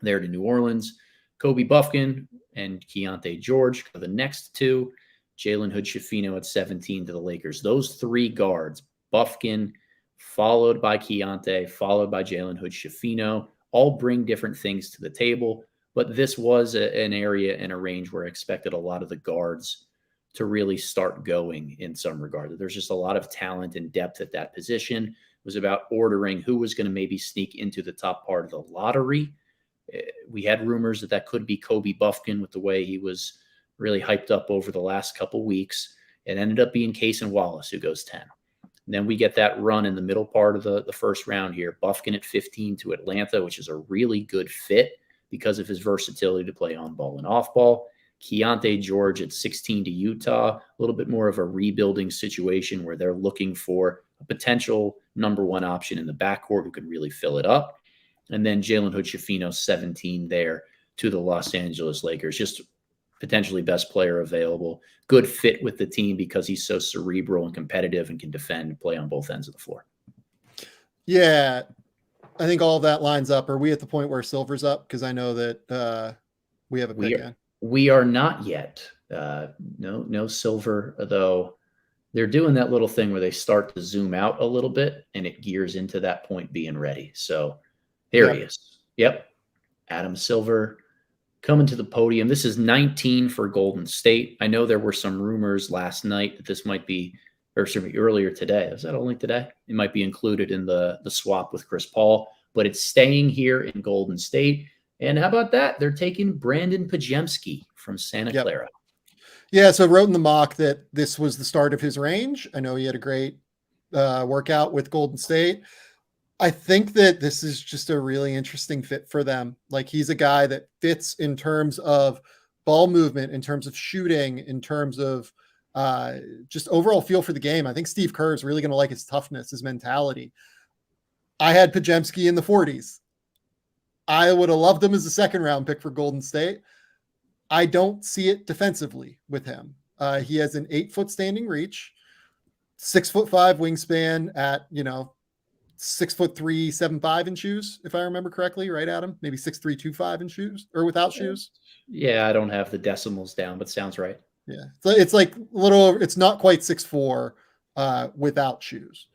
there to New Orleans. Kobe Bufkin and Keyonte George are the next 2. Jalen Hood-Schifino at 17 to the Lakers. Those 3 guards, Bufkin, followed by Keyonte, followed by Jalen Hood-Schifino, all bring different things to the table. But this was an area and a range where I expected a lot of the guards to really start going in some regard. There's just a lot of talent and depth at that position. It was about ordering who was going to maybe sneak into the top part of the lottery. We had rumors that could be Kobe Bufkin with the way he was really hyped up over the last couple weeks. It ended up being Cason Wallace, who goes 10. And then we get that run in the middle part of the first round here. Bufkin at 15 to Atlanta, which is a really good fit because of his versatility to play on ball and off ball. Keyonte George at 16 to Utah, a little bit more of a rebuilding situation where they're looking for a potential number 1 option in the backcourt who can really fill it up. And then Jalen Hood-Schifino, 17 there to the Los Angeles Lakers. Just potentially best player available. Good fit with the team because he's so cerebral and competitive and can defend and play on both ends of the floor. Yeah, I think all of that lines up. Are we at the point where Silver's up? Because I know that we have a pick in. We are not yet. No Silver, though. They're doing that little thing where they start to zoom out a little bit and it gears into that point being ready. So there he is. Yep. Adam Silver coming to the podium. This is 19 for Golden State. I know there were some rumors last night that this might be, or certainly earlier today. Is that only today? It might be included in the swap with Chris Paul, but it's staying here in Golden State. And how about that? They're taking Brandon Podziemski from Santa Yep. Clara. Yeah, so wrote in the mock that this was the start of his range. I know he had a great workout with Golden State. I think that this is just a really interesting fit for them. Like, he's a guy that fits in terms of ball movement, in terms of shooting, in terms of just overall feel for the game. I think Steve Kerr is really going to like his toughness, his mentality. I had Podziemski in the 40s. I would have loved him as a second round pick for Golden State. I don't see it defensively with him. He has an 8-foot standing reach, 6'5" wingspan at, 6'3", 7'5" in shoes, if I remember correctly, right, Adam? Maybe 6'3", 2'5" in shoes or without shoes. Yeah, I don't have the decimals down, but sounds right. Yeah, so it's like little. It's not quite 6'4" without shoes,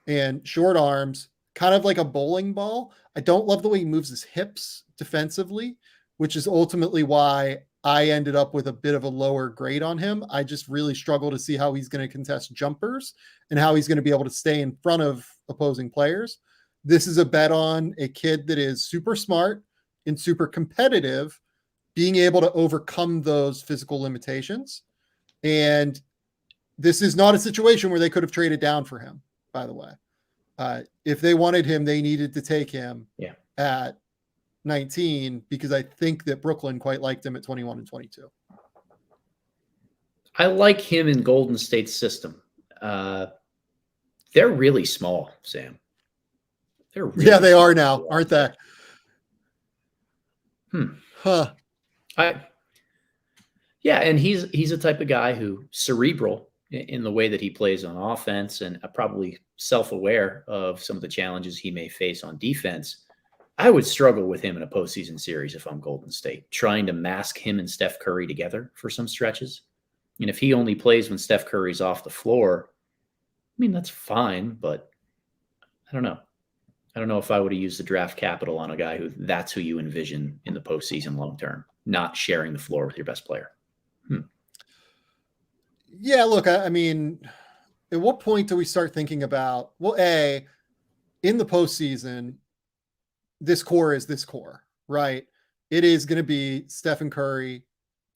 and short arms, kind of like a bowling ball. I don't love the way he moves his hips defensively, which is ultimately why I ended up with a bit of a lower grade on him. I just really struggle to see how he's going to contest jumpers and how he's going to be able to stay in front of opposing players. This is a bet on a kid that is super smart and super competitive, being able to overcome those physical limitations. And this is not a situation where they could have traded down for him, by the way. If they wanted him, they needed to take him at 19, because I think that Brooklyn quite liked him at 21 and 22. I like him in Golden State's system. They're really small, Sam. They're really they are now, aren't they? Huh. Yeah, and he's a type of guy who cerebral in the way that he plays on offense, and probably self-aware of some of the challenges he may face on defense. I would struggle with him in a postseason series if I'm Golden State, trying to mask him and Steph Curry together for some stretches. And if he only plays when Steph Curry's off the floor, I mean, that's fine, but I don't know. I don't know if I would have used the draft capital on a guy that's who you envision in the postseason long-term, not sharing the floor with your best player. Yeah, look, I mean, at what point do we start thinking about, well, in the postseason, this core is this core, right? It is going to be Stephen Curry,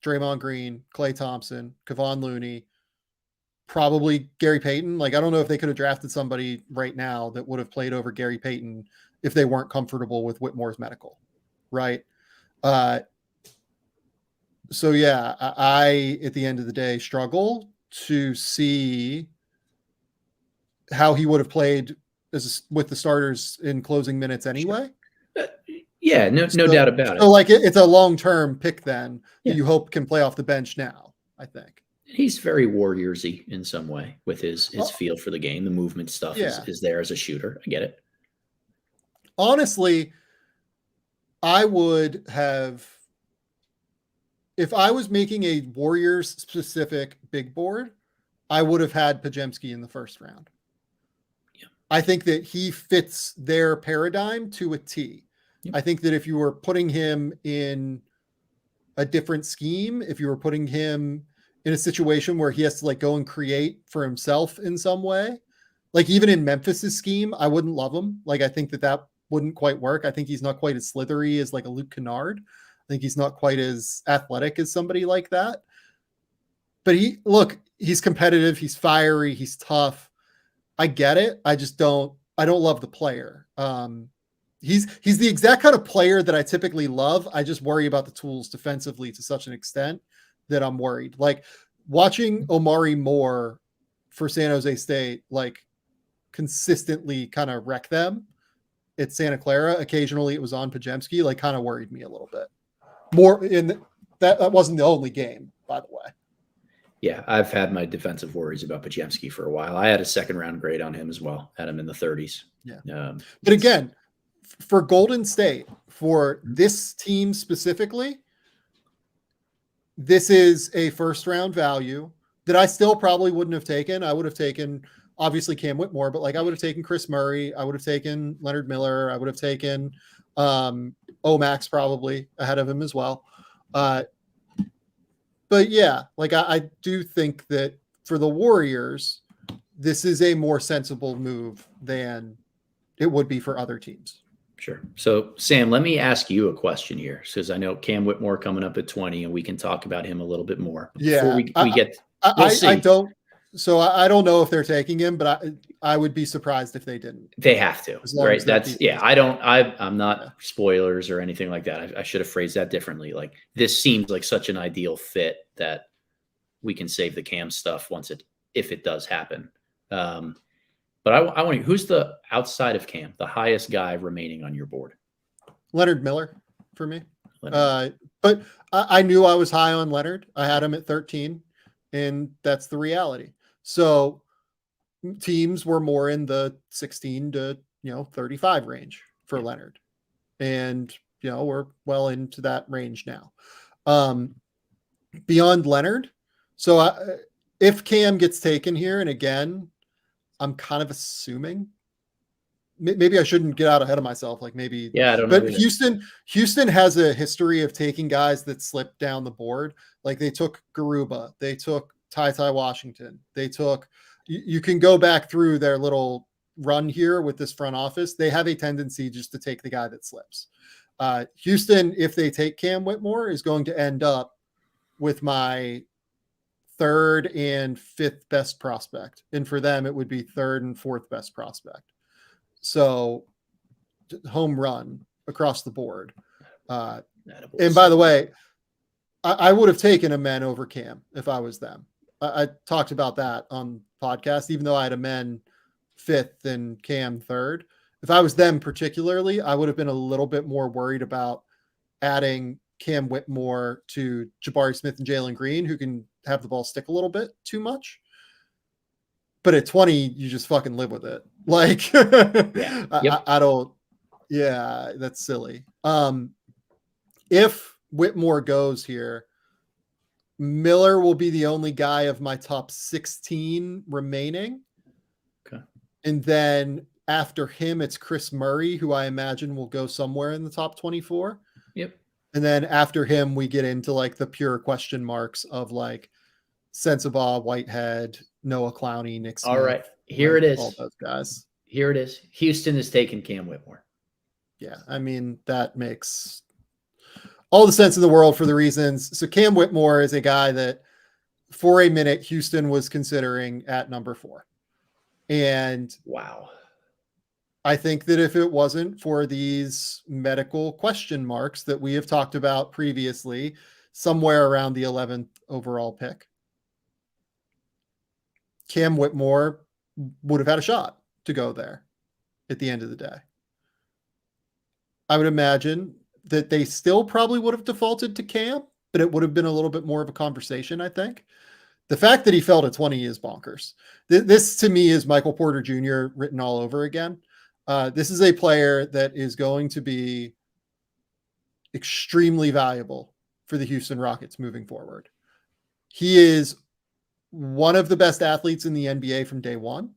Draymond Green, Klay Thompson, Kevon Looney, probably Gary Payton. Like, I don't know if they could have drafted somebody right now that would have played over Gary Payton if they weren't comfortable with Whitmore's medical, right? So yeah, I at the end of the day struggle to see how he would have played with the starters in closing minutes anyway. Yeah, no doubt about it. So like it's a long-term pick then that you hope can play off the bench now, I think. He's very Warriors-y in some way with his feel for the game. The movement stuff is there as a shooter. I get it. Honestly, I would have, if I was making a Warriors-specific big board, I would have had Podziemski in the first round. Yeah. I think that he fits their paradigm to a T. Yep. I think that if you were putting him in a different scheme, if you were putting him in a situation where he has to like go and create for himself in some way, like even in Memphis's scheme, I wouldn't love him. Like, I think that wouldn't quite work. I think he's not quite as slithery as like a Luke Kennard. I think he's not quite as athletic as somebody like that. But he's competitive. He's fiery. He's tough. I get it. I don't love the player. He's the exact kind of player that I typically love. I just worry about the tools defensively to such an extent that I'm worried. Like, watching Omari Moore for San Jose State, like, consistently kind of wreck them at Santa Clara. Occasionally it was on Podziemski, like, kind of worried me a little bit more. In that wasn't the only game, by the way. Yeah, I've had my defensive worries about Podziemski for a while. I had a second round grade on him as well. Had him in the 30s. Yeah. But again, for Golden State, for this team specifically, this is a first round value that I still probably wouldn't have taken. I would have taken, obviously, Cam Whitmore, but like I would have taken Chris Murray. I would have taken Leonard Miller. I would have taken Omax probably ahead of him as well. But yeah, like I do think that for the Warriors, this is a more sensible move than it would be for other teams. Sure. So, Sam, let me ask you a question here, because I know Cam Whitmore coming up at 20, and we can talk about him a little bit more. But before we get, we'll see. I don't. So I don't know if they're taking him, but I would be surprised if they didn't. They have to, right? That's I'm not spoilers or anything like that. I should have phrased that differently. Like, this seems like such an ideal fit that we can save the Cam stuff if it does happen. But I want to, who's the outside of Cam, the highest guy remaining on your board? Leonard Miller for me. But I knew I was high on Leonard. I had him at 13, and that's the reality. So teams were more in the 16 to 35 range for Leonard, and we're well into that range now. Beyond Leonard, so if Cam gets taken here, and again, I'm kind of assuming, maybe I shouldn't get out ahead of myself. Like maybe, I don't know. But Houston has a history of taking guys that slip down the board. Like they took Garuba, they took Ty Washington, they took. You can go back through their little run here with this front office. They have a tendency just to take the guy that slips. Houston, if they take Cam Whitmore, is going to end up with my third and fifth best prospect. And for them, it would be third and fourth best prospect. So home run across the board. And by the way, I would have taken Amen over Cam if I was them. I talked about that on podcast, even though I had Amen fifth and Cam third. If I was them particularly, I would have been a little bit more worried about adding Cam Whitmore to Jabari Smith and Jalen Green, who can have the ball stick a little bit too much. But at 20, you just fucking live with it. Like, I don't, that's silly. If Whitmore goes here, Miller will be the only guy of my top 16 remaining. Okay. And then after him, it's Chris Murray, who I imagine will go somewhere in the top 24. Yep. And then after him, we get into like the pure question marks of like Sensabaugh, Whitehead, Noah Clowney, Nick Smith. All right. Here it is. All those guys. Here it is. Houston has taken Cam Whitmore. Yeah. I mean, that makes all the sense in the world for the reasons. So Cam Whitmore is a guy that for a minute, Houston was considering at number 4. And wow. I think that if it wasn't for these medical question marks that we have talked about previously, somewhere around the 11th overall pick, Cam Whitmore would have had a shot to go there at the end of the day. I would imagine that they still probably would have defaulted to Cam, but it would have been a little bit more of a conversation, I think. The fact that he fell to 20 is bonkers. This to me is Michael Porter Jr. written all over again. This is a player that is going to be extremely valuable for the Houston Rockets moving forward. He is one of the best athletes in the NBA from day one.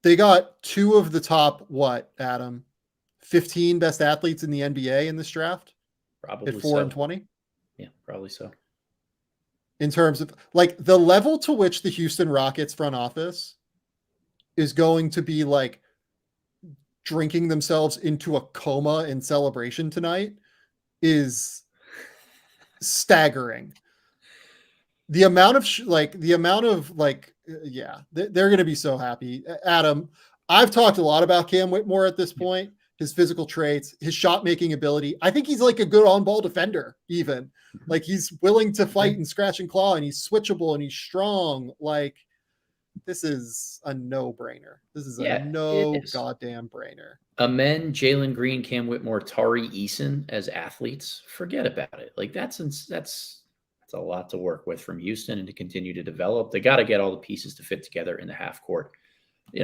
They got 2 of the top, Adam? 15 best athletes in the NBA in this draft? Probably at 4 so. and 20? Yeah, probably so. In terms of like the level to which the Houston Rockets front office is going to be like drinking themselves into a coma in celebration tonight is staggering. The amount of they're going to be so happy. Adam, I've talked a lot about Cam Whitmore at this point, his physical traits, his shot making ability. I think he's like a good on ball defender, even like he's willing to fight and scratch and claw, and he's switchable and he's strong. Like, this is a no-brainer. This is a no goddamn brainer. Amen, Jalen Green, Cam Whitmore, Tari Eason as athletes. Forget about it. Like that's a lot to work with from Houston and to continue to develop. They got to get all the pieces to fit together in the half court.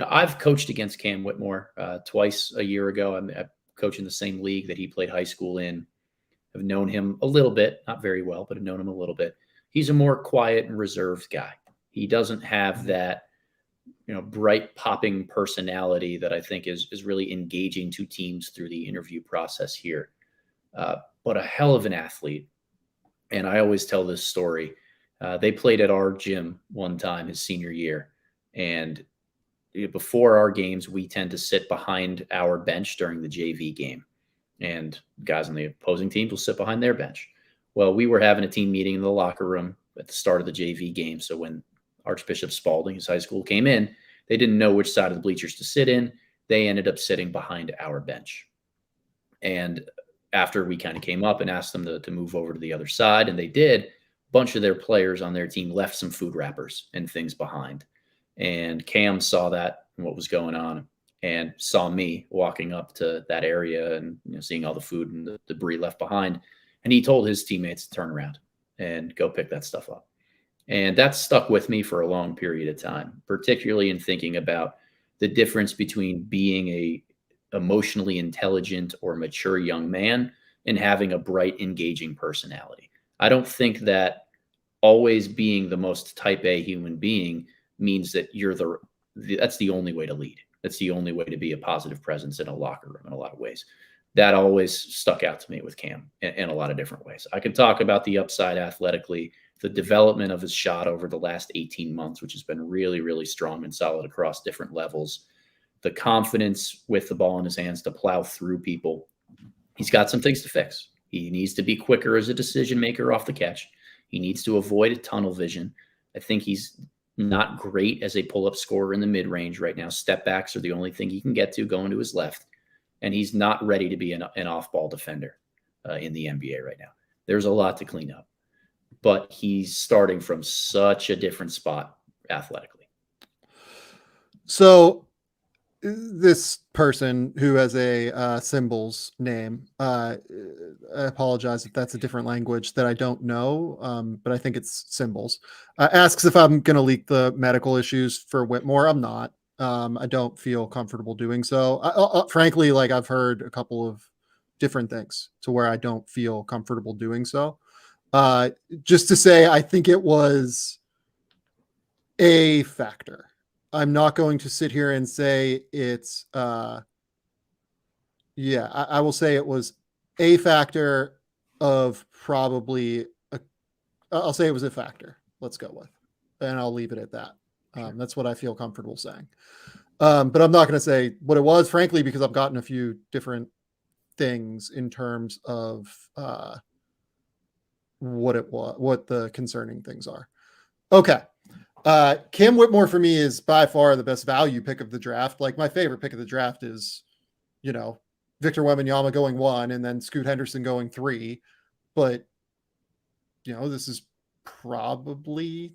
I've coached against Cam Whitmore twice a year ago. I'm coaching the same league that he played high school in. I've known him a little bit, not very well, but I've known him a little bit. He's a more quiet and reserved guy. He doesn't have that, bright popping personality that I think is really engaging to teams through the interview process here. But a hell of an athlete. And I always tell this story. They played at our gym one time his senior year, and before our games, we tend to sit behind our bench during the JV game, and guys on the opposing teams will sit behind their bench. Well, we were having a team meeting in the locker room at the start of the JV game. So when Archbishop Spalding, his high school, came in, they didn't know which side of the bleachers to sit in. They ended up sitting behind our bench. And after we kind of came up and asked them to move over to the other side, and they did, a bunch of their players on their team left some food wrappers and things behind. And Cam saw that and what was going on, and saw me walking up to that area and seeing all the food and the debris left behind. And he told his teammates to turn around and go pick that stuff up. And that stuck with me for a long period of time, particularly in thinking about the difference between being a emotionally intelligent or mature young man and having a bright, engaging personality. I don't think that always being the most type A human being means that you're that's the only way to lead. That's the only way to be a positive presence in a locker room in a lot of ways. That always stuck out to me with Cam in a lot of different ways. I can talk about the upside athletically, the development of his shot over the last 18 months, which has been really, really strong and solid across different levels. The confidence with the ball in his hands to plow through people. He's got some things to fix. He needs to be quicker as a decision maker off the catch. He needs to avoid tunnel vision. I think he's not great as a pull-up scorer in the mid-range right now. Step backs are the only thing he can get to going to his left. And he's not ready to be an off-ball defender in the NBA right now. There's a lot to clean up. But he's starting from such a different spot athletically. So this person who has a symbols name, I apologize if that's a different language that I don't know, but I think it's symbols, asks if I'm going to leak the medical issues for Whitmore. I'm not. I don't feel comfortable doing so. Frankly, like I've heard a couple of different things to where I don't feel comfortable doing so. Just to say, I think it was a factor. I'm not going to sit here and say it's, I will say it was a factor of probably, I'll say it was a factor. Let's go with, and I'll leave it at that. That's what I feel comfortable saying. But I'm not going to say what it was, frankly, because I've gotten a few different things in terms of what it was, what the concerning things are. Okay. Cam Whitmore for me is by far the best value pick of the draft. Like my favorite pick of the draft is, Victor Wembanyama going 1 and then Scoot Henderson going 3. But, this is probably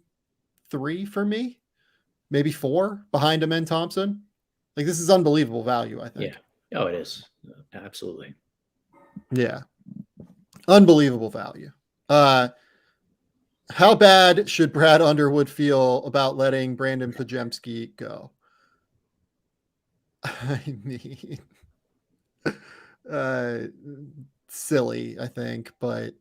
3 for me, maybe 4 behind him and Thompson. Like this is unbelievable value, I think. Yeah. Oh, it is. Absolutely. Yeah. Unbelievable value. How bad should Brad Underwood feel about letting Brandon Pajemski go? I mean, silly, I think, but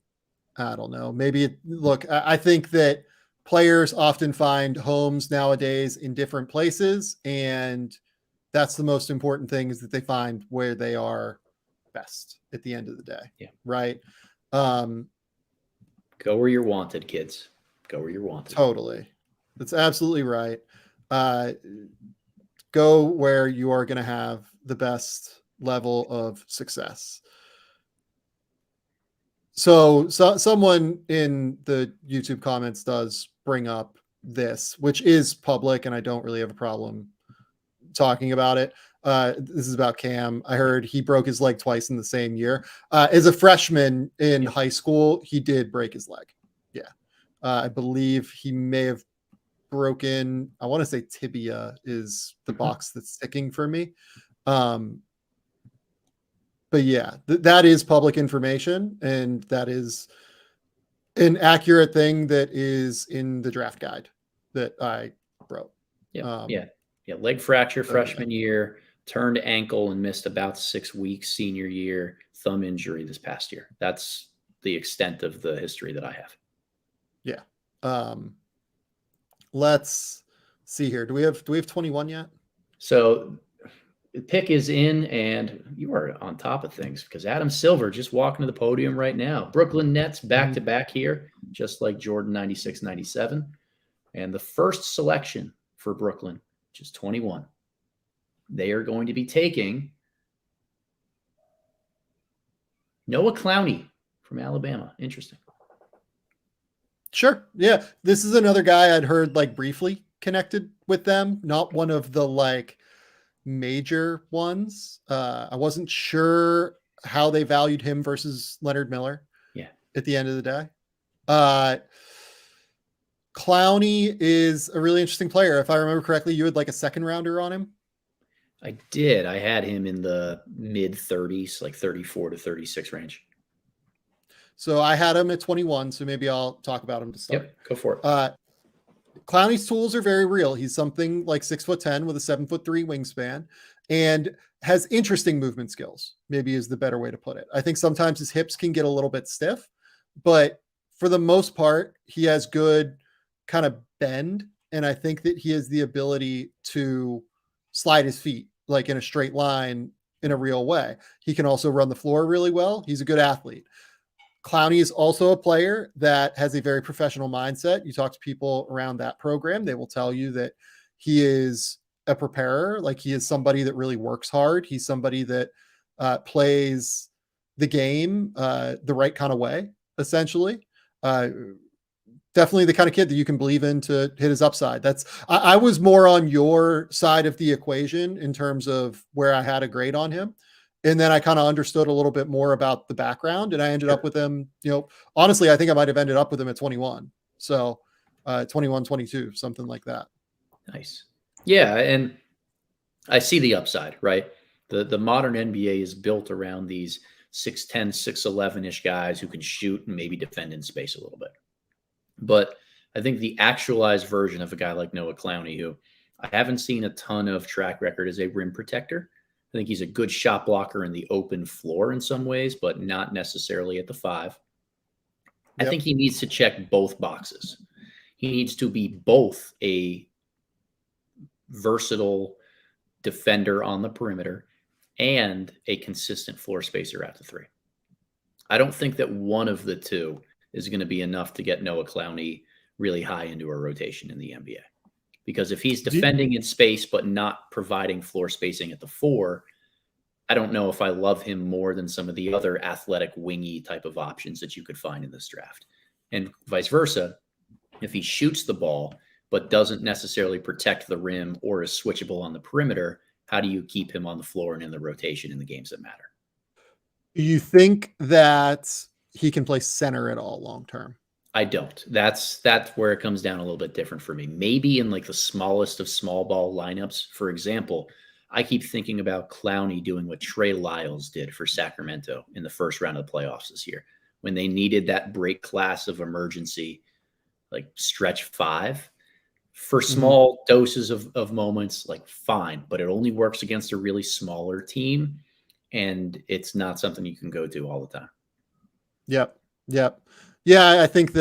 I don't know. Maybe look, I think that players often find homes nowadays in different places, and that's the most important thing is that they find where they are best at the end of the day. Yeah. Right. Go where you're wanted, kids. Go where you're wanted. Totally. That's absolutely right. Go where you are going to have the best level of success. So someone in the YouTube comments does bring up this, which is public, and I don't really have a problem talking about it. This is about Cam. I heard he broke his leg twice in the same year. As a freshman in high school, he did break his leg. Yeah. I believe he may have broken, I want to say tibia is the box that's sticking for me. But yeah, that is public information, and that is an accurate thing that is in the draft guide that I wrote. Yeah. Leg fracture freshman year, turned ankle and missed about 6 weeks senior year, thumb injury this past year. That's the extent of the history that I have. Yeah. Let's see here. Do we have 21 yet? So the pick is in, and you are on top of things because Adam Silver just walking to the podium right now. Brooklyn Nets back-to-back here, just like Jordan 96-97. And the first selection for Brooklyn, which is 21, they are going to be taking Noah Clowney from Alabama. Interesting. Sure. Yeah. This is another guy I'd heard like briefly connected with them, not one of the like major ones. I wasn't sure how they valued him versus Leonard Miller. Yeah. At the end of the day. Clowney is a really interesting player. If I remember correctly, you had like a second rounder on him. I did. I had him in the mid 30s, like 34 to 36 range. So I had him at 21. So maybe I'll talk about him to start. Yep, go for it. Clowney's tools are very real. He's something like 6'10" with a 7'3" wingspan and has interesting movement skills, maybe is the better way to put it. I think sometimes his hips can get a little bit stiff, but for the most part, he has good kind of bend. And I think that he has the ability to slide his feet like in a straight line in a real way. He can also run the floor really well. He's a good athlete. Clowney is also a player that has a very professional mindset. You talk to people around that program, they will tell you that he is a preparer. Like he is somebody that really works hard. He's somebody that plays the game the right kind of way, essentially. Definitely the kind of kid that you can believe in to hit his upside. I was more on your side of the equation in terms of where I had a grade on him. And then I kind of understood a little bit more about the background and I ended up with him, honestly, I think I might've ended up with him at 21. So 21, 22, something like that. Nice. Yeah. And I see the upside, right? The modern NBA is built around these 6'10", 6'11" guys who can shoot and maybe defend in space a little bit. But I think the actualized version of a guy like Noah Clowney, who I haven't seen a ton of track record as a rim protector. I think he's a good shot blocker in the open floor in some ways, but not necessarily at the 5. I think he needs to check both boxes. He needs to be both a versatile defender on the perimeter and a consistent floor spacer at the 3. I don't think that one of the two is going to be enough to get Noah Clowney really high into a rotation in the NBA. Because if he's defending in space but not providing floor spacing at the 4, I don't know if I love him more than some of the other athletic wingy type of options that you could find in this draft. And vice versa, if he shoots the ball but doesn't necessarily protect the rim or is switchable on the perimeter, how do you keep him on the floor and in the rotation in the games that matter? You think that he can play center at all long term? I don't. That's where it comes down a little bit different for me. Maybe in like the smallest of small ball lineups. For example, I keep thinking about Clowney doing what Trey Lyles did for Sacramento in the first round of the playoffs this year, when they needed that break class of emergency, like stretch 5 for small doses of moments, like fine, but it only works against a really smaller team. And it's not something you can go to all the time. Yep. Yeah, I think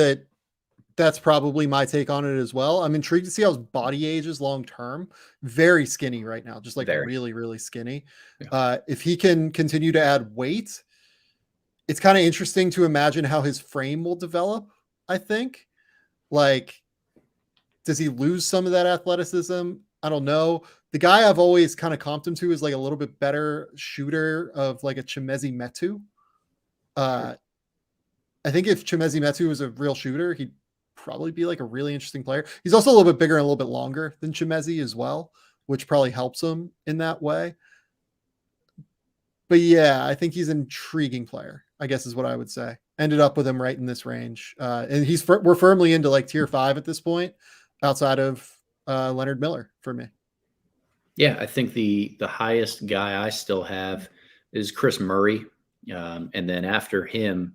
that's probably my take on it as well. I'm intrigued to see how his body ages long term. Very skinny right now, just like really, really skinny. Yeah. If he can continue to add weight, it's kind of interesting to imagine how his frame will develop, I think. Like, does he lose some of that athleticism? I don't know. The guy I've always kind of comped him to is like a little bit better shooter of like a Chimezie Metu. I think if Chimezie Metu was a real shooter, he'd probably be like a really interesting player. He's also a little bit bigger and a little bit longer than Chimezie as well, which probably helps him in that way. But yeah, I think he's an intriguing player, I guess is what I would say. Ended up with him right in this range. And we're firmly into like tier 5 at this point, outside of Leonard Miller for me. Yeah, I think the highest guy I still have is Chris Murray. And then after him,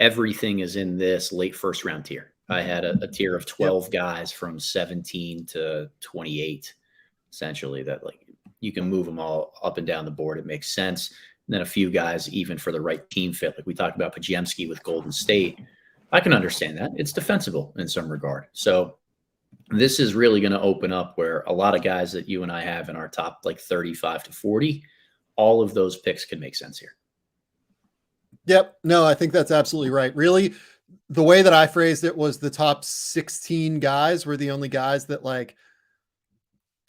everything is in this late first round tier. I had a tier of 12 guys from 17 to 28, essentially, that like you can move them all up and down the board. It makes sense. And then a few guys, even for the right team fit, like we talked about Podziemski with Golden State. I can understand that. It's defensible in some regard. So this is really going to open up where a lot of guys that you and I have in our top like 35 to 40, all of those picks can make sense here. Yep. No, I think that's absolutely right. Really, the way that I phrased it was the top 16 guys were the only guys that like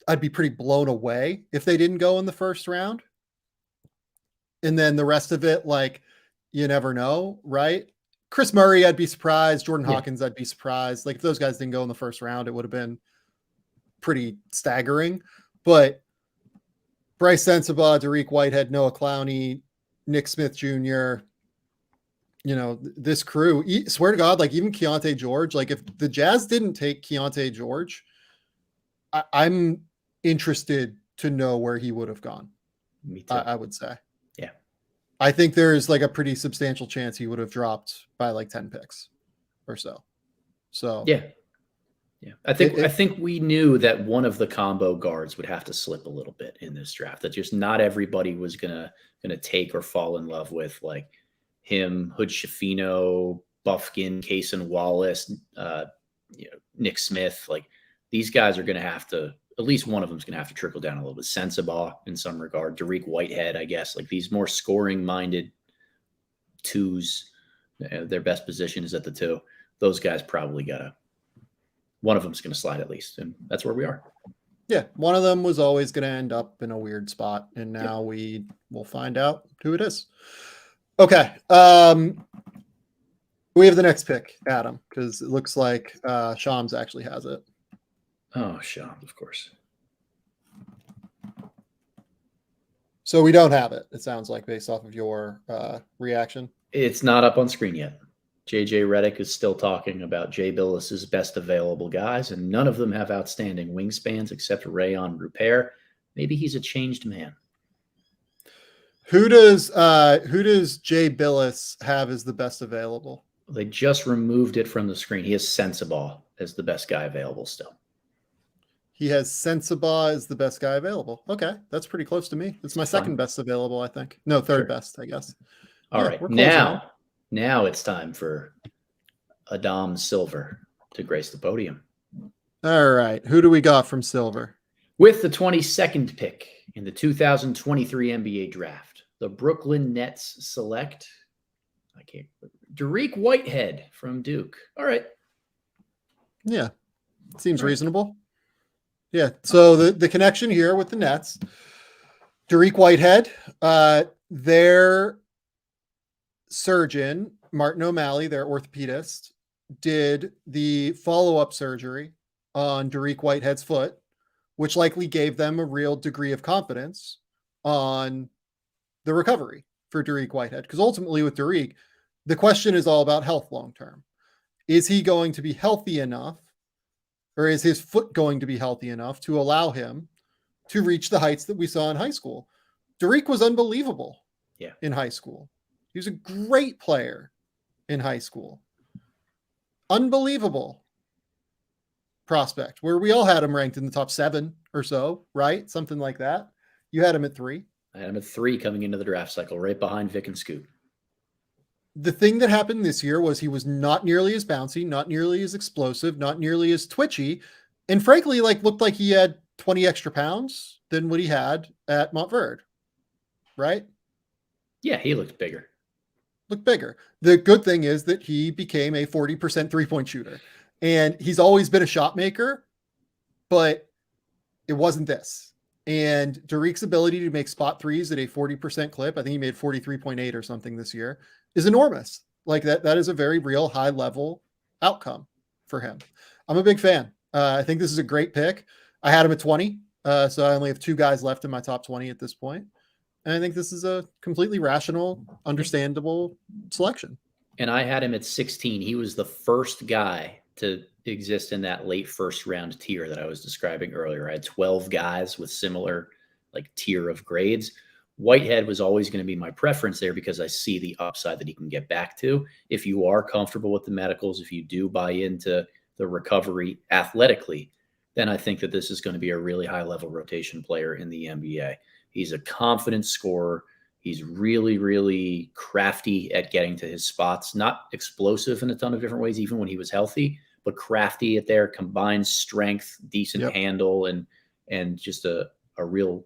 I'd be pretty blown away if they didn't go in the first round. And then the rest of it, like, you never know, right? Chris Murray, I'd be surprised. Jordan Hawkins, I'd be surprised. Like, if those guys didn't go in the first round, it would have been pretty staggering. But Bryce Sensabaugh, Dereck Whitehead, Noah Clowney, Nick Smith Jr., you know, this crew, swear to God, like even Keyonte George, like if the Jazz didn't take Keyonte George, I'm interested to know where he would have gone. Me too. I would say. Yeah. I think there's like a pretty substantial chance he would have dropped by like 10 picks or so. So yeah. I think we knew that one of the combo guards would have to slip a little bit in this draft. That just not everybody was gonna take or fall in love with, like him, Hood-Schifino, Bufkin, Cason, Wallace, Nick Smith. Like these guys are gonna have to. At least one of them is going to have to trickle down a little bit. Sensabaugh in some regard, Dereck Whitehead, I guess, like these more scoring-minded twos, their best position is at the two. Those guys probably one of them's going to slide at least, and that's where we are. Yeah, one of them was always going to end up in a weird spot, and now we will find out who it is. Okay, we have the next pick, Adam, because it looks like Shams actually has it. Oh, Shams, of course. So we don't have it, it sounds like, based off of your reaction. It's not up on screen yet. JJ Redick is still talking about Jay Billis's best available guys, and none of them have outstanding wingspans except Rayon Rupert. Maybe he's a changed man. Who does Jay Billis have as the best available? They just removed it from the screen. He has Sensabaugh as the best guy available still. He has Sensabaugh as the best guy available. Okay, that's pretty close to me. It's my second best available, I think. No, third best, I guess. All right, now it's time for Adam Silver to grace the podium. All right, who do we got from Silver? With the 22nd pick in the 2023 NBA Draft, the Brooklyn Nets select Dereck Whitehead from Duke. All right. Yeah, seems reasonable. Yeah, so the connection here with the Nets, Dereck Whitehead, their surgeon, Martin O'Malley, their orthopedist, did the follow-up surgery on Dereck Whitehead's foot, which likely gave them a real degree of confidence on the recovery for Dereck Whitehead. Because ultimately with Dereck, the question is all about health long-term. Is he going to be healthy enough, or is his foot going to be healthy enough to allow him to reach the heights that we saw in high school? Dereck was unbelievable in high school. He was a great player in high school. Unbelievable prospect, where we all had him ranked in the top 7 or so, right? Something like that. You had him at 3. I had him at 3 coming into the draft cycle, right behind Vic and Scoot. The thing that happened this year was he was not nearly as bouncy, not nearly as explosive, not nearly as twitchy, and frankly, like looked like he had 20 extra pounds than what he had at Montverde, right? Yeah, he looked bigger. Looked bigger. The good thing is that he became a 40% three-point shooter, and he's always been a shot maker, but it wasn't this. And Dereck's ability to make spot threes at a 40% clip, I think he made 43.8 or something this year, is enormous. Like that is a very real high level outcome for him. I'm a big fan. I think this is a great pick. I had him at 20. So I only have 2 guys left in my top 20 at this point. And I think this is a completely rational, understandable selection. And I had him at 16. He was the first guy to exist in that late first round tier that I was describing earlier. I had 12 guys with similar like tier of grades. Whitehead was always going to be my preference there because I see the upside that he can get back to. If you are comfortable with the medicals, if you do buy into the recovery athletically, then I think that this is going to be a really high level rotation player in the NBA. He's a confident scorer. He's really, really crafty at getting to his spots, not explosive in a ton of different ways, even when he was healthy, but crafty at their combined strength, decent handle, and just a real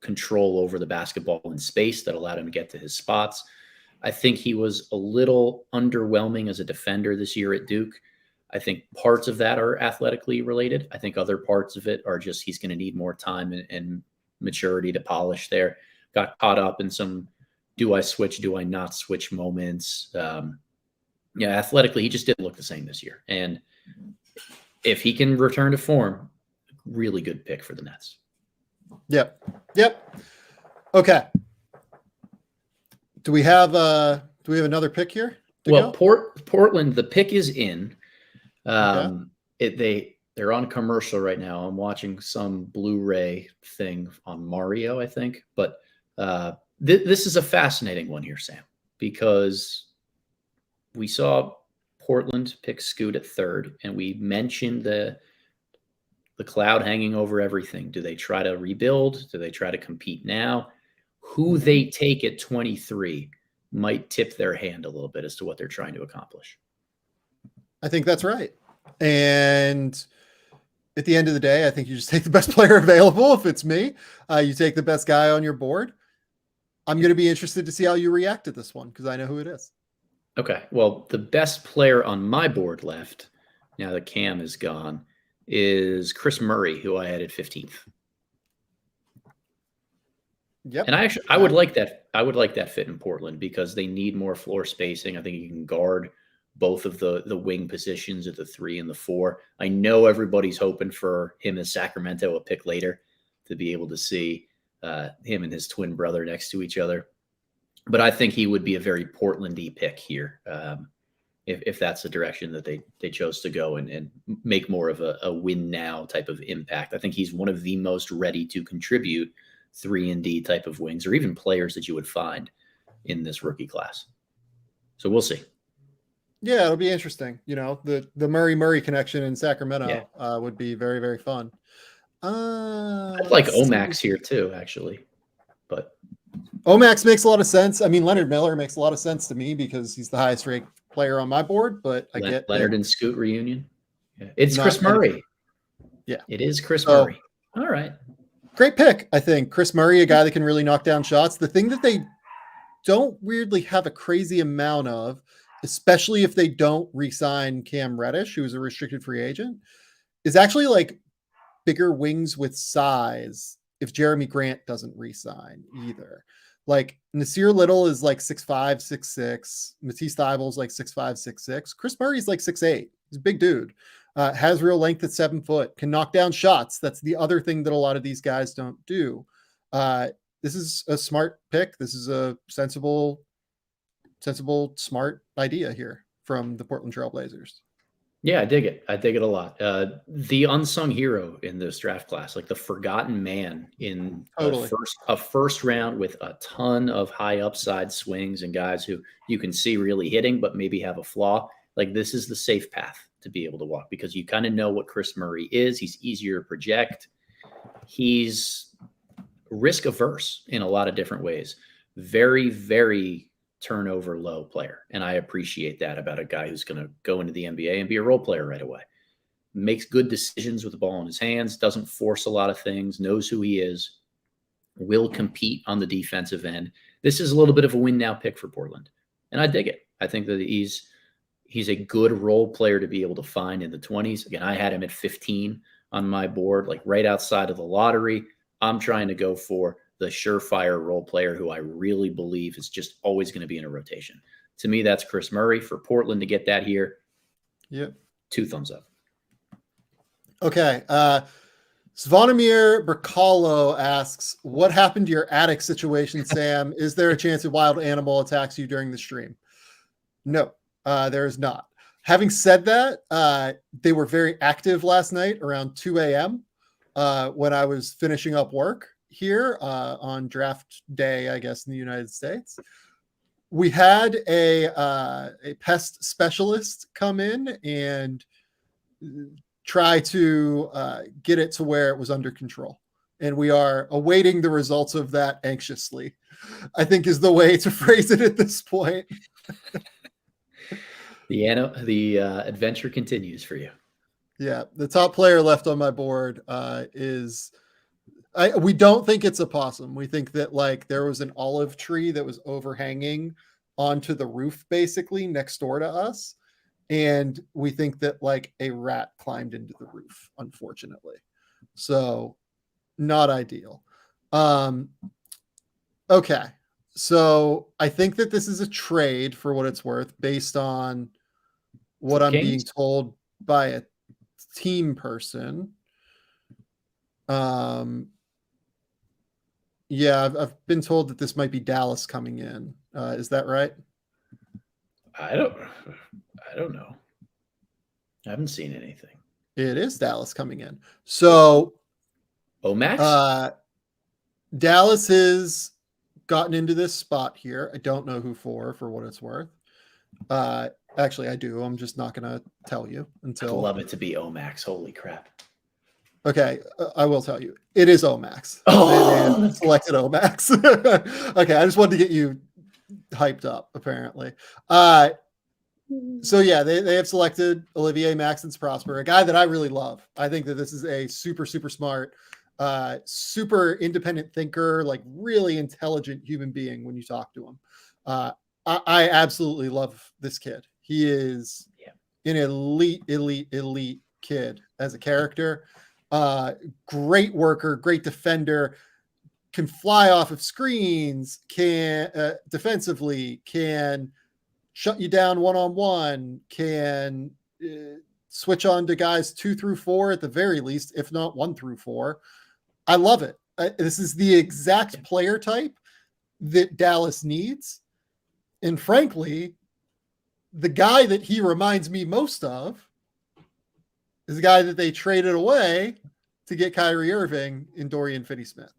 control over the basketball in space that allowed him to get to his spots. I think he was a little underwhelming as a defender this year at Duke. I think parts of that are athletically related. I think other parts of it are just he's going to need more time and maturity to polish there. Got caught up in some do I switch, do I not switch moments. Athletically, he just didn't look the same this year. And if he can return to form, really good pick for the Nets. Yep. Okay. Do we have another pick here? Well, Portland, the pick is in. Okay. They're on commercial right now. I'm watching some Blu-ray thing on Mario, I think. But this is a fascinating one here, Sam, because we saw Portland pick Scoot at third, and we mentioned the cloud hanging over everything. Do they try to rebuild? Do they try to compete now? Who they take at 23 might tip their hand a little bit as to what they're trying to accomplish. I think that's right. And at the end of the day, I think you just take the best player available. If it's me, you take the best guy on your board. I'm going to be interested to see how you react to this one because I know who it is. Okay. Well, the best player on my board left, now that Cam is gone, is Chris Murray, who I had at 15th. Yep. And I would like that. I would like that fit in Portland because they need more floor spacing. I think you can guard both of the wing positions at the 3 and the 4. I know everybody's hoping for him as Sacramento a pick later to be able to see him and his twin brother next to each other. But I think he would be a very Portland-y pick here if that's the direction that they chose to go and make more of a win now type of impact. I think he's one of the most ready to contribute 3-and-D type of wings or even players that you would find in this rookie class. So we'll see. Yeah, it'll be interesting. You know, the Murray connection in Sacramento would be very, very fun. I'd like Omax here too, actually. But Omax makes a lot of sense. I mean, Leonard Miller makes a lot of sense to me because he's the highest ranked player on my board, but I get Leonard and Scoot reunion. Yeah. It's Chris Murray. Yeah. It is Chris Murray. All right. Great pick, I think. Chris Murray, a guy that can really knock down shots. The thing that they don't weirdly have a crazy amount of, especially if they don't re-sign Cam Reddish, who is a restricted free agent, is actually like bigger wings with size if Jeremy Grant doesn't re-sign either. Like Nasir Little is like 6'5", 6'6". Matisse Thybulle's like 6'5", 6'6". Chris Murray's like 6'8". He's a big dude. Has real length at 7 foot, can knock down shots. That's the other thing that a lot of these guys don't do. This is a smart pick. This is a sensible, smart idea here from the Portland Trail Blazers. Yeah, I dig it. I dig it a lot. The unsung hero in this draft class, like the forgotten man in a first round with a ton of high upside swings and guys who you can see really hitting, but maybe have a flaw. Like this is the safe path to be able to walk because you kind of know what Chris Murray is. He's easier to project. He's risk averse in a lot of different ways. Very, very turnover low player. And I appreciate that about a guy who's going to go into the NBA and be a role player right away. Makes good decisions with the ball in his hands, doesn't force a lot of things, knows who he is, will compete on the defensive end. This is a little bit of a win now pick for Portland. And I dig it. I think that he's a good role player to be able to find in the 20s. Again, I had him at 15 on my board, like right outside of the lottery. I'm trying to go for the surefire role player who I really believe is just always going to be in a rotation. To me, that's Chris Murray. For Portland to get that here, 2 thumbs up. Okay. Zvonimir Berkalo asks, what happened to your attic situation, Sam? Is there a chance a wild animal attacks you during the stream? No, there is not. Having said that, they were very active last night around 2 a.m. When I was finishing up work here on draft day, I guess, in the United States. We had a pest specialist come in and try to get it to where it was under control. And we are awaiting the results of that anxiously, I think is the way to phrase it at this point. The adventure continues for you. Yeah, the top player left on my board is... we don't think it's a possum. We think that like there was an olive tree that was overhanging onto the roof basically next door to us. And we think that like a rat climbed into the roof, unfortunately. So not ideal. Okay. So I think that this is a trade for what it's worth based on what I'm being Kings? told by a team person. Yeah, I've been told that this might be Dallas coming in. Is that right? I don't know. I haven't seen anything. It is Dallas coming in. So Max? Dallas has gotten into this spot here. I don't know who for what it's worth. Actually, I do. I'm just not going to tell you until. I'd love it to be Max. Holy crap. Okay, I will tell you. It is Max. Oh, they selected Max. Okay, I just wanted to get you hyped up, apparently. So yeah, they have selected Olivier-Maxence Prosper, a guy that I really love. I think that this is a super, super smart, super independent thinker, like really intelligent human being when you talk to him. I absolutely love this kid. He is an elite kid as a character. Great worker, great defender, can fly off of screens, can defensively, can shut you down one-on-one, can switch on to guys 2 through 4 at the very least, if not 1 through 4. I love it. This is the exact player type that Dallas needs. And frankly, the guy that he reminds me most of is the guy that they traded away to get Kyrie Irving in Dorian Finney-Smith.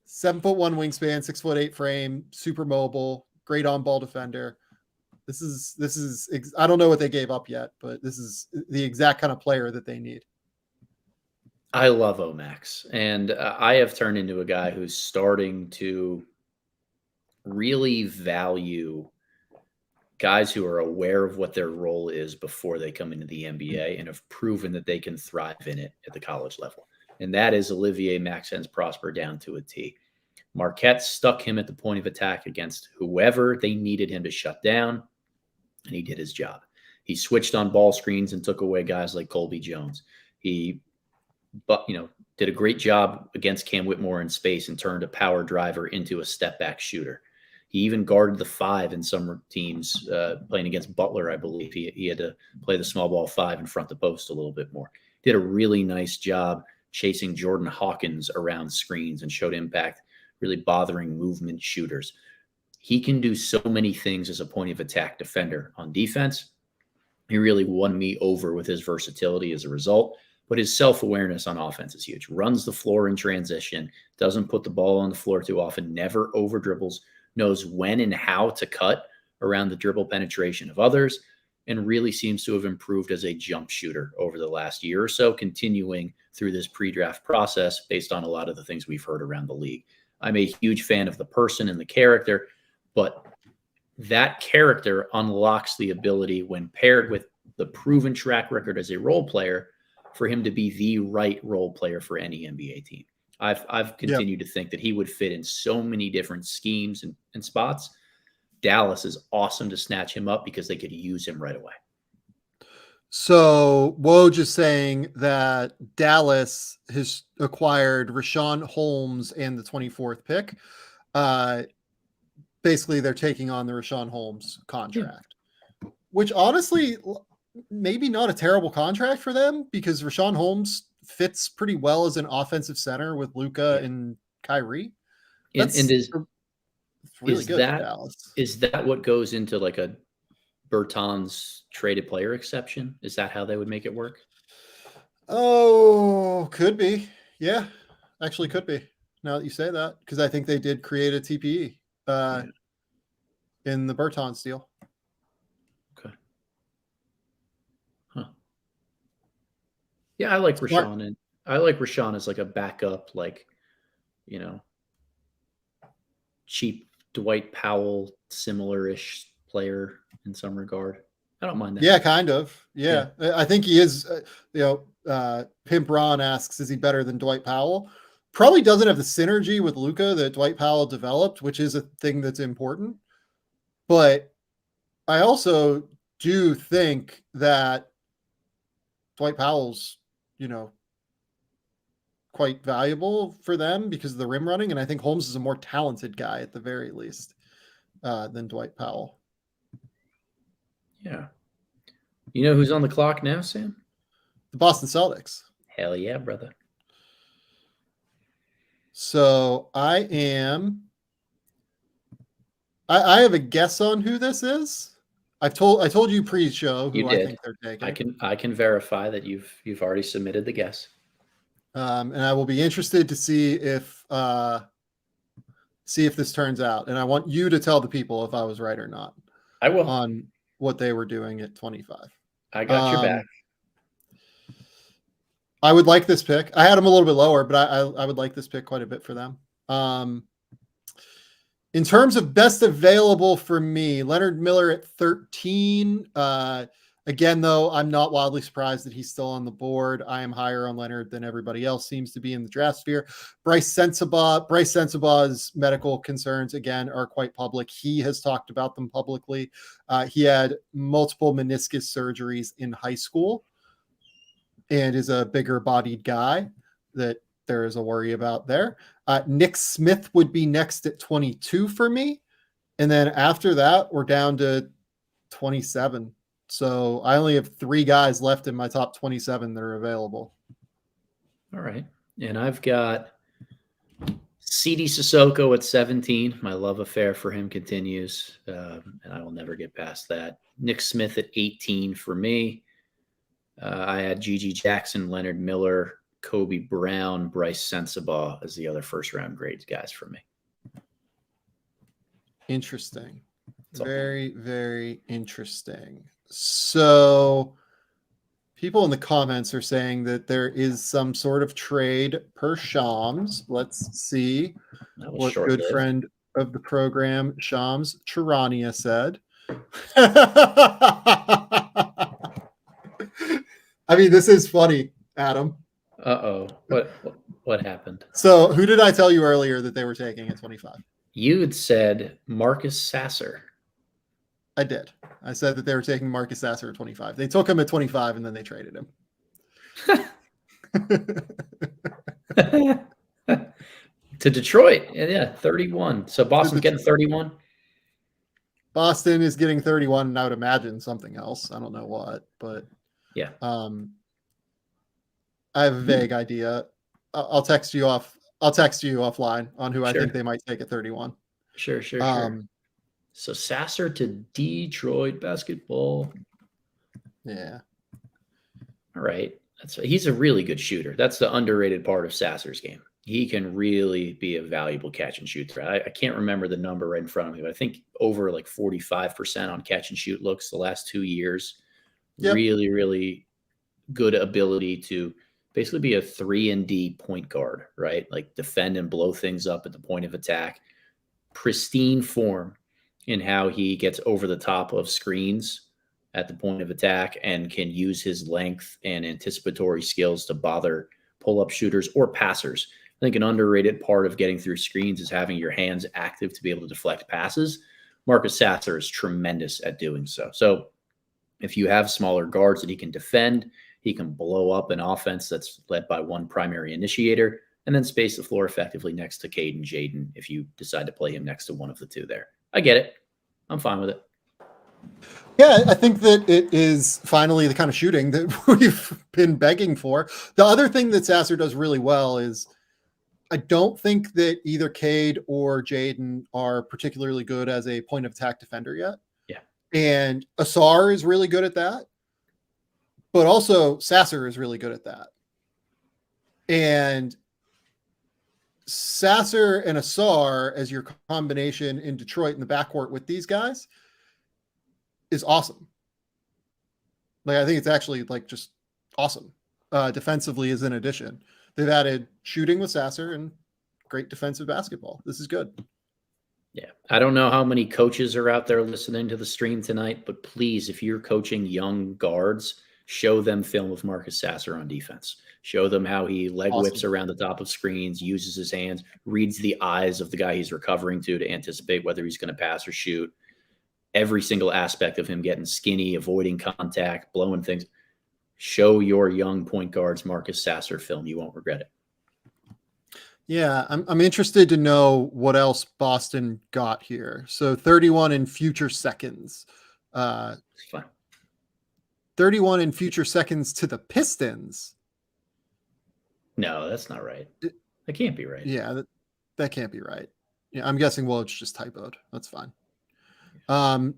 7'1" wingspan, 6'8" frame, super mobile, great on-ball defender. This is I don't know what they gave up yet, but this is the exact kind of player that they need. I love Max, and I have turned into a guy who's starting to really value guys who are aware of what their role is before they come into the NBA and have proven that they can thrive in it at the college level. And that is Olivier-Maxence Prosper down to a T. Marquette stuck him at the point of attack against whoever they needed him to shut down, and he did his job. He switched on ball screens and took away guys like Colby Jones. He did a great job against Cam Whitmore in space and turned a power driver into a step-back shooter. He even guarded the 5 in some teams playing against Butler, I believe. He had to play the small ball 5 in front of the post a little bit more. Did a really nice job chasing Jordan Hawkins around screens and showed impact, really bothering movement shooters. He can do so many things as a point of attack defender on defense. He really won me over with his versatility as a result, but his self-awareness on offense is huge. Runs the floor in transition, doesn't put the ball on the floor too often, never over dribbles, knows when and how to cut around the dribble penetration of others, and really seems to have improved as a jump shooter over the last year or so, continuing through this pre-draft process based on a lot of the things we've heard around the league. I'm a huge fan of the person and the character, but that character unlocks the ability when paired with the proven track record as a role player for him to be the right role player for any NBA team. I've continued to think that he would fit in so many different schemes and spots. Dallas is awesome to snatch him up because they could use him right away. So Woj is saying that Dallas has acquired Richaun Holmes and the 24th pick. Basically, they're taking on the Richaun Holmes contract, which honestly, maybe not a terrible contract for them because Richaun Holmes fits pretty well as an offensive center with Luka and Kyrie. That's really good for Dallas. Is that what goes into like a Bertans traded player exception? Is that how they would make it work? Oh, could be. Yeah, actually could be. Now that you say that, because I think they did create a TPE in the Bertans deal. Okay. Huh. Yeah, I like Richaun, and I like Richaun as like a backup, like, cheap Dwight Powell, similar-ish player in some regard. I don't mind that. Yeah, kind of. Yeah. I think he is. Pimp Ron asks, is he better than Dwight Powell? Probably doesn't have the synergy with Luka that Dwight Powell developed, which is a thing that's important. But I also do think that Dwight Powell's, quite valuable for them because of the rim running. And I think Holmes is a more talented guy at the very least than Dwight Powell. Yeah. You know who's on the clock now, Sam? The Boston Celtics. Hell yeah, brother. So I have a guess on who this is. I told you pre-show who I think they're taking. I can verify that you've already submitted the guess. And I will be interested to see if this turns out. And I want you to tell the people if I was right or not. I will. On what they were doing at 25. I got your back. I would like this pick. I had them a little bit lower, but I would like this pick quite a bit for them. In terms of best available for me, Leonard Miller at 13. Again, though, I'm not wildly surprised that he's still on the board. I am higher on Leonard than everybody else seems to be in the draft sphere. Bryce Sensabaugh's medical concerns, again, are quite public. He has talked about them publicly. He had multiple meniscus surgeries in high school and is a bigger bodied guy that there is a worry about there. Nick Smith would be next at 22 for me. And then after that, we're down to 27. So I only have 3 guys left in my top 27 that are available. All right. And I've got CD Sissoko at 17. My love affair for him continues, and I will never get past that. Nick Smith at 18 for me. I had Gigi Jackson, Leonard Miller, Kobe Brown, Bryce Sensabaugh as the other first-round grades guys for me. Interesting. Very, very interesting. So people in the comments are saying that there is some sort of trade per Shams. Let's see what good friend of the program, Shams Charania, said. I mean, this is funny, Adam. Uh-oh. What happened? So who did I tell you earlier that they were taking at 25? You had said Marcus Sasser. I did. I said that they were taking Marcus Sasser at 25. They took him at 25 and then they traded him. To Detroit. Yeah, 31. So Boston's getting 31. Boston is getting 31, and I would imagine something else. I don't know what, but yeah. I have a vague idea. I'll text you offline on who I think they might take at 31. Sure. So Sasser to Detroit basketball. Yeah. All right. He's a really good shooter. That's the underrated part of Sasser's game. He can really be a valuable catch and shoot threat. I can't remember the number right in front of me, but I think over like 45% on catch and shoot looks the last 2 years. Yep. Really, really good ability to basically be a 3-and-D point guard, right? Like defend and blow things up at the point of attack. Pristine form in how he gets over the top of screens at the point of attack and can use his length and anticipatory skills to bother pull-up shooters or passers. I think an underrated part of getting through screens is having your hands active to be able to deflect passes. Marcus Sasser is tremendous at doing so. So if you have smaller guards that he can defend, he can blow up an offense that's led by one primary initiator and then space the floor effectively next to Cade and Jaden if you decide to play him next to one of the two there. I get it. I'm fine with it. Yeah, I think that it is finally the kind of shooting that we've been begging for. The other thing that Sasser does really well is I don't think that either Cade or Jaden are particularly good as a point of attack defender yet. Yeah. And Ausar is really good at that. But also Sasser is really good at that. And Sasser and Ausar as your combination in Detroit in the backcourt with these guys is awesome. Like, I think it's actually like just awesome. Defensively is an addition. They've added shooting with Sasser and great defensive basketball. This is good. Yeah. I don't know how many coaches are out there listening to the stream tonight, but please, if you're coaching young guards, show them film of Marcus Sasser on defense. Show them how he leg whips around the top of screens, uses his hands, reads the eyes of the guy he's recovering to anticipate whether he's going to pass or shoot. every single aspect of him getting skinny, avoiding contact, blowing things. Show your young point guards Marcus Sasser film. You won't regret it. Yeah, I'm interested to know what else Boston got here. So 31 in future seconds. It's fine. 31 in future seconds to the Pistons. No, that's not right. That can't be right. Yeah, that can't be right. Yeah, I'm guessing Woj just typoed. That's fine. The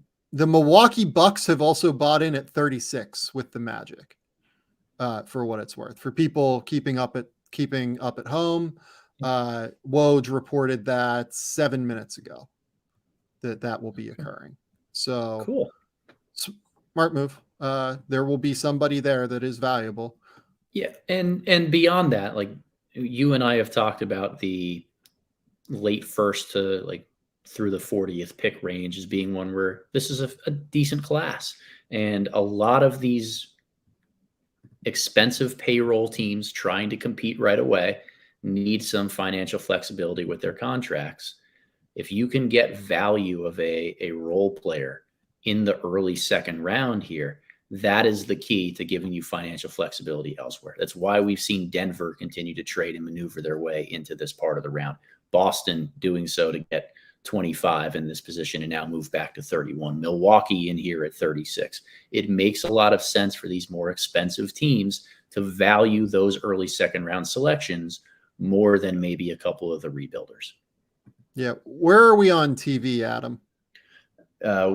Milwaukee Bucks have also bought in at 36 with the Magic, for what it's worth. For people keeping up at home, Woj reported that 7 minutes ago that will be occurring. So cool. Smart move. There will be somebody there that is valuable. Yeah, and beyond that, like you and I have talked about the late first to like through the 40th pick range as being one where this is a decent class. And a lot of these expensive payroll teams trying to compete right away need some financial flexibility with their contracts. If you can get value of a role player in the early second round here, that is the key to giving you financial flexibility elsewhere. That's why we've seen Denver continue to trade and maneuver their way into this part of the round. Boston doing so to get 25 in this position and now move back to 31. Milwaukee in here at 36. It makes a lot of sense for these more expensive teams to value those early second round selections more than maybe a couple of the rebuilders. Yeah. Where are we on TV, Adam?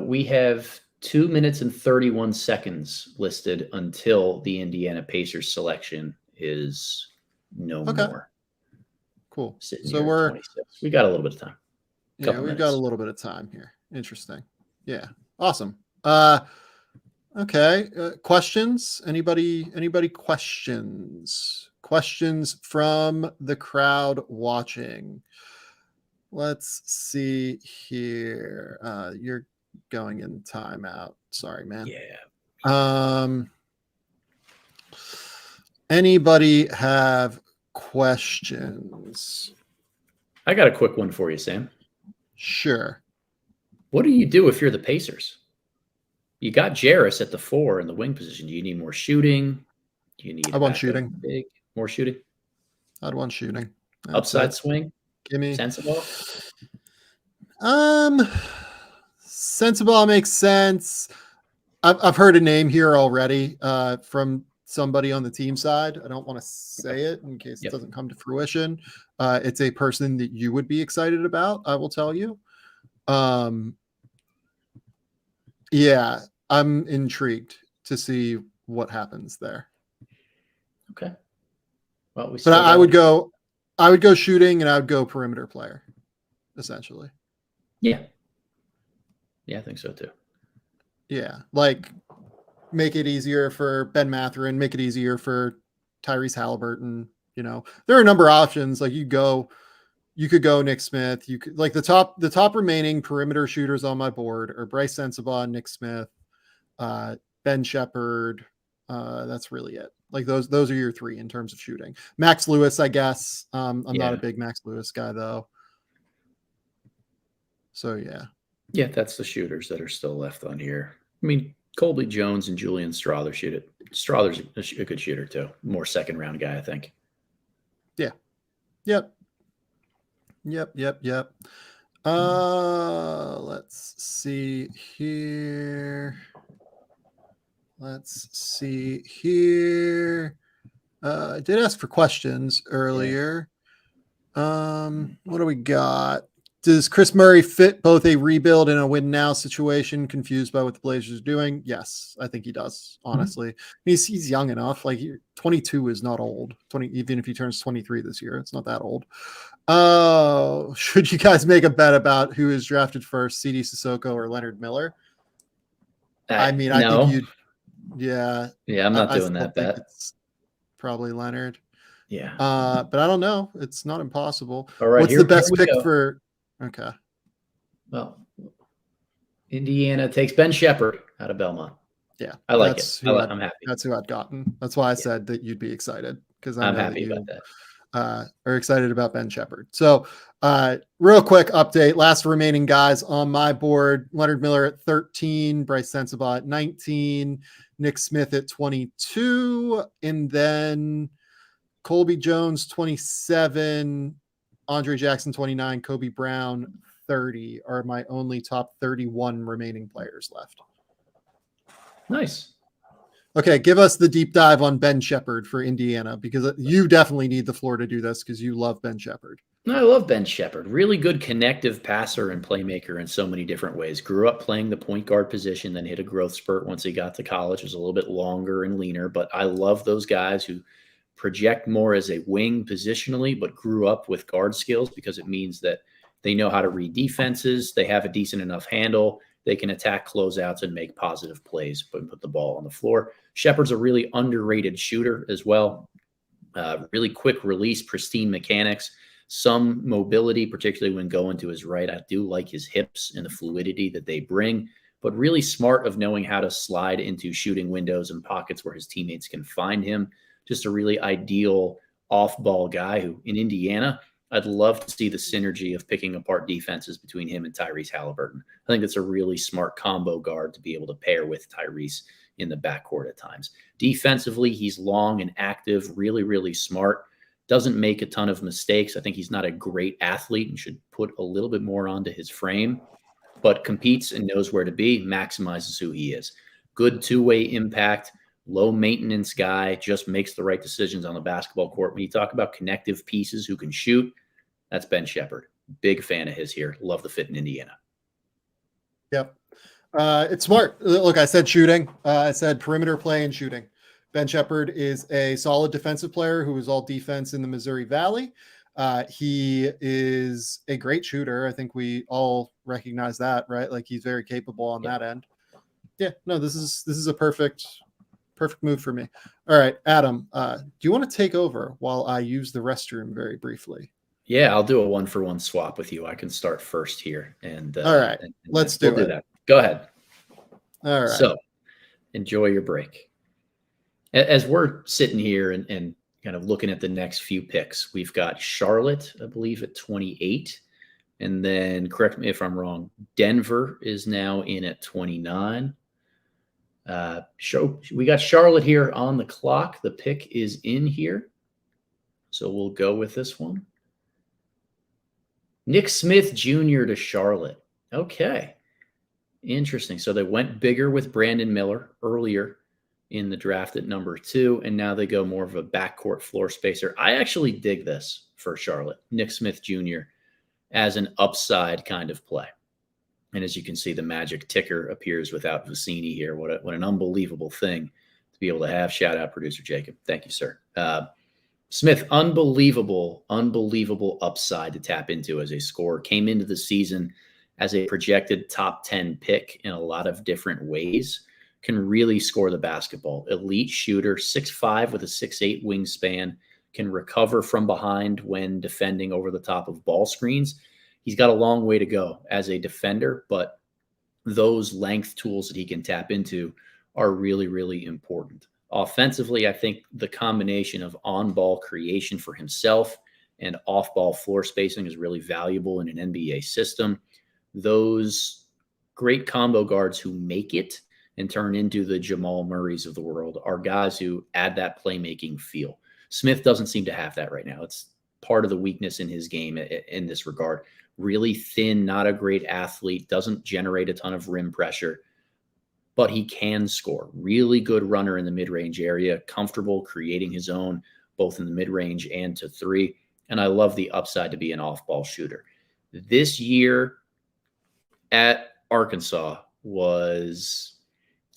We have 2 minutes and 31 seconds listed until the Indiana Pacers selection is no more. Cool. Sitting So we're 26. We got a little bit of time. Yeah, we've got a little bit of time here. Interesting. Yeah. Awesome. Okay. Questions? Anybody questions? Questions from the crowd watching? Let's see here. You're going in timeout. Sorry, man. Yeah. Anybody have questions? I got a quick one for you, Sam. Sure. What do you do if you're the Pacers? You got Jarace at the 4 in the wing position. Do you need more shooting? Do you need I want shooting. More shooting? I'd want shooting. Upside swing? Give me sensible. Sensible makes sense. I've heard a name here already from somebody on the team side. I don't want to say it in case it doesn't come to fruition. It's a person that you would be excited about, I will tell you. Yeah, I'm intrigued to see what happens there. Okay. Well, but I would go shooting and I would go perimeter player, essentially. Yeah. Yeah, I think so too. Yeah, like make it easier for Ben Mathurin, make it easier for Tyrese Halliburton. You know, there are a number of options. Like you could go Nick Smith. You could like the top remaining perimeter shooters on my board are Bryce Sensabaugh, Nick Smith, Ben Shepherd. That's really it. Like those are your three in terms of shooting. Max Lewis, I guess. I'm not a big Max Lewis guy though. So yeah. Yeah, that's the shooters that are still left on here. I mean, Colby Jones and Julian Strawther shoot it. Strawther's a good shooter too. More second round guy, I think. Yeah. Yep. Let's see here. I did ask for questions earlier. What do we got? Does Chris Murray fit both a rebuild and a win now situation? Confused by what the Blazers are doing? Yes, I think he does. Honestly, he's young enough. Like 22 is not old. 20, even if he turns 23 this year, it's not that old. Should you guys make a bet about who is drafted first, CD Sissoko or Leonard Miller? I mean, I think you'd. Yeah. Yeah, I'm not doing that bet. It's probably Leonard. Yeah. But I don't know. It's not impossible. All right. What's the best pick for? Okay. Well, Indiana takes Ben Shepherd out of Belmont. Yeah, I like it. I'm happy. That's who I'd gotten. That's why I said that you'd be excited because I'm happy about that. are excited about Ben Shepherd. So real quick update, last remaining guys on my board: Leonard Miller at 13, Bryce Sensabaugh at 19, Nick Smith at 22, and then Colby Jones 27, Andre Jackson 29, Kobe Brown 30 are my only top 31 remaining players left. Nice. Okay, give us the deep dive on Ben Shepherd for Indiana, because you definitely need the floor to do this because you love Ben Shepherd. I love Ben Shepherd. Really good connective passer and playmaker in so many different ways. Grew up playing the point guard position, then hit a growth spurt once he got to college. Was a little bit longer and leaner, but I love those guys who project more as a wing positionally, but grew up with guard skills, because it means that they know how to read defenses. They have a decent enough handle. They can attack closeouts and make positive plays, but put the ball on the floor. Shepherd's a really underrated shooter as well. Really quick release, pristine mechanics, some mobility, particularly when going to his right. I do like his hips and the fluidity that they bring, but really smart of knowing how to slide into shooting windows and pockets where his teammates can find him. Just a really ideal off-ball guy who, in Indiana, I'd love to see the synergy of picking apart defenses between him and Tyrese Halliburton. I think that's a really smart combo guard to be able to pair with Tyrese in the backcourt at times. Defensively, he's long and active, really, really smart. Doesn't make a ton of mistakes. I think he's not a great athlete and should put a little bit more onto his frame, but competes and knows where to be, maximizes who he is. Good two-way impact, low maintenance guy, just makes the right decisions on the basketball court. When you talk about connective pieces who can shoot, that's Ben Shepherd. Big fan of his here. Love the fit in Indiana. Yep. It's smart. Look, I said shooting. I said perimeter play and shooting. Ben Shepherd is a solid defensive player who is all defense in the Missouri Valley. He is a great shooter. I think we all recognize that, right? Like, he's very capable on that end. Yeah, no, this is a perfect move for me. All right, Adam, do you want to take over while I use the restroom very briefly? Yeah, I'll do a 1-for-1 swap with you. I can start first here. And all right, let's do that. Go ahead. All right. So enjoy your break. As we're sitting here and kind of looking at the next few picks, we've got Charlotte, I believe, at 28. And then, correct me if I'm wrong, Denver is now in at 29. We got Charlotte here on the clock. The pick is in here. So we'll go with this one. Nick Smith Jr. to Charlotte. Okay. Interesting. So they went bigger with Brandon Miller earlier in the draft at number 2, and now they go more of a backcourt floor spacer. I actually dig this for Charlotte. Nick Smith Jr. as an upside kind of play. And as you can see, the magic ticker appears without Vecenie here. What an unbelievable thing to be able to have. Shout out, producer Jacob. Thank you, sir. Smith, unbelievable upside to tap into as a scorer. Came into the season as a projected top 10 pick in a lot of different ways. Can really score the basketball. Elite shooter, 6'5" with a 6'8" wingspan. Can recover from behind when defending over the top of ball screens. He's got a long way to go as a defender, but those length tools that he can tap into are really, really important. Offensively, I think the combination of on-ball creation for himself and off-ball floor spacing is really valuable in an NBA system. Those great combo guards who make it and turn into the Jamal Murrays of the world are guys who add that playmaking feel. Smith doesn't seem to have that right now. It's part of the weakness in his game in this regard. Really thin, not a great athlete, doesn't generate a ton of rim pressure, but he can score. Really good runner in the mid-range area, comfortable creating his own, both in the mid-range and to three. And I love the upside to be an off-ball shooter. This year at Arkansas was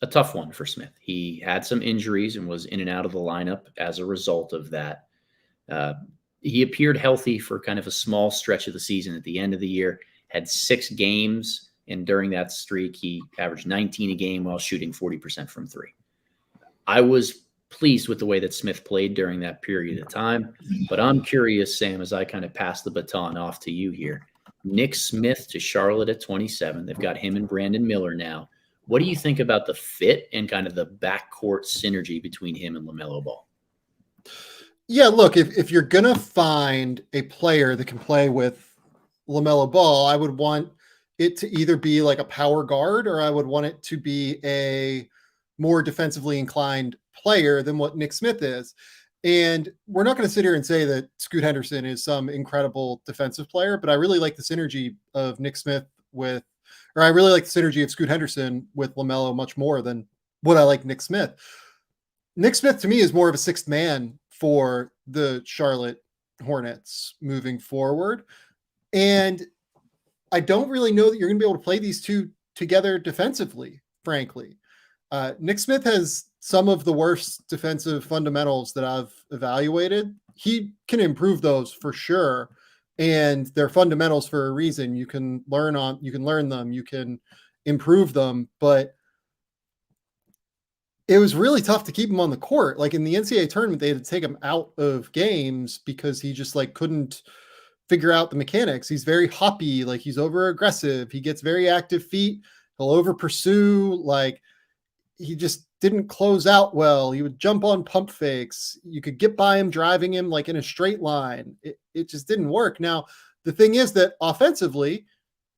a tough one for Smith. He had some injuries and was in and out of the lineup as a result of that. He appeared healthy for kind of a small stretch of the season at the end of the year, had 6 games, and during that streak, he averaged 19 a game while shooting 40% from three. I was pleased with the way that Smith played during that period of time, but I'm curious, Sam, as I kind of pass the baton off to you here. Nick Smith to Charlotte at 27. They've got him and Brandon Miller now. What do you think about the fit and kind of the backcourt synergy between him and LaMelo Ball? Yeah, look, if you're gonna find a player that can play with LaMelo Ball, I would want it to either be like a power guard, or I would want it to be a more defensively inclined player than what Nick Smith is. And we're not going to sit here and say that Scoot Henderson is some incredible defensive player, but I really like the synergy of Nick Smith with, or I really like the synergy of Scoot Henderson with LaMelo much more than what I like Nick Smith. Nick Smith to me is more of a sixth man for the Charlotte Hornets moving forward. And I don't really know that you're going to be able to play these two together defensively, frankly. Nick Smith has some of the worst defensive fundamentals that I've evaluated. He can improve those for sure. And they're fundamentals for a reason. You can learn them, you can improve them, but it was really tough to keep him on the court. Like in the NCAA tournament, they had to take him out of games because he just like couldn't figure out the mechanics. He's very hoppy, like he's over aggressive. He gets very active feet. He'll over pursue. Like he just didn't close out well. He would jump on pump fakes. You could get by him driving him like in a straight line. It just didn't work. Now, the thing is that offensively,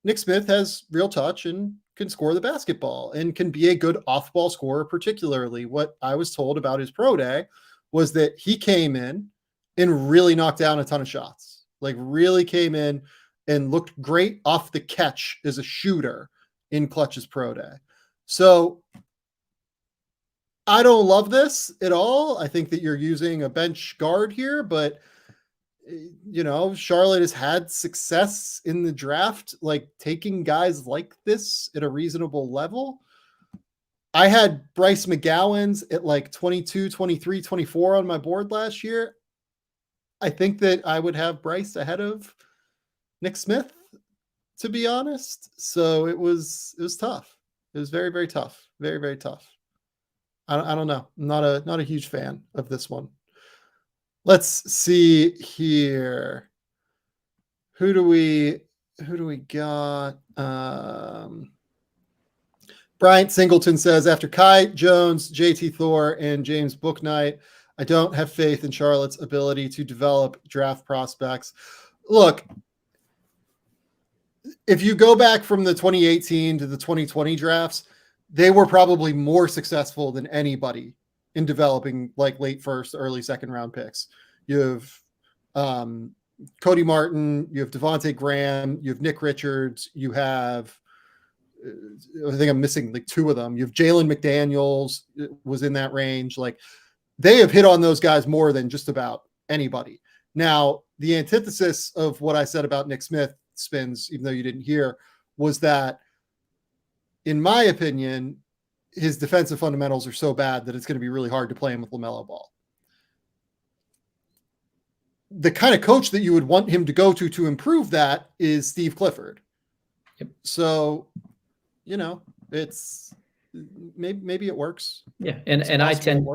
Nick Smith has real touch and can score the basketball and can be a good off-ball scorer. Particularly what I was told about his pro day was that he came in and really knocked down a ton of shots, like really came in and looked great off the catch as a shooter in Clutch's pro day. So I don't love this at all. I think that you're using a bench guard here, but you know, Charlotte has had success in the draft, like taking guys like this at a reasonable level. I had Bryce McGowan's at like 22, 23, 24 on my board last year. I think that I would have Bryce ahead of Nick Smith, to be honest. So it was tough. It was very, very tough. Very, very tough. I don't know. I'm not a huge fan of this one. Let's see here. Who do we got? Bryant Singleton says, after Kai Jones, JT Thor, and James Bouknight, I don't have faith in Charlotte's ability to develop draft prospects. Look, if you go back from the 2018 to the 2020 drafts, they were probably more successful than anybody in developing like late first, early second round picks. You have Cody Martin, you have Devontae Graham, you have Nick Richards, you have, I think I'm missing like two of them. You have Jalen McDaniels was in that range. Like they have hit on those guys more than just about anybody. Now, the antithesis of what I said about Nick Smith, Spins, even though you didn't hear, was that in my opinion, his defensive fundamentals are so bad that it's going to be really hard to play him with LaMelo Ball. The kind of coach that you would want him to go to improve that is Steve Clifford. Yep. So, you know, it's maybe it works. Yeah. And I tend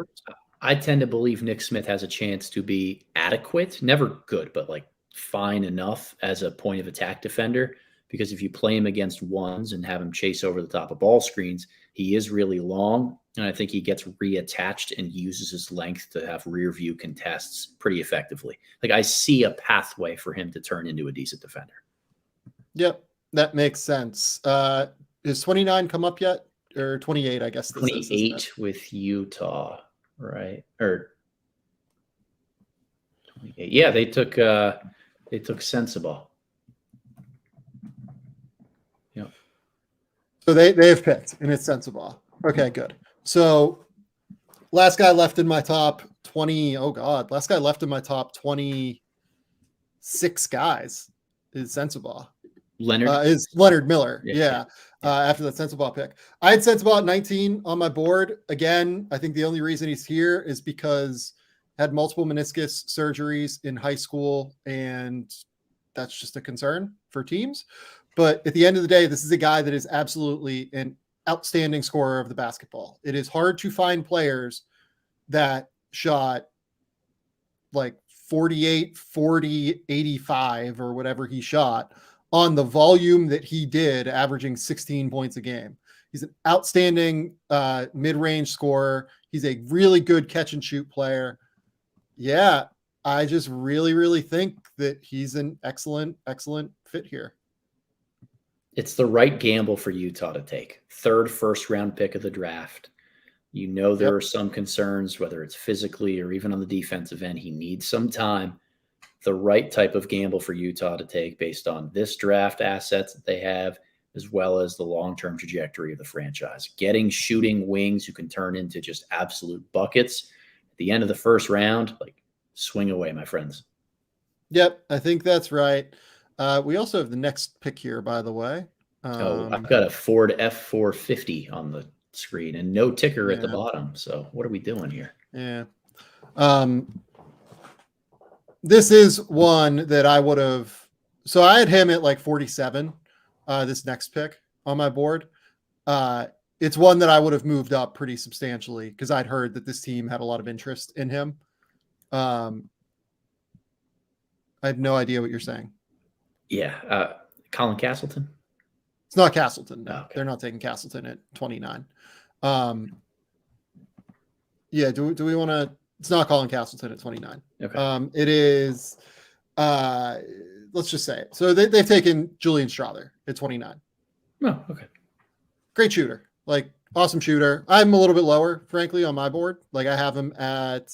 to believe Nick Smith has a chance to be adequate, never good, but like fine enough as a point of attack defender. Because if you play him against ones and have him chase over the top of ball screens, he is really long. And I think he gets reattached and uses his length to have rear view contests pretty effectively. Like I see a pathway for him to turn into a decent defender. Yep, that makes sense. Is 29 come up yet? Or 28, I guess. 28 with Utah, right? Or 28. Yeah, they took Sensabaugh. So they have picked, and it's Sensabaugh. Okay, good. So last guy left in my top 20. Oh God, last guy left in my top 26 guys is Sensabaugh. Is Leonard Miller. Yeah. After that Sensabaugh pick, I had Sensabaugh at 19 on my board. Again, I think the only reason he's here is because had multiple meniscus surgeries in high school, and that's just a concern for teams. But at the end of the day, this is a guy that is absolutely an outstanding scorer of the basketball. It is hard to find players that shot like 48, 40, 85 or whatever he shot on the volume that he did, averaging 16 points a game. He's an outstanding mid-range scorer. He's a really good catch and shoot player. Yeah, I just really, really think that he's an excellent, excellent fit here. It's the right gamble for Utah to take. Third first-round pick of the draft. You know there are some concerns, whether it's physically or even on the defensive end. He needs some time. The right type of gamble for Utah to take based on this draft assets that they have, as well as the long-term trajectory of the franchise. Getting shooting wings who can turn into just absolute buckets at the end of the first round, like swing away, my friends. Yep, I think that's right. We also have the next pick here, by the way. I've got a Ford F450 on the screen and no ticker at the bottom. So what are we doing here? Yeah. This is one that I would have. So I had him at like 47. This next pick on my board. It's one that I would have moved up pretty substantially because I'd heard that this team had a lot of interest in him. I have no idea what you're saying. Yeah. Colin Castleton? It's not Castleton. No. Okay. They're not taking Castleton at 29. Yeah. Do we want to? It's not Colin Castleton at 29. Okay. It is. Let's just say it. So they've taken Julian Strawther at 29. Oh, okay. Great shooter. Like, awesome shooter. I'm a little bit lower, frankly, on my board. Like, I have him at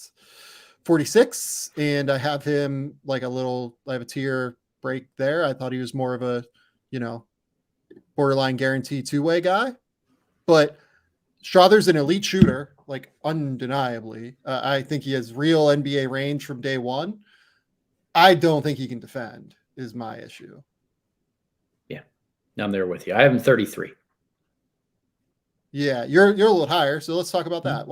46, and I have him like I have a tier break there. I thought he was more of a, borderline guarantee two-way guy. But Strawther's an elite shooter, like, undeniably. I think he has real NBA range from day one. I don't think he can defend, is my issue. Yeah. I'm there with you. I have him 33. Yeah, you're a little higher. So let's talk about that.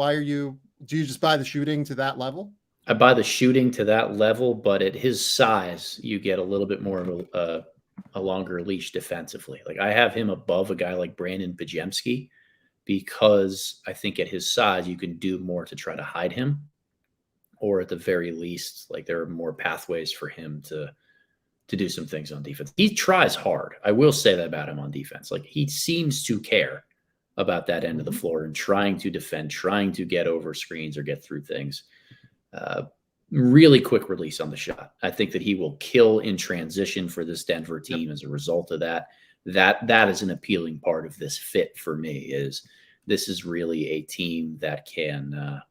Do you just buy the shooting to that level? I buy the shooting to that level, but at his size, you get a little bit more of a longer leash defensively. Like, I have him above a guy like Brandon Bajemski because I think at his size, you can do more to try to hide him. Or at the very least, like, there are more pathways for him to do some things on defense. He tries hard. I will say that about him on defense. Like, he seems to care about that end of the floor and trying to defend, trying to get over screens or get through things. Really quick release on the shot. I think that he will kill in transition for this Denver team as a result of that. That is an appealing part of this fit for me. Is this is really a team that can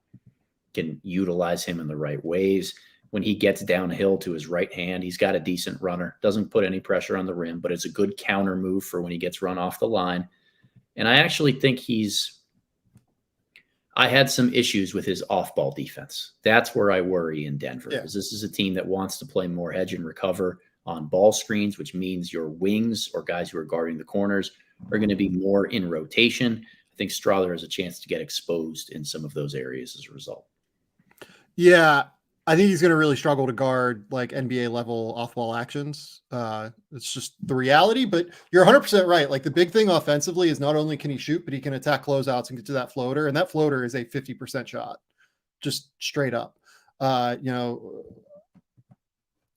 utilize him in the right ways. When he gets downhill to his right hand, he's got a decent runner. Doesn't put any pressure on the rim, but it's a good counter move for when he gets run off the line. And I actually think I had some issues with his off-ball defense. That's where I worry in Denver, because this is a team that wants to play more hedge and recover on ball screens, which means your wings or guys who are guarding the corners are going to be more in rotation. I think Strawther has a chance to get exposed in some of those areas as a result. Yeah, I think he's going to really struggle to guard like NBA level off-ball actions. It's just the reality, but you're 100% right. Like, the big thing offensively is not only can he shoot, but he can attack closeouts and get to that floater. And that floater is a 50% shot, just straight up.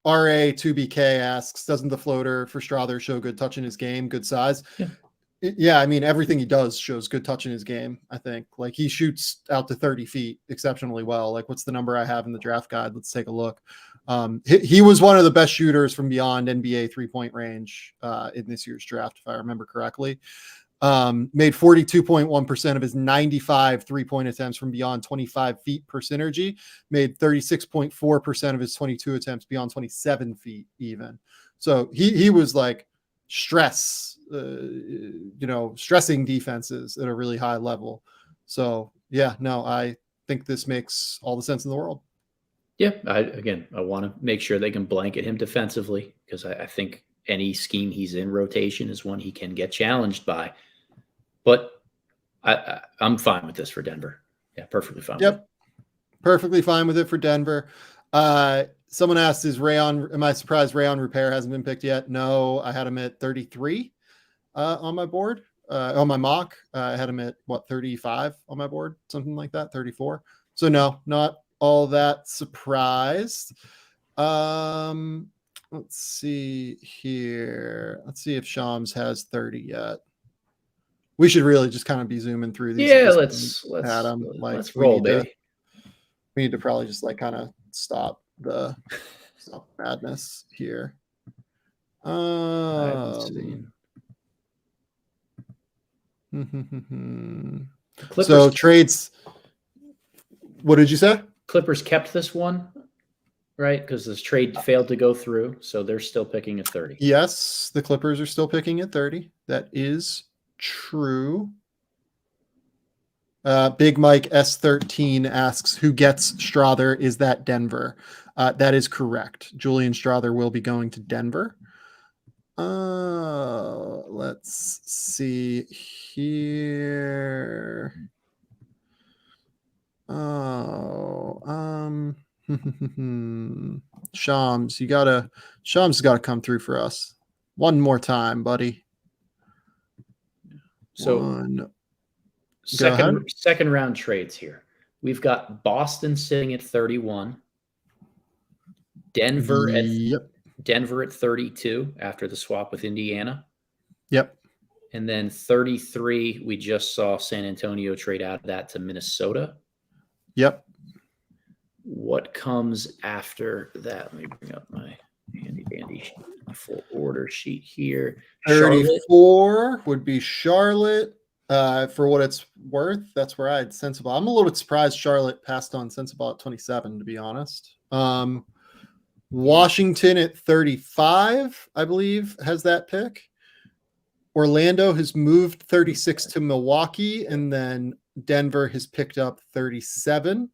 RA2BK asks, doesn't the floater for Strawther show good touch in his game, good size? Yeah, I mean, everything he does shows good touch in his game, I think. Like, he shoots out to 30 feet exceptionally well. Like, what's the number I have in the draft guide? Let's take a look. He was one of the best shooters from beyond NBA three-point range in this year's draft, if I remember correctly. Made 42.1% of his 95 three-point attempts from beyond 25 feet per synergy. Made 36.4% of his 22 attempts beyond 27 feet even. So he was like stressing defenses at a really high level. So yeah, no, I think this makes all the sense in the world. Yeah, I want to make sure they can blanket him defensively, because I think any scheme he's in rotation is one he can get challenged by. But I'm fine with this for Denver. Yeah, perfectly fine. Yep, perfectly fine with it for Denver. Someone asked, am I surprised Rayon Repair hasn't been picked yet? No, I had him at 33 on my board. On my mock, I had him at 35 on my board, something like that, 34. So no, not all that surprised. Let's see here. Let's see if Shams has 30 yet. We should really just kind of be zooming through these. Yeah, let's roll, baby. We need to probably just like kind of stop the madness here. I haven't seen. So trades. What did you say? Clippers kept this one, right? Because this trade failed to go through, so they're still picking at 30. Yes, the Clippers are still picking at 30. That is true. Big Mike S13 asks, who gets Strother? Is that Denver? That is correct. Julian Strother will be going to Denver. Let's see here. Shams, Shams gotta come through for us one more time, buddy. So second round trades here. We've got Boston sitting at 31. Denver at 32 after the swap with Indiana. Yep. And then 33, we just saw San Antonio trade out of that to Minnesota. Yep. What comes after that? Let me bring up my handy full order sheet here. 34 would be Charlotte. For what it's worth, that's where I had Sensible. I'm a little bit surprised Charlotte passed on Sensible at 27, to be honest. Washington at 35, I believe, has that pick. Orlando has moved 36 to Milwaukee, and then Denver has picked up 37.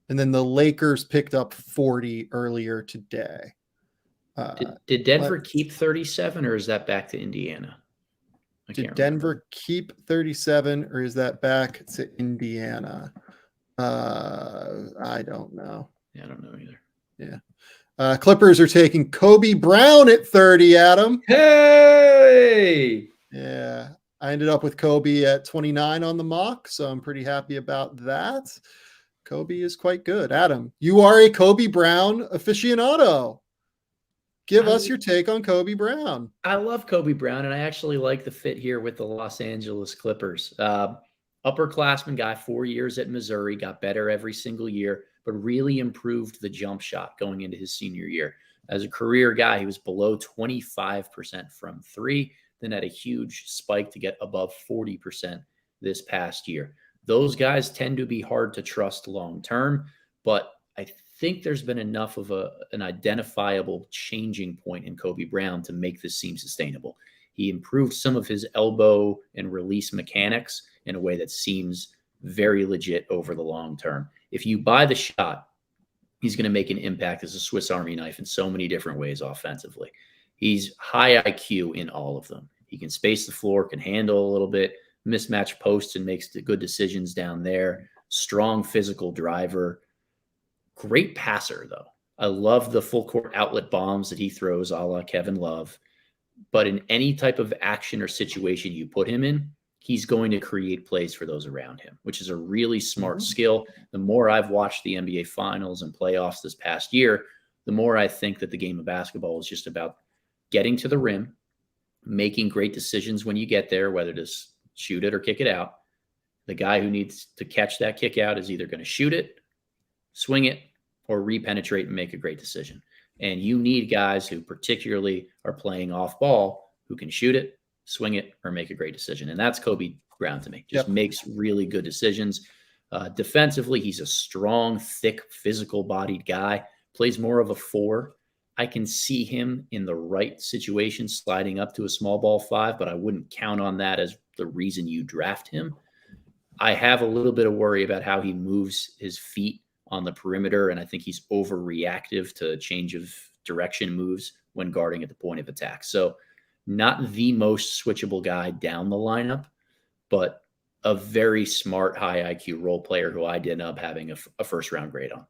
And then the Lakers picked up 40 earlier today. Did Denver keep 37, or is that back to Indiana? Did Denver keep 37, or is that back to Indiana? I don't know. Yeah, I don't know either. Yeah. Clippers are taking Kobe Brown at 30, Adam. Hey! Yeah. I ended up with Kobe at 29 on the mock, so I'm pretty happy about that. Kobe is quite good. Adam, you are a Kobe Brown aficionado. Give us your take on Kobe Brown. I love Kobe Brown, and I actually like the fit here with the Los Angeles Clippers. Upperclassman guy, 4 years at Missouri, got better every single year, but really improved the jump shot going into his senior year. As a career guy, he was below 25% from three, then had a huge spike to get above 40% this past year. Those guys tend to be hard to trust long-term, but I think there's been enough of an identifiable changing point in Kobe Brown to make this seem sustainable. He improved some of his elbow and release mechanics in a way that seems very legit over the long term. If you buy the shot, he's going to make an impact as a Swiss Army knife in so many different ways offensively. He's high IQ in all of them. He can space the floor, can handle a little bit, mismatch posts and makes the good decisions down there. Strong physical driver. Great passer, though. I love the full court outlet bombs that he throws, a la Kevin Love. But in any type of action or situation you put him in, he's going to create plays for those around him, which is a really smart skill. The more I've watched the NBA Finals and playoffs this past year, the more I think that the game of basketball is just about getting to the rim, making great decisions when you get there, whether to shoot it or kick it out. The guy who needs to catch that kick out is either going to shoot it, swing it, or repenetrate and make a great decision. And you need guys who particularly are playing off ball who can shoot it, swing it, or make a great decision. And that's Kobe Brown to me. Just makes really good decisions. Defensively, he's a strong, thick, physical-bodied guy. Plays more of a four. I can see him in the right situation sliding up to a small ball five, but I wouldn't count on that as the reason you draft him. I have a little bit of worry about how he moves his feet on the perimeter, and I think he's overreactive to change of direction moves when guarding at the point of attack. So not the most switchable guy down the lineup, but a very smart, high IQ role player who I ended up having a first-round grade on.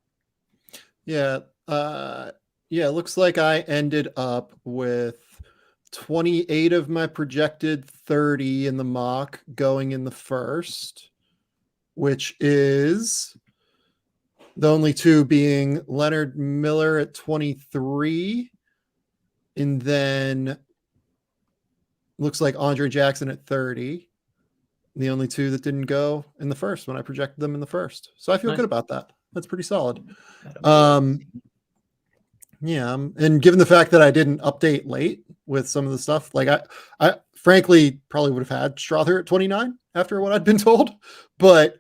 Yeah. It looks like I ended up with 28 of my projected 30 in the mock going in the first, which is the only two being Leonard Miller at 23, and then looks like Andre Jackson at 30. The only two that didn't go in the first when I projected them in the first. So I feel good about that. That's pretty solid. Yeah, and given the fact that I didn't update late with some of the stuff, like I frankly probably would have had Strother at 29 after what I'd been told, but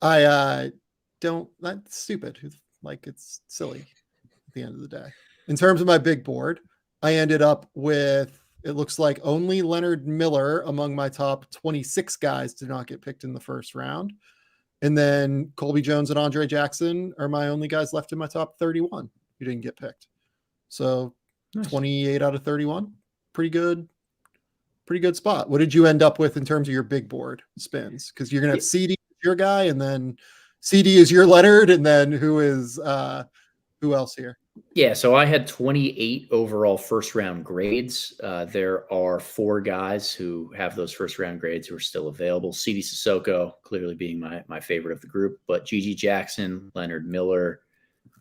I don't. That's stupid. Like it's silly at the end of the day. In terms of my big board, I ended up with, it looks like only Leonard Miller among my top 26 guys did not get picked in the first round. And then Colby Jones and Andre Jackson are my only guys left in my top 31 who didn't get picked. So nice. 28 out of 31, pretty good spot. What did you end up with in terms of your big board spins? Because you're gonna have CD your guy, and then CD is your Leonard, and then who else here? Yeah, so I had 28 overall first round grades. There are 4 guys who have those first round grades who are still available. CD Sissoko clearly being my favorite of the group, but Gigi Jackson, Leonard Miller,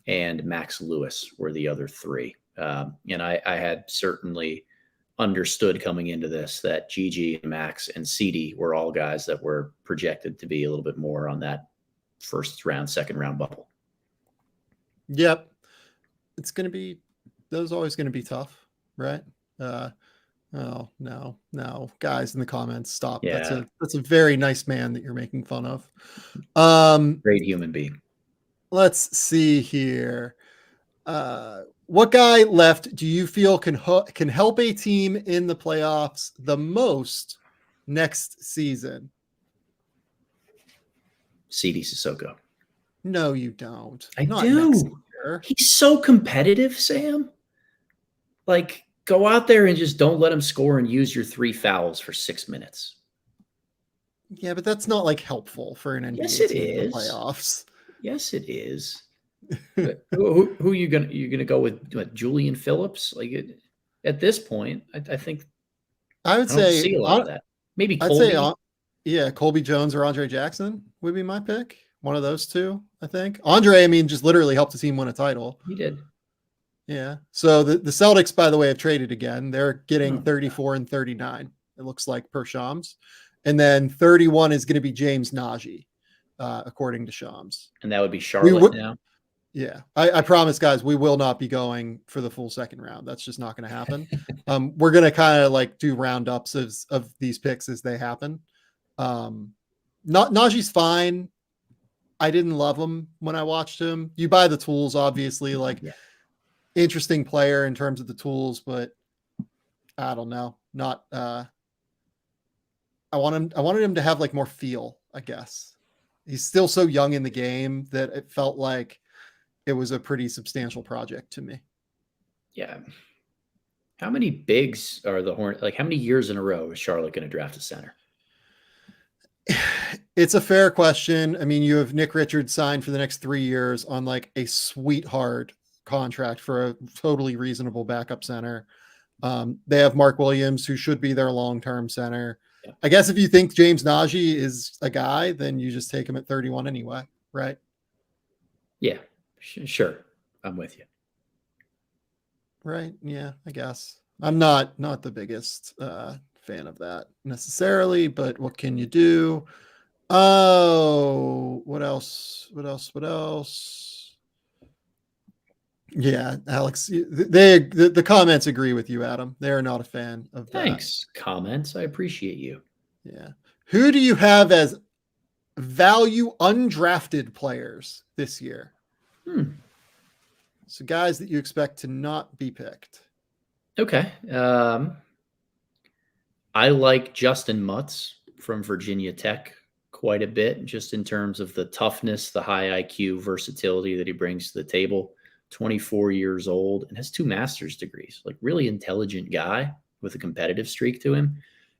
and Max Lewis were the other 3. And I had certainly understood coming into this that Gigi, Max, and CD were all guys that were projected to be a little bit more on that first round, second round bubble. Yep. It's going to be, those always going to be tough, right? Oh, no, guys in the comments, stop. Yeah. That's a very nice man that you're making fun of. Great human being. Let's see here. What guy left do you feel can help a team in the playoffs the most next season? CD Sissoko. No, you don't. I do. He's so competitive, Sam. Like, go out there and just don't let him score and use your 3 fouls for 6 minutes. Yeah, but that's not like helpful for an NBA team in the playoffs. Yes, it is. who you gonna go with? What, Julian Phillips? Like at this point, I think I would say see a lot of that. Maybe Colby. I'd say Colby Jones or Andre Jackson would be my pick. One of those two, I think. Andre, I mean, just literally helped the team win a title. He did. Yeah. So the Celtics, by the way, have traded again. They're getting 34 and 39. It looks like per Shams, and then 31 is going to be James Najee, according to Shams. And that would be Charlotte now. Yeah, I promise, guys, we will not be going for the full second round. That's just not going to happen. We're going to kind of like do roundups of these picks as they happen. Najee's fine. I didn't love him when I watched him. You buy the tools, obviously, interesting player in terms of the tools, but I don't know. Not I wanted him to have like more feel, I guess. He's still so young in the game that it felt like it was a pretty substantial project to me. Yeah. How many bigs are the Hornets? Like, how many years in a row is Charlotte going to draft a center? It's a fair question. I mean, you have Nick Richards signed for the next 3 years on like a sweetheart contract for a totally reasonable backup center. They have Mark Williams, who should be their long-term center. Yeah. I guess if you think James Najee is a guy, then you just take him at 31 anyway, right? Yeah, sure. I'm with you. Right. Yeah, I guess. I'm not the biggest fan of that necessarily, but what can you do? Oh, what else? Yeah, Alex, the comments agree with you, Adam. They are not a fan of that. Thanks, comments. I appreciate you. Yeah. Who do you have as value undrafted players this year? So guys that you expect to not be picked. Okay. I like Justin Mutz from Virginia Tech quite a bit, just in terms of the toughness, the high IQ, versatility that he brings to the table. 24 years old and has 2 master's degrees, like really intelligent guy with a competitive streak to him.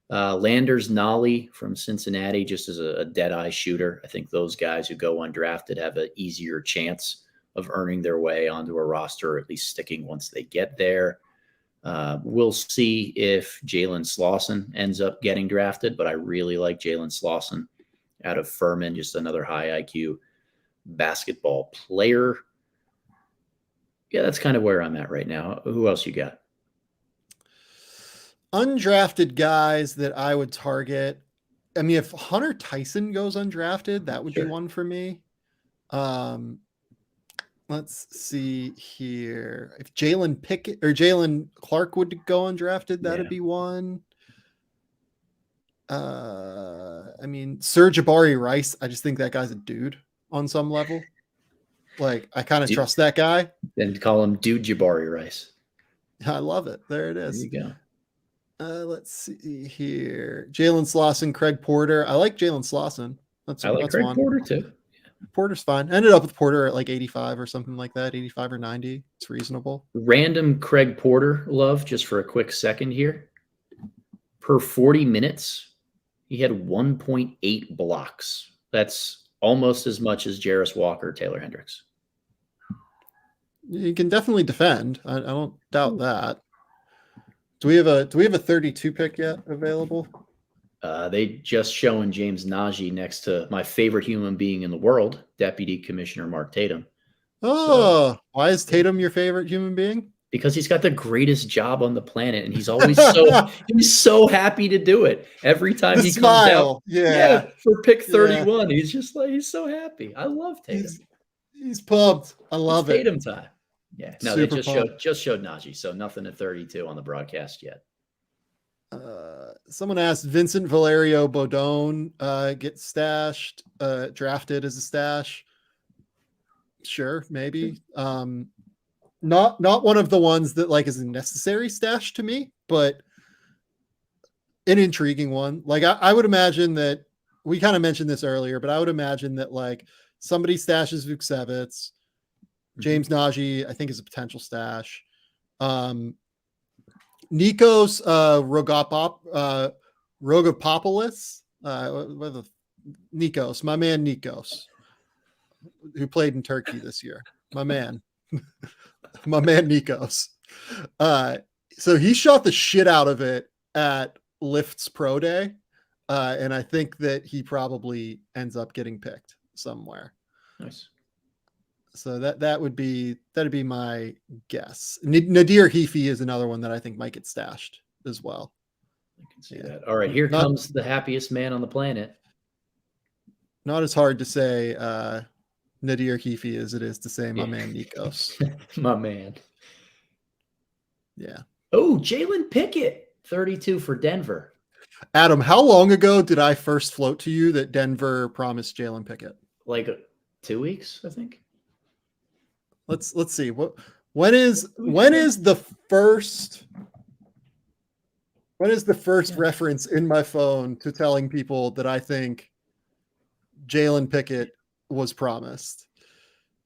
Landers Nolly from Cincinnati, just as a dead-eye shooter. I think those guys who go undrafted have an easier chance of earning their way onto a roster, or at least sticking once they get there. We'll see if Jalen Slauson ends up getting drafted, but I really like Jalen Slauson out of Furman, just another high IQ basketball player. Yeah, that's kind of where I'm at right now. Who else you got? Undrafted guys that I would target. I mean, if Hunter Tyson goes undrafted, that would be one for me. Let's see here. If Jalen Pickett or Jalen Clark would go undrafted, that'd be one. I mean, Serge Jabari Rice, I just think that guy's a dude on some level. Like, I kind of trust that guy. Then call him Dude Jabari Rice. I love it. There it is. There you go. Let's see here. Jalen Slauson, Craig Porter. I like Jalen Slauson. I like Craig Porter too. Porter's fine. I ended up with Porter at like 85 or something like that, 85 or 90. It's reasonable. Random Craig Porter love, just for a quick second here. Per 40 minutes, he had 1.8 blocks. That's almost as much as Jarace Walker, Taylor Hendricks. You can definitely defend. I don't doubt that. Do we have a 32 pick yet available? They just showing James Najee next to my favorite human being in the world, Deputy Commissioner Mark Tatum. Oh, why is Tatum your favorite human being? Because he's got the greatest job on the planet, and he's always he's so happy to do it. Every time he comes out, for pick 31, he's just like, he's so happy. I love Tatum. He's pumped. I love it. Tatum time. Yeah. No, they just showed Najee, so nothing at 32 on the broadcast yet. Someone asked Vincent Valerio Bodone get stashed, drafted as a stash. Sure, maybe. Not one of the ones that like is a necessary stash to me, but an intriguing one. Like I would imagine that we kind of mentioned this earlier, but I would imagine that like somebody stashes Vucevic, James Najee, I think is a potential stash. Nikos Rogopopoulos, Nikos, my man Nikos, who played in Turkey this year. My man. My man Nikos. So he shot the shit out of it at Lyft's Pro Day. And I think that he probably ends up getting picked somewhere. Nice. So that'd be my guess. Nadir Heafy is another one that I think might get stashed as well. I can see that. All right, here comes the happiest man on the planet. Not as hard to say Nadir Heafy as it is to say my man Nikos. My man. Yeah. Oh, Jalen Pickett, 32 for Denver. Adam, how long ago did I first float to you that Denver promised Jalen Pickett? Like 2 weeks, I think. Let's see. When is the first reference in my phone to telling people that I think Jalen Pickett was promised?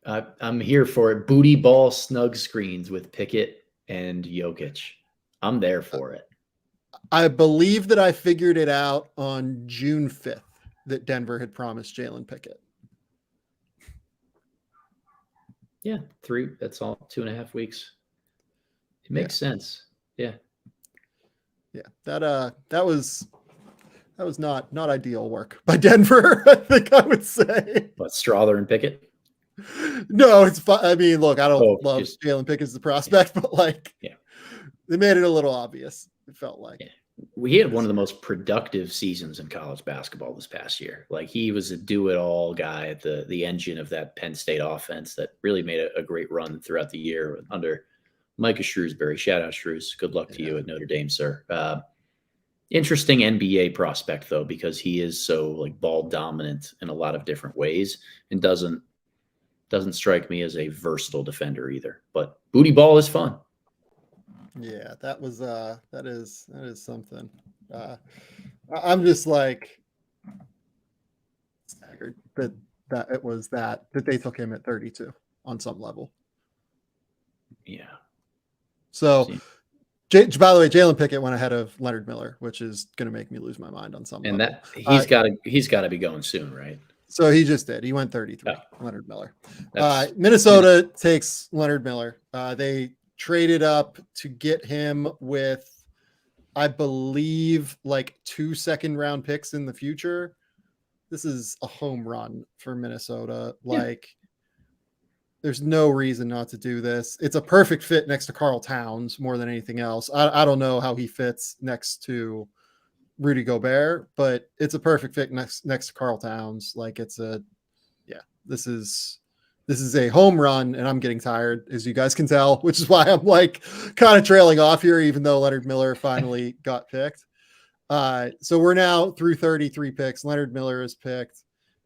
I'm here for it. Booty ball snug screens with Pickett and Jokic. I'm there for it. I believe that I figured it out on June 5th that Denver had promised Jalen Pickett. Yeah, 3. That's all. 2.5 weeks. It makes sense. Yeah. Yeah. That was not ideal work by Denver, I think I would say. But Strother and Pickett? No, it's fun. I mean, look, I don't love Jalen Pickett as the prospect, but like, they made it a little obvious. It felt like. Yeah. We had one of the most productive seasons in college basketball this past year. Like, he was a do-it-all guy at the engine of that Penn State offense that really made a great run throughout the year under Micah Shrewsbury. Shout out, Shrews. Good luck to you at Notre Dame, sir. Interesting NBA prospect, though, because he is so like ball dominant in a lot of different ways and doesn't strike me as a versatile defender either. But booty ball is fun. Yeah, that is something. I'm just like staggered that it was that they took him at 32 on some level. Yeah. So, by the way, Jalen Pickett went ahead of Leonard Miller, which is going to make me lose my mind on some level. And that he's got to be going soon, right? So he just did. He went 33. Leonard Miller. Minnesota takes Leonard Miller. They traded up to get him with, I believe, like 2 second-round picks in the future. This is a home run for Minnesota. Like, there's no reason not to do this. It's a perfect fit next to Karl Towns more than anything else. I don't know how he fits next to Rudy Gobert, but it's a perfect fit next to Karl Towns. Like, this is This is a home run, and I'm getting tired, as you guys can tell, which is why I'm like kind of trailing off here, even though Leonard Miller finally got picked. So we're now through 33 picks. Leonard Miller is picked,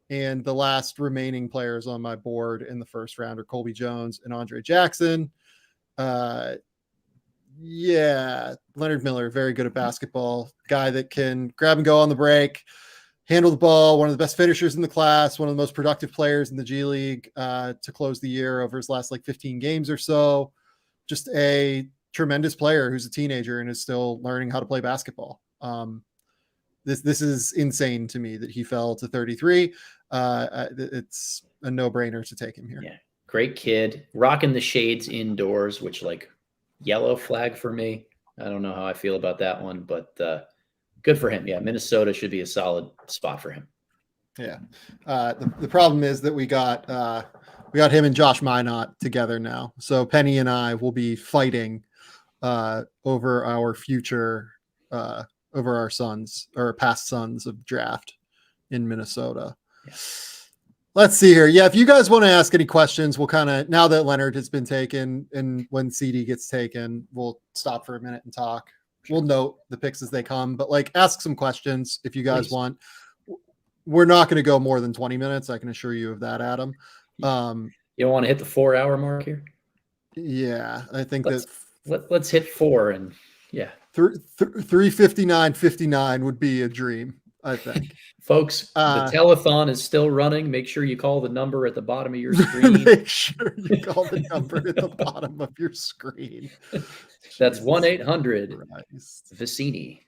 and the last remaining players on my board in the first round are Colby Jones and Andre Jackson. Yeah, Leonard Miller, very good at basketball, guy that can grab and go on the break, handle the ball, one of the best finishers in the class, one of the most productive players in the G League to close the year over his last like 15 games or so. Just a tremendous player who's a teenager and is still learning how to play basketball. This is insane to me that he fell to 33. It's a no-brainer to take him here. Yeah, great kid, rocking the shades indoors, which like yellow flag for me. I don't know how I feel about that one, but good for him. Yeah, Minnesota should be a solid spot for him. Yeah. The problem is that we got him and Josh Minot together now. So Penny and I will be fighting over our future, over our sons or past sons of draft in Minnesota. Yeah. Let's see here. Yeah, if you guys want to ask any questions, we'll kind of, now that Leonard has been taken and when CD gets taken, we'll stop for a minute and talk. We'll note the picks as they come, but like ask some questions if you guys Please. want. We're not going to go more than 20 minutes. I can assure you of that, Adam. You don't want to hit the 4-hour mark here? Yeah, I think let's hit 4 and yeah. 3:59:59 would be a dream, I think. Folks, the telethon is still running. Make sure you call the number at the bottom of your screen. Make sure you call the number at the bottom of your screen. That's 1-800-Vecenie.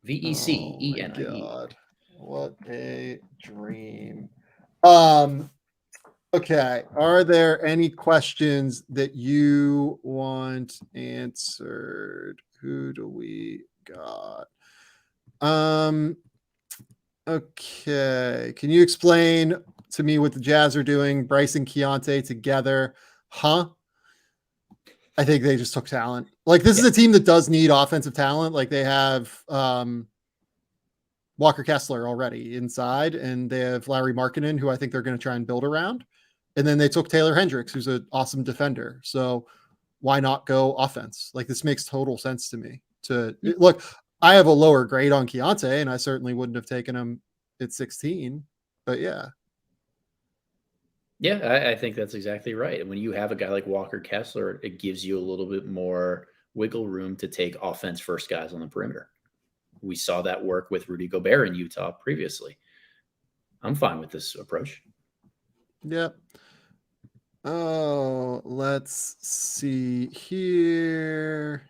Vecenie. God, what a dream. Okay. Are there any questions that you want answered? Who do we got? Okay. Can you explain to me what the Jazz are doing? Bryce and Keyonte together. Huh? I think they just took talent. Like this is a team that does need offensive talent. Like they have Walker Kessler already inside, and they have Larry Markkinen, who I think they're going to try and build around. And then they took Taylor Hendricks, who's an awesome defender. So why not go offense? Like this makes total sense to me. Look, I have a lower grade on Keyonte, and I certainly wouldn't have taken him at 16. But yeah. Yeah, I think that's exactly right. And when you have a guy like Walker Kessler, it gives you a little bit more wiggle room to take offense first guys on the perimeter. We saw that work with Rudy Gobert in Utah previously. I'm fine with this approach. Yep. Oh, let's see here.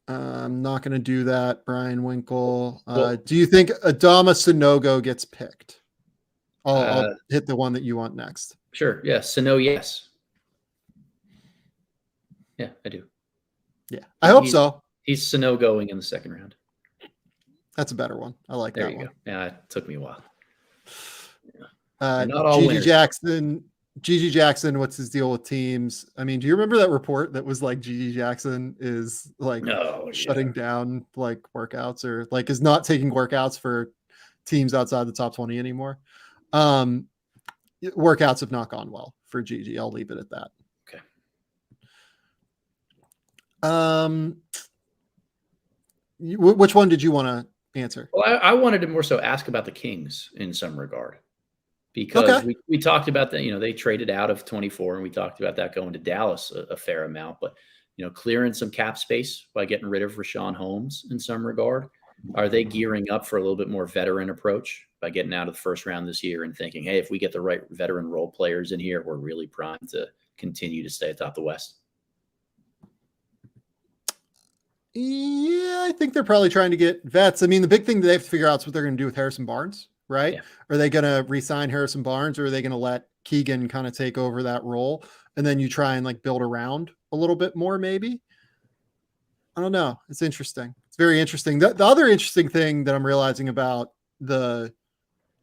I'm not going to do that, Brian Winkle. Do you think Adama Sanogo gets picked? I'll hit the one that you want next. Sure. Yeah. Sano, yes. Yeah, I do. Yeah, I hope so. He's Sano going in the second round. That's a better one. I like that one. There you go. Yeah, it took me a while. Not all Gigi Jackson, what's his deal with teams? I mean, do you remember that report that was like Gigi Jackson is like shutting down like workouts or like is not taking workouts for teams outside the top 20 anymore? Workouts have not gone well for Gigi. I'll leave it at that. Okay. Which one did you want to answer? Well, I wanted to more so ask about the Kings in some regard. Because we talked about that, they traded out of 24 and we talked about that going to Dallas a fair amount, but, clearing some cap space by getting rid of Rashawn Holmes in some regard. Are they gearing up for a little bit more veteran approach by getting out of the first round this year and thinking, hey, if we get the right veteran role players in here, we're really primed to continue to stay atop the West? Yeah, I think they're probably trying to get vets. I mean, the big thing that they have to figure out is what they're going to do with Harrison Barnes. Right? Yeah. Are they going to re-sign Harrison Barnes or are they going to let Keegan kind of take over that role? And then you try and like build around a little bit more, maybe. I don't know. It's interesting. It's very interesting. The other interesting thing that I'm realizing about the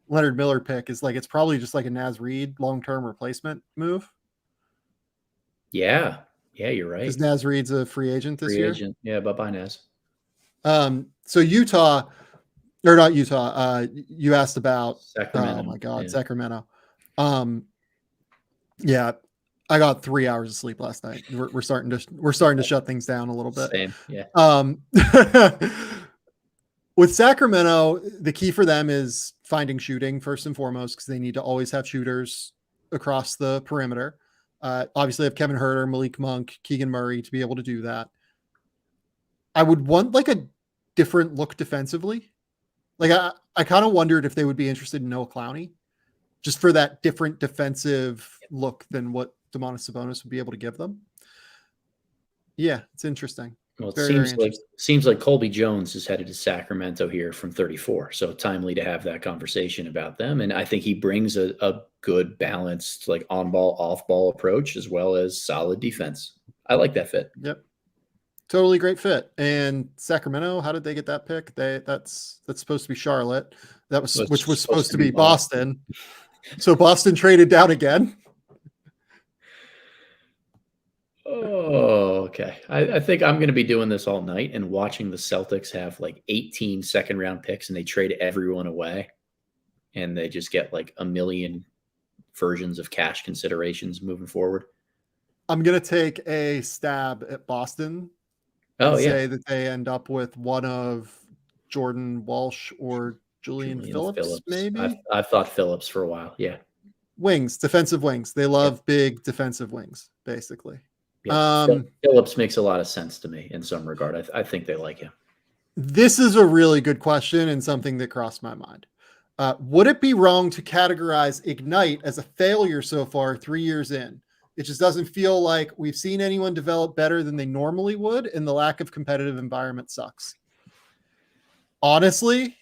Leonard Miller pick is like, it's probably just like a Naz Reid long-term replacement move. Yeah. Yeah, you're right. Because Naz Reid's a free agent this year. Yeah. Bye-bye, Naz. So Utah, or not Utah. You asked about Sacramento. Oh my God, yeah. Sacramento. Yeah, I got 3 hours of sleep last night. We're starting to shut things down a little bit. Same, yeah. With Sacramento, the key for them is finding shooting first and foremost, because they need to always have shooters across the perimeter. Obviously, have Kevin Huerter, Malik Monk, Keegan Murray to be able to do that. I would want like a different look defensively. Like I kind of wondered if they would be interested in Noah Clowney, just for that different defensive look than what Domantas Sabonis would be able to give them. Yeah, it's interesting. Well, it seems like Colby Jones is headed to Sacramento here from 34. So timely to have that conversation about them. And I think he brings a good balanced, like on-ball, off-ball approach, as well as solid defense. I like that fit. Yep. Totally great fit. And Sacramento, how did they get that pick? That's supposed to be Charlotte. Which was supposed to be Boston. So Boston traded down again. Oh, okay. I think I'm going to be doing this all night and watching the Celtics have like 18 second-round picks, and they trade everyone away, and they just get like a million versions of cash considerations moving forward. I'm going to take a stab at Boston. Say that they end up with one of Jordan Walsh or Julian Phillips, maybe. I've thought Phillips for a while. Yeah. Wings, defensive wings. They love big defensive wings, basically. Yeah. Phillips makes a lot of sense to me in some regard. I think they like him. This is a really good question and something that crossed my mind. Would it be wrong to categorize Ignite as a failure so far 3 years in? It just doesn't feel like we've seen anyone develop better than they normally would, and the lack of competitive environment sucks. Honestly,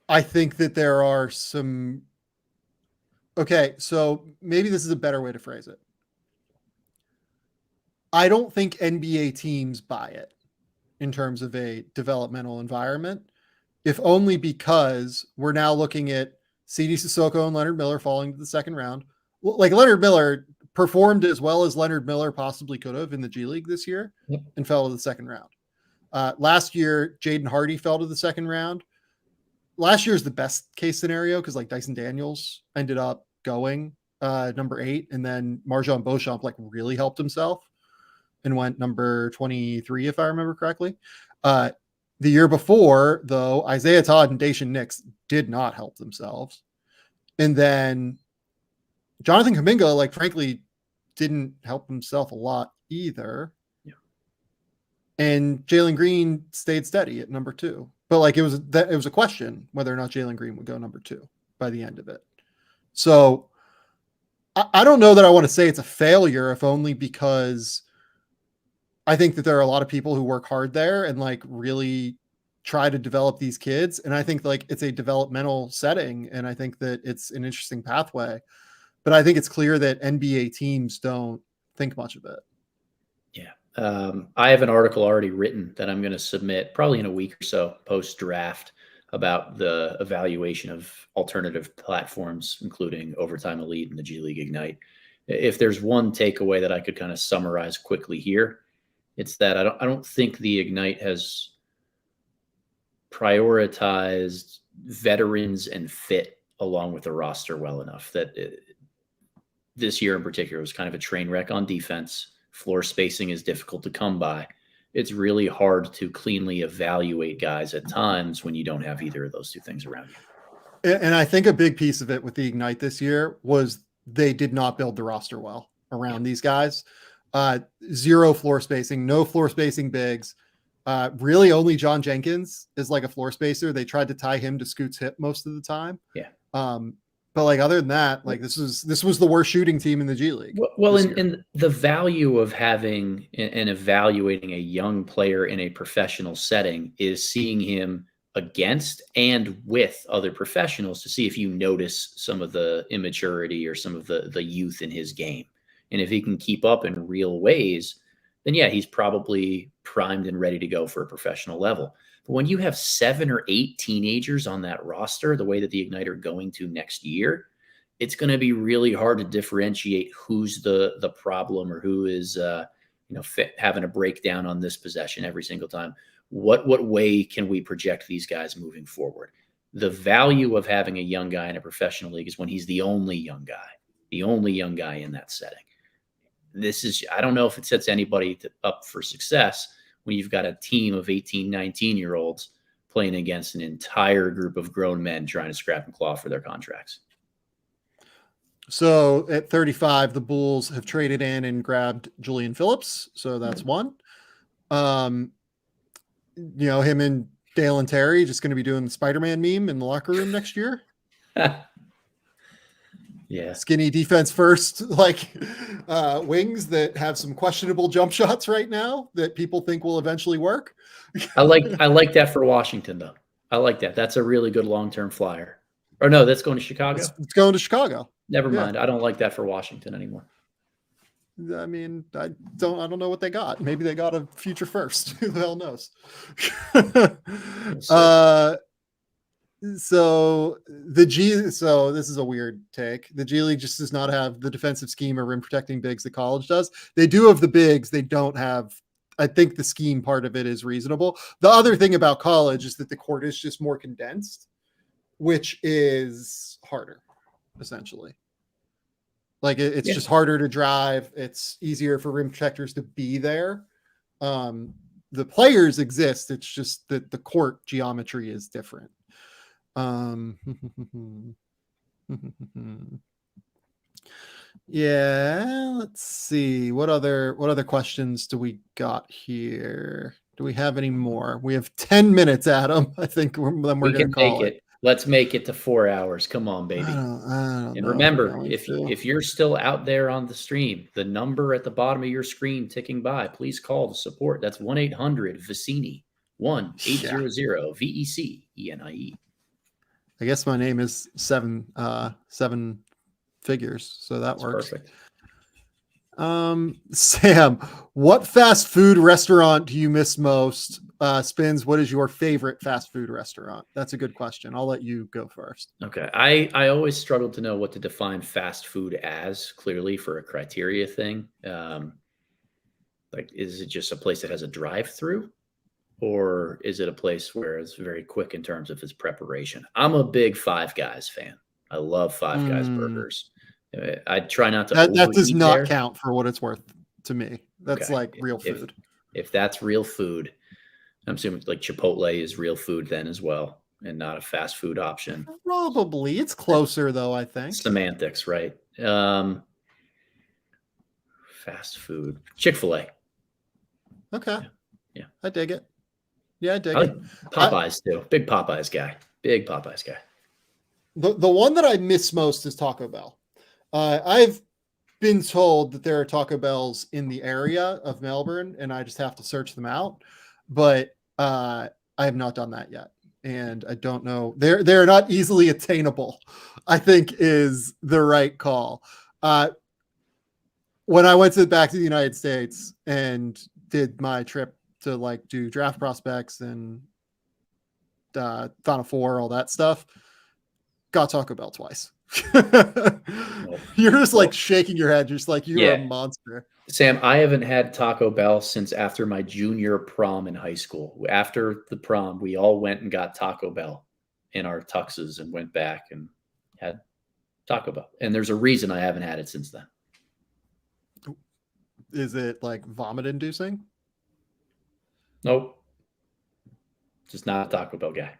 I think that there are some... Okay, so maybe this is a better way to phrase it. I don't think NBA teams buy it in terms of a developmental environment, if only because we're now looking at CD Sissoko and Leonard Miller falling to the second round. Like Leonard Miller performed as well as Leonard Miller possibly could have in the G League this year and fell to the second round. Last year, Jaden Hardy fell to the second round. Last year is the best case scenario because like Dyson Daniels ended up going number 8, and then Marjon Beauchamp like really helped himself and went number 23, if I remember correctly. The year before, though, Isaiah Todd and Dacian Nix did not help themselves. And then Jonathan Kuminga, like, frankly, didn't help himself a lot either. Yeah. And Jalen Green stayed steady at number 2. But like it was a question whether or not Jalen Green would go number 2 by the end of it. So I don't know that I want to say it's a failure, if only because I think that there are a lot of people who work hard there and like really try to develop these kids. And I think like it's a developmental setting, and I think that it's an interesting pathway. But I think it's clear that NBA teams don't think much of it. Yeah. I have an article already written that I'm going to submit probably in a week or so post-draft about the evaluation of alternative platforms, including Overtime Elite and the G League Ignite. If there's one takeaway that I could kind of summarize quickly here, it's that I don't think the Ignite has prioritized veterans and fit along with the roster well enough. That this year in particular was kind of a train wreck on defense. Floor spacing is difficult to come by. It's really hard to cleanly evaluate guys at times when you don't have either of those two things around you. And I think a big piece of it with the Ignite this year was they did not build the roster well around these guys. Zero floor spacing, no floor spacing bigs. Really only John Jenkins is like a floor spacer. They tried to tie him to Scoot's hip most of the time. Yeah. But like other than that, like this was the worst shooting team in the G League. Well, and the value of having and evaluating a young player in a professional setting is seeing him against and with other professionals to see if you notice some of the immaturity or some of the youth in his game. And if he can keep up in real ways, then yeah, he's probably primed and ready to go for a professional level. But when you have 7 or 8 teenagers on that roster, the way that the Ignite are going to next year, it's going to be really hard to differentiate who's the problem or who is having a breakdown on this possession every single time. What way can we project these guys moving forward? the value of having a young guy in a professional league is when he's the only young guy in that setting. I don't know if it sets anybody up for success when you've got a team of 18, 19-year-olds playing against an entire group of grown men trying to scrap and claw for their contracts. So at 35, the Bulls have traded in and grabbed Julian Phillips. So that's one. Him and Dale and Terry just going to be doing the Spider-Man meme in the locker room next year. Yeah. Skinny defense first, wings that have some questionable jump shots right now that people think will eventually work. I like that for Washington, though. I like that. That's a really good long-term flyer. Or no, that's going to Chicago. It's going to Chicago. Never mind. I don't like that for Washington anymore. I mean, I don't know what they got. Maybe they got a future first. Who the hell knows? So this is a weird take. The G League just does not have the defensive scheme or rim protecting bigs that college does. They do have the bigs. They don't have, I think the scheme part of it is reasonable. The other thing about college is that the court is just more condensed, which is harder, essentially. It's just harder to drive. It's easier for rim protectors to be there. The players exist. It's just that the court geometry is different. Yeah, let's see. What other questions do we got here? Do we have any more? We have 10 minutes, Adam. I think we're going to call it. Let's make it to 4 hours. Come on, baby. I don't and know remember, if you're still out there on the stream, the number at the bottom of your screen ticking by, please call the support. That's 1-800-Vecenie, 1-800-VECENIE. I guess my name is seven figures, so that works. Perfect. Sam, what fast food restaurant do you miss most? Spins, what is your favorite fast food restaurant? That's a good question. I'll let you go first. Okay. I always struggled to know what to define fast food as, clearly, for a criteria thing. Is it just a place that has a drive-through? Or is it a place where it's very quick in terms of its preparation? I'm a big Five Guys fan. I love Five Guys burgers. I try not to. That does not count for what it's worth to me. That's real food. If that's real food, I'm assuming Chipotle is real food then as well, and not a fast food option. Probably. It's closer though, I think. Semantics, right? Fast food. Chick-fil-A. Okay. Yeah. I dig it. Yeah, I dig it. Popeyes too. Big Popeyes guy. Big Popeyes guy. The one that I miss most is Taco Bell. I've been told that there are Taco Bells in the area of Melbourne, and I just have to search them out. But I have not done that yet, and I don't know. They're not easily attainable, I think is the right call. When I went back to the United States and did my trip to do draft prospects and Final Four, all that stuff, got Taco Bell twice. You're just shaking your head. You're just you're a monster. Sam, I haven't had Taco Bell since after my junior prom in high school. After the prom, we all went and got Taco Bell in our tuxes and went back and had Taco Bell. And there's a reason I haven't had it since then. Is it vomit inducing? Nope. Just not a Taco Bell guy.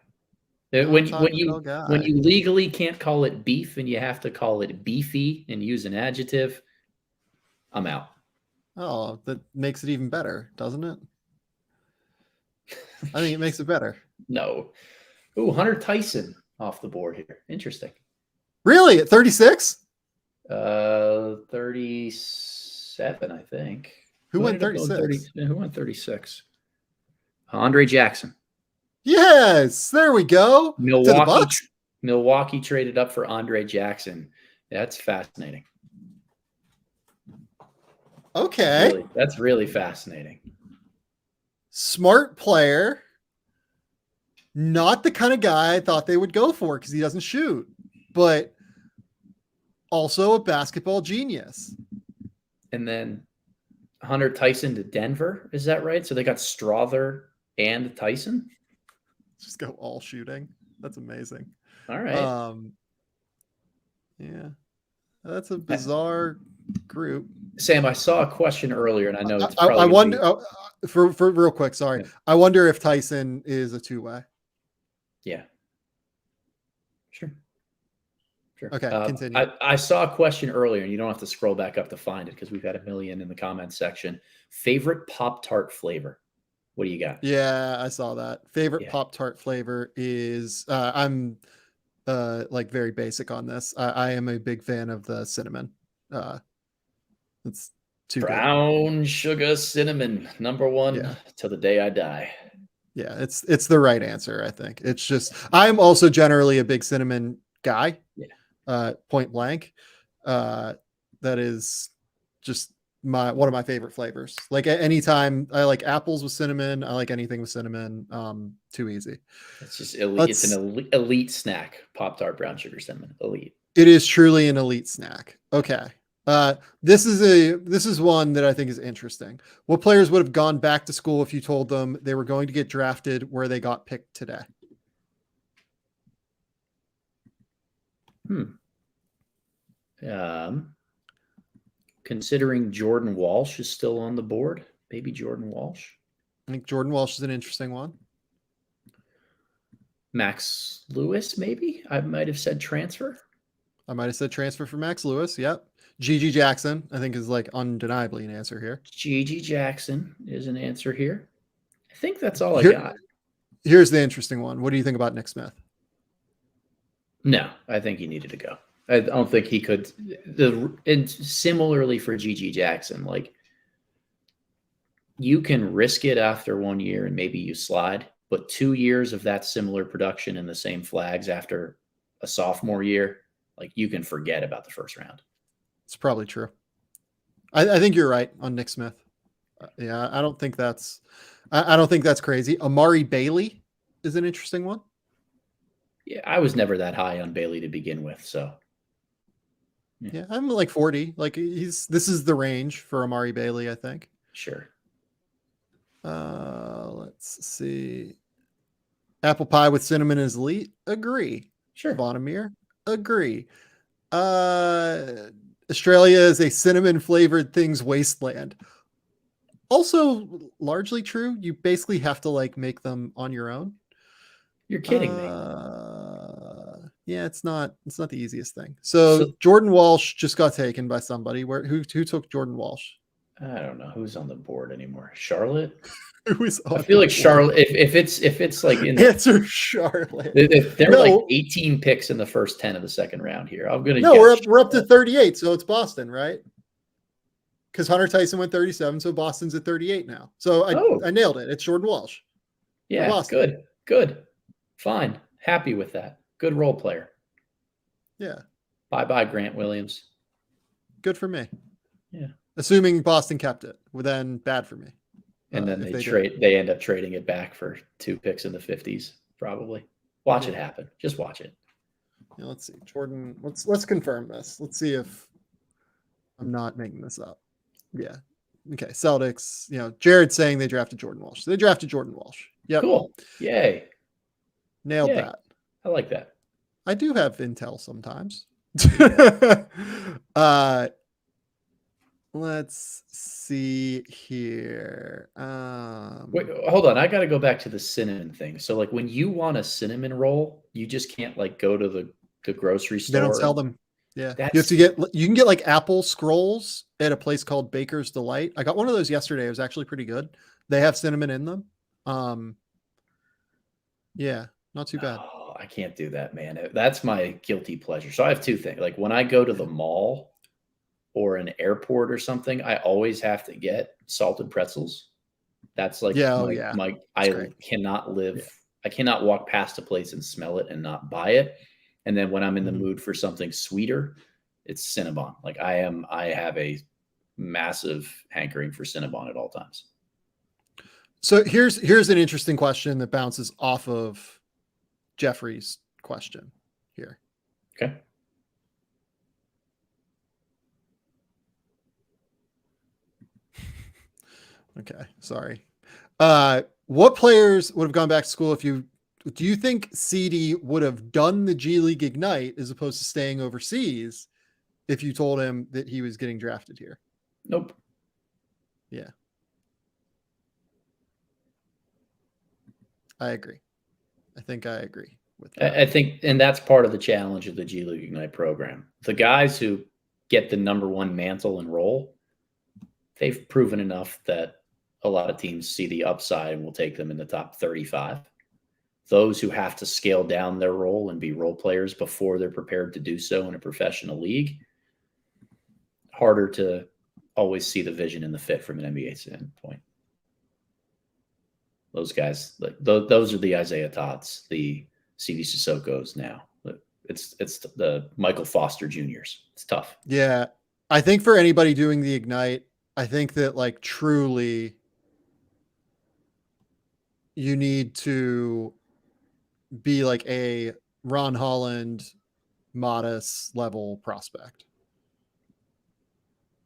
When you legally can't call it beef and you have to call it beefy and use an adjective, I'm out. Oh, that makes it even better, doesn't it? I think it makes it better. No. Ooh, Hunter Tyson off the board here. Interesting. Really? At 36? 37, I think. Who went 36? Who went 36? Andre Jackson. Yes, there we go. Milwaukee traded up for Andre Jackson. That's fascinating. Okay. That's really fascinating. Smart player. Not the kind of guy I thought they would go for because he doesn't shoot, but also a basketball genius. And then Hunter Tyson to Denver. Is that right? So they got Strother and Tyson? Just go all shooting. That's amazing. All right. Yeah, that's a bizarre group. Sam, I saw a question earlier, and I know it's I probably wonder for real quick. Sorry, Yeah. I wonder if Tyson is a two-way. Yeah. Sure. Okay, continue. I saw a question earlier, and you don't have to scroll back up to find it because we've had a million in the comments section. Favorite Pop-Tart flavor? What do you got? Yeah, I saw that. Favorite Yeah. Pop-Tart flavor is I'm like very basic on this. I am a big fan of the cinnamon. It's too Brown sugar cinnamon, number one till the day I die. Yeah, it's the right answer, I think. It's just I'm also generally a big cinnamon guy. Yeah. Point blank. That is just one of my favorite flavors. Like anytime I like apples with cinnamon, I like anything with cinnamon. Too easy. It's just elite. It's an elite snack. Pop-Tart brown sugar cinnamon. Elite. It is truly an elite snack. Okay. This is one that I think is interesting. What players would have gone back to school if you told them they were going to get drafted where they got picked today? Considering Jordan Walsh is still on the board, maybe Jordan Walsh. I think Jordan Walsh is an interesting one. Max Lewis, maybe. I might have said transfer. I might have said transfer for Max Lewis. Yep. GG Jackson, I think, is like undeniably an answer here. GG Jackson is an answer here. I think that's all I got. Here's the interesting one. What do you think about Nick Smith? No, I think he needed to go. I don't think he could. And similarly for GG Jackson, like you can risk it after 1 year and maybe you slide, but 2 years of that similar production in the same flags after a sophomore year, like you can forget about the first round. It's probably true. I think you're right on Nick Smith. Yeah, I don't think that's crazy. Amari Bailey is an interesting one. Yeah, I was never that high on Bailey to begin with, so. Yeah, I'm like 40. Like this is the range for Amari Bailey, I think. Sure. Let's see. Apple pie with cinnamon is elite. Agree. Sure. Vonamir. Agree. Australia is a cinnamon flavored things wasteland. Also largely true. You basically have to like make them on your own. You're kidding me. Yeah, it's not the easiest thing. So Jordan Walsh just got taken by somebody. Who took Jordan Walsh? I don't know who's on the board anymore. Charlotte? I feel like Charlotte. If it's like in answer Charlotte. They're like 18 picks in the first 10 of the second round here. I'm gonna. No, we're up to 38, so it's Boston, right? Because Hunter Tyson went 37, so Boston's at 38 now. So I nailed it. It's Jordan Walsh. Yeah, good, fine, happy with that. Good role player. Yeah. Bye, Grant Williams. Good for me. Yeah. Assuming Boston kept it, well, then bad for me. And then they end up trading it back for 2 picks in the 50s, probably. Watch it happen. Just watch it. Yeah, let's see. Jordan, let's confirm this. Let's see if I'm not making this up. Yeah. Okay. Celtics, Jared's saying they drafted Jordan Walsh. They drafted Jordan Walsh. Yeah. Cool. Yay. Nailed that. I like that. I do have intel sometimes. Let's see here. Wait, hold on. I got to go back to the cinnamon thing. So, like, when you want a cinnamon roll, you just can't like go to the grocery store. They don't sell them. Yeah, you can get like apple scrolls at a place called Baker's Delight. I got one of those yesterday. It was actually pretty good. They have cinnamon in them. Yeah, not too bad. Oh, I can't do that, man. That's my guilty pleasure. So I have 2 things. Like when I go to the mall or an airport or something, I always have to get salted pretzels. That's like I cannot live. Yeah. I cannot walk past a place and smell it and not buy it. And then when I'm in the mood for something sweeter, it's Cinnabon. Like I have a massive hankering for Cinnabon at all times. So here's an interesting question that bounces off of Jeffrey's question here. Okay. Okay, sorry. What players would have gone back to school if you do you think CD would have done the G League Ignite as opposed to staying overseas if you told him that he was getting drafted here? Nope. Yeah. I agree. I think I agree with that. I think, and that's part of the challenge of the G League Ignite program. The guys who get the number one mantle and role, they've proven enough that a lot of teams see the upside and will take them in the top 35. Those who have to scale down their role and be role players before they're prepared to do so in a professional league, harder to always see the vision and the fit from an NBA standpoint. Those guys, like those are the Isaiah Todds, the CD Sissokos now. It's the Michael Foster Juniors. It's tough. Yeah. I think for anybody doing the Ignite, I think that like truly you need to be like a Ron Holland, modest level prospect.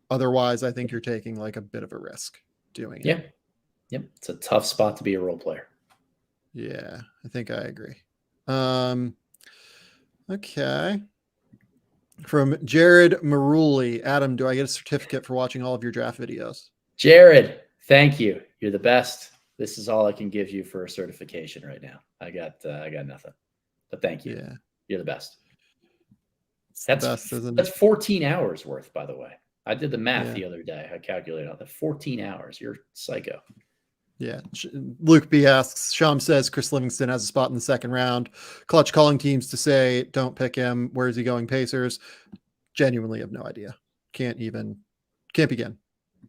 Otherwise, I think you're taking like a bit of a risk doing it. Yeah. Yep. It's a tough spot to be a role player. Yeah, I think I agree. Okay. From Jared Maruli. Adam, do I get a certificate for watching all of your draft videos? Jared, thank you. You're the best. This is all I can give you for a certification right now. I got nothing. But thank you. Yeah. You're the best. That's best, isn't that's it? 14 hours worth, by the way. I did the math the other day. I calculated out that 14 hours. You're psycho. Yeah. Luke B asks, Sham says Chris Livingston has a spot in the second round. Clutch calling teams to say, don't pick him. Where is he going? Pacers. Genuinely have no idea. Can't begin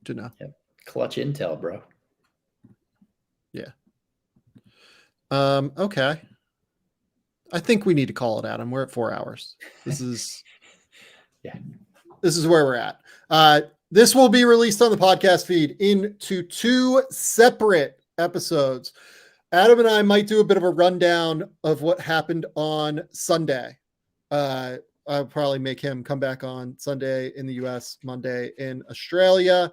to know. Yep. Clutch intel, bro. Yeah. Okay. I think we need to call it, Adam. We're at 4 hours. This is this is where we're at. This will be released on the podcast feed into 2 separate episodes. Adam and I might do a bit of a rundown of what happened on Sunday. I'll probably make him come back on Sunday in the US, Monday in Australia.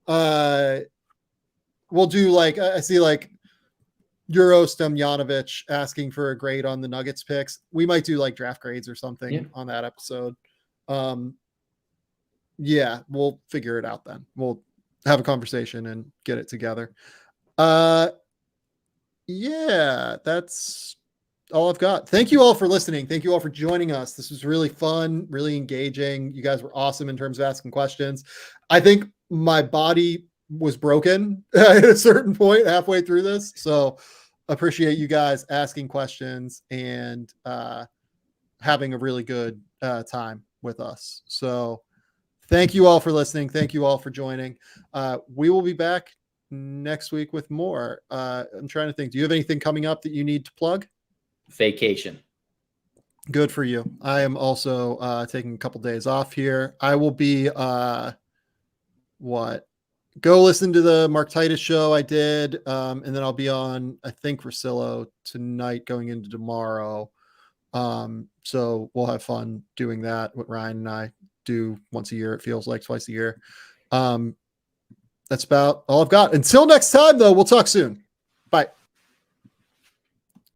We'll do like, I see like Euro Stemjanovic asking for a grade on the Nuggets picks. We might do like draft grades or something on that episode. Yeah, we'll figure it out then. We'll have a conversation and get it together. Yeah, that's all I've got. Thank you all for listening. Thank you all for joining us. This was really fun, really engaging. You guys were awesome in terms of asking questions. I think my body was broken at a certain point halfway through this. So appreciate you guys asking questions and having a really good time with us. So thank you all for listening. Thank you all for joining. We will be back next week with more. I'm trying to think. Do you have anything coming up that you need to plug? Vacation. Good for you. I am also taking a couple days off here. I will be go listen to the Mark Titus show I did, and then I'll be on, I think, Rosillo tonight going into tomorrow. So we'll have fun doing that, what Ryan and I do once a year. It feels like twice a year. That's about all I've got. Until next time, though, we'll talk soon. Bye.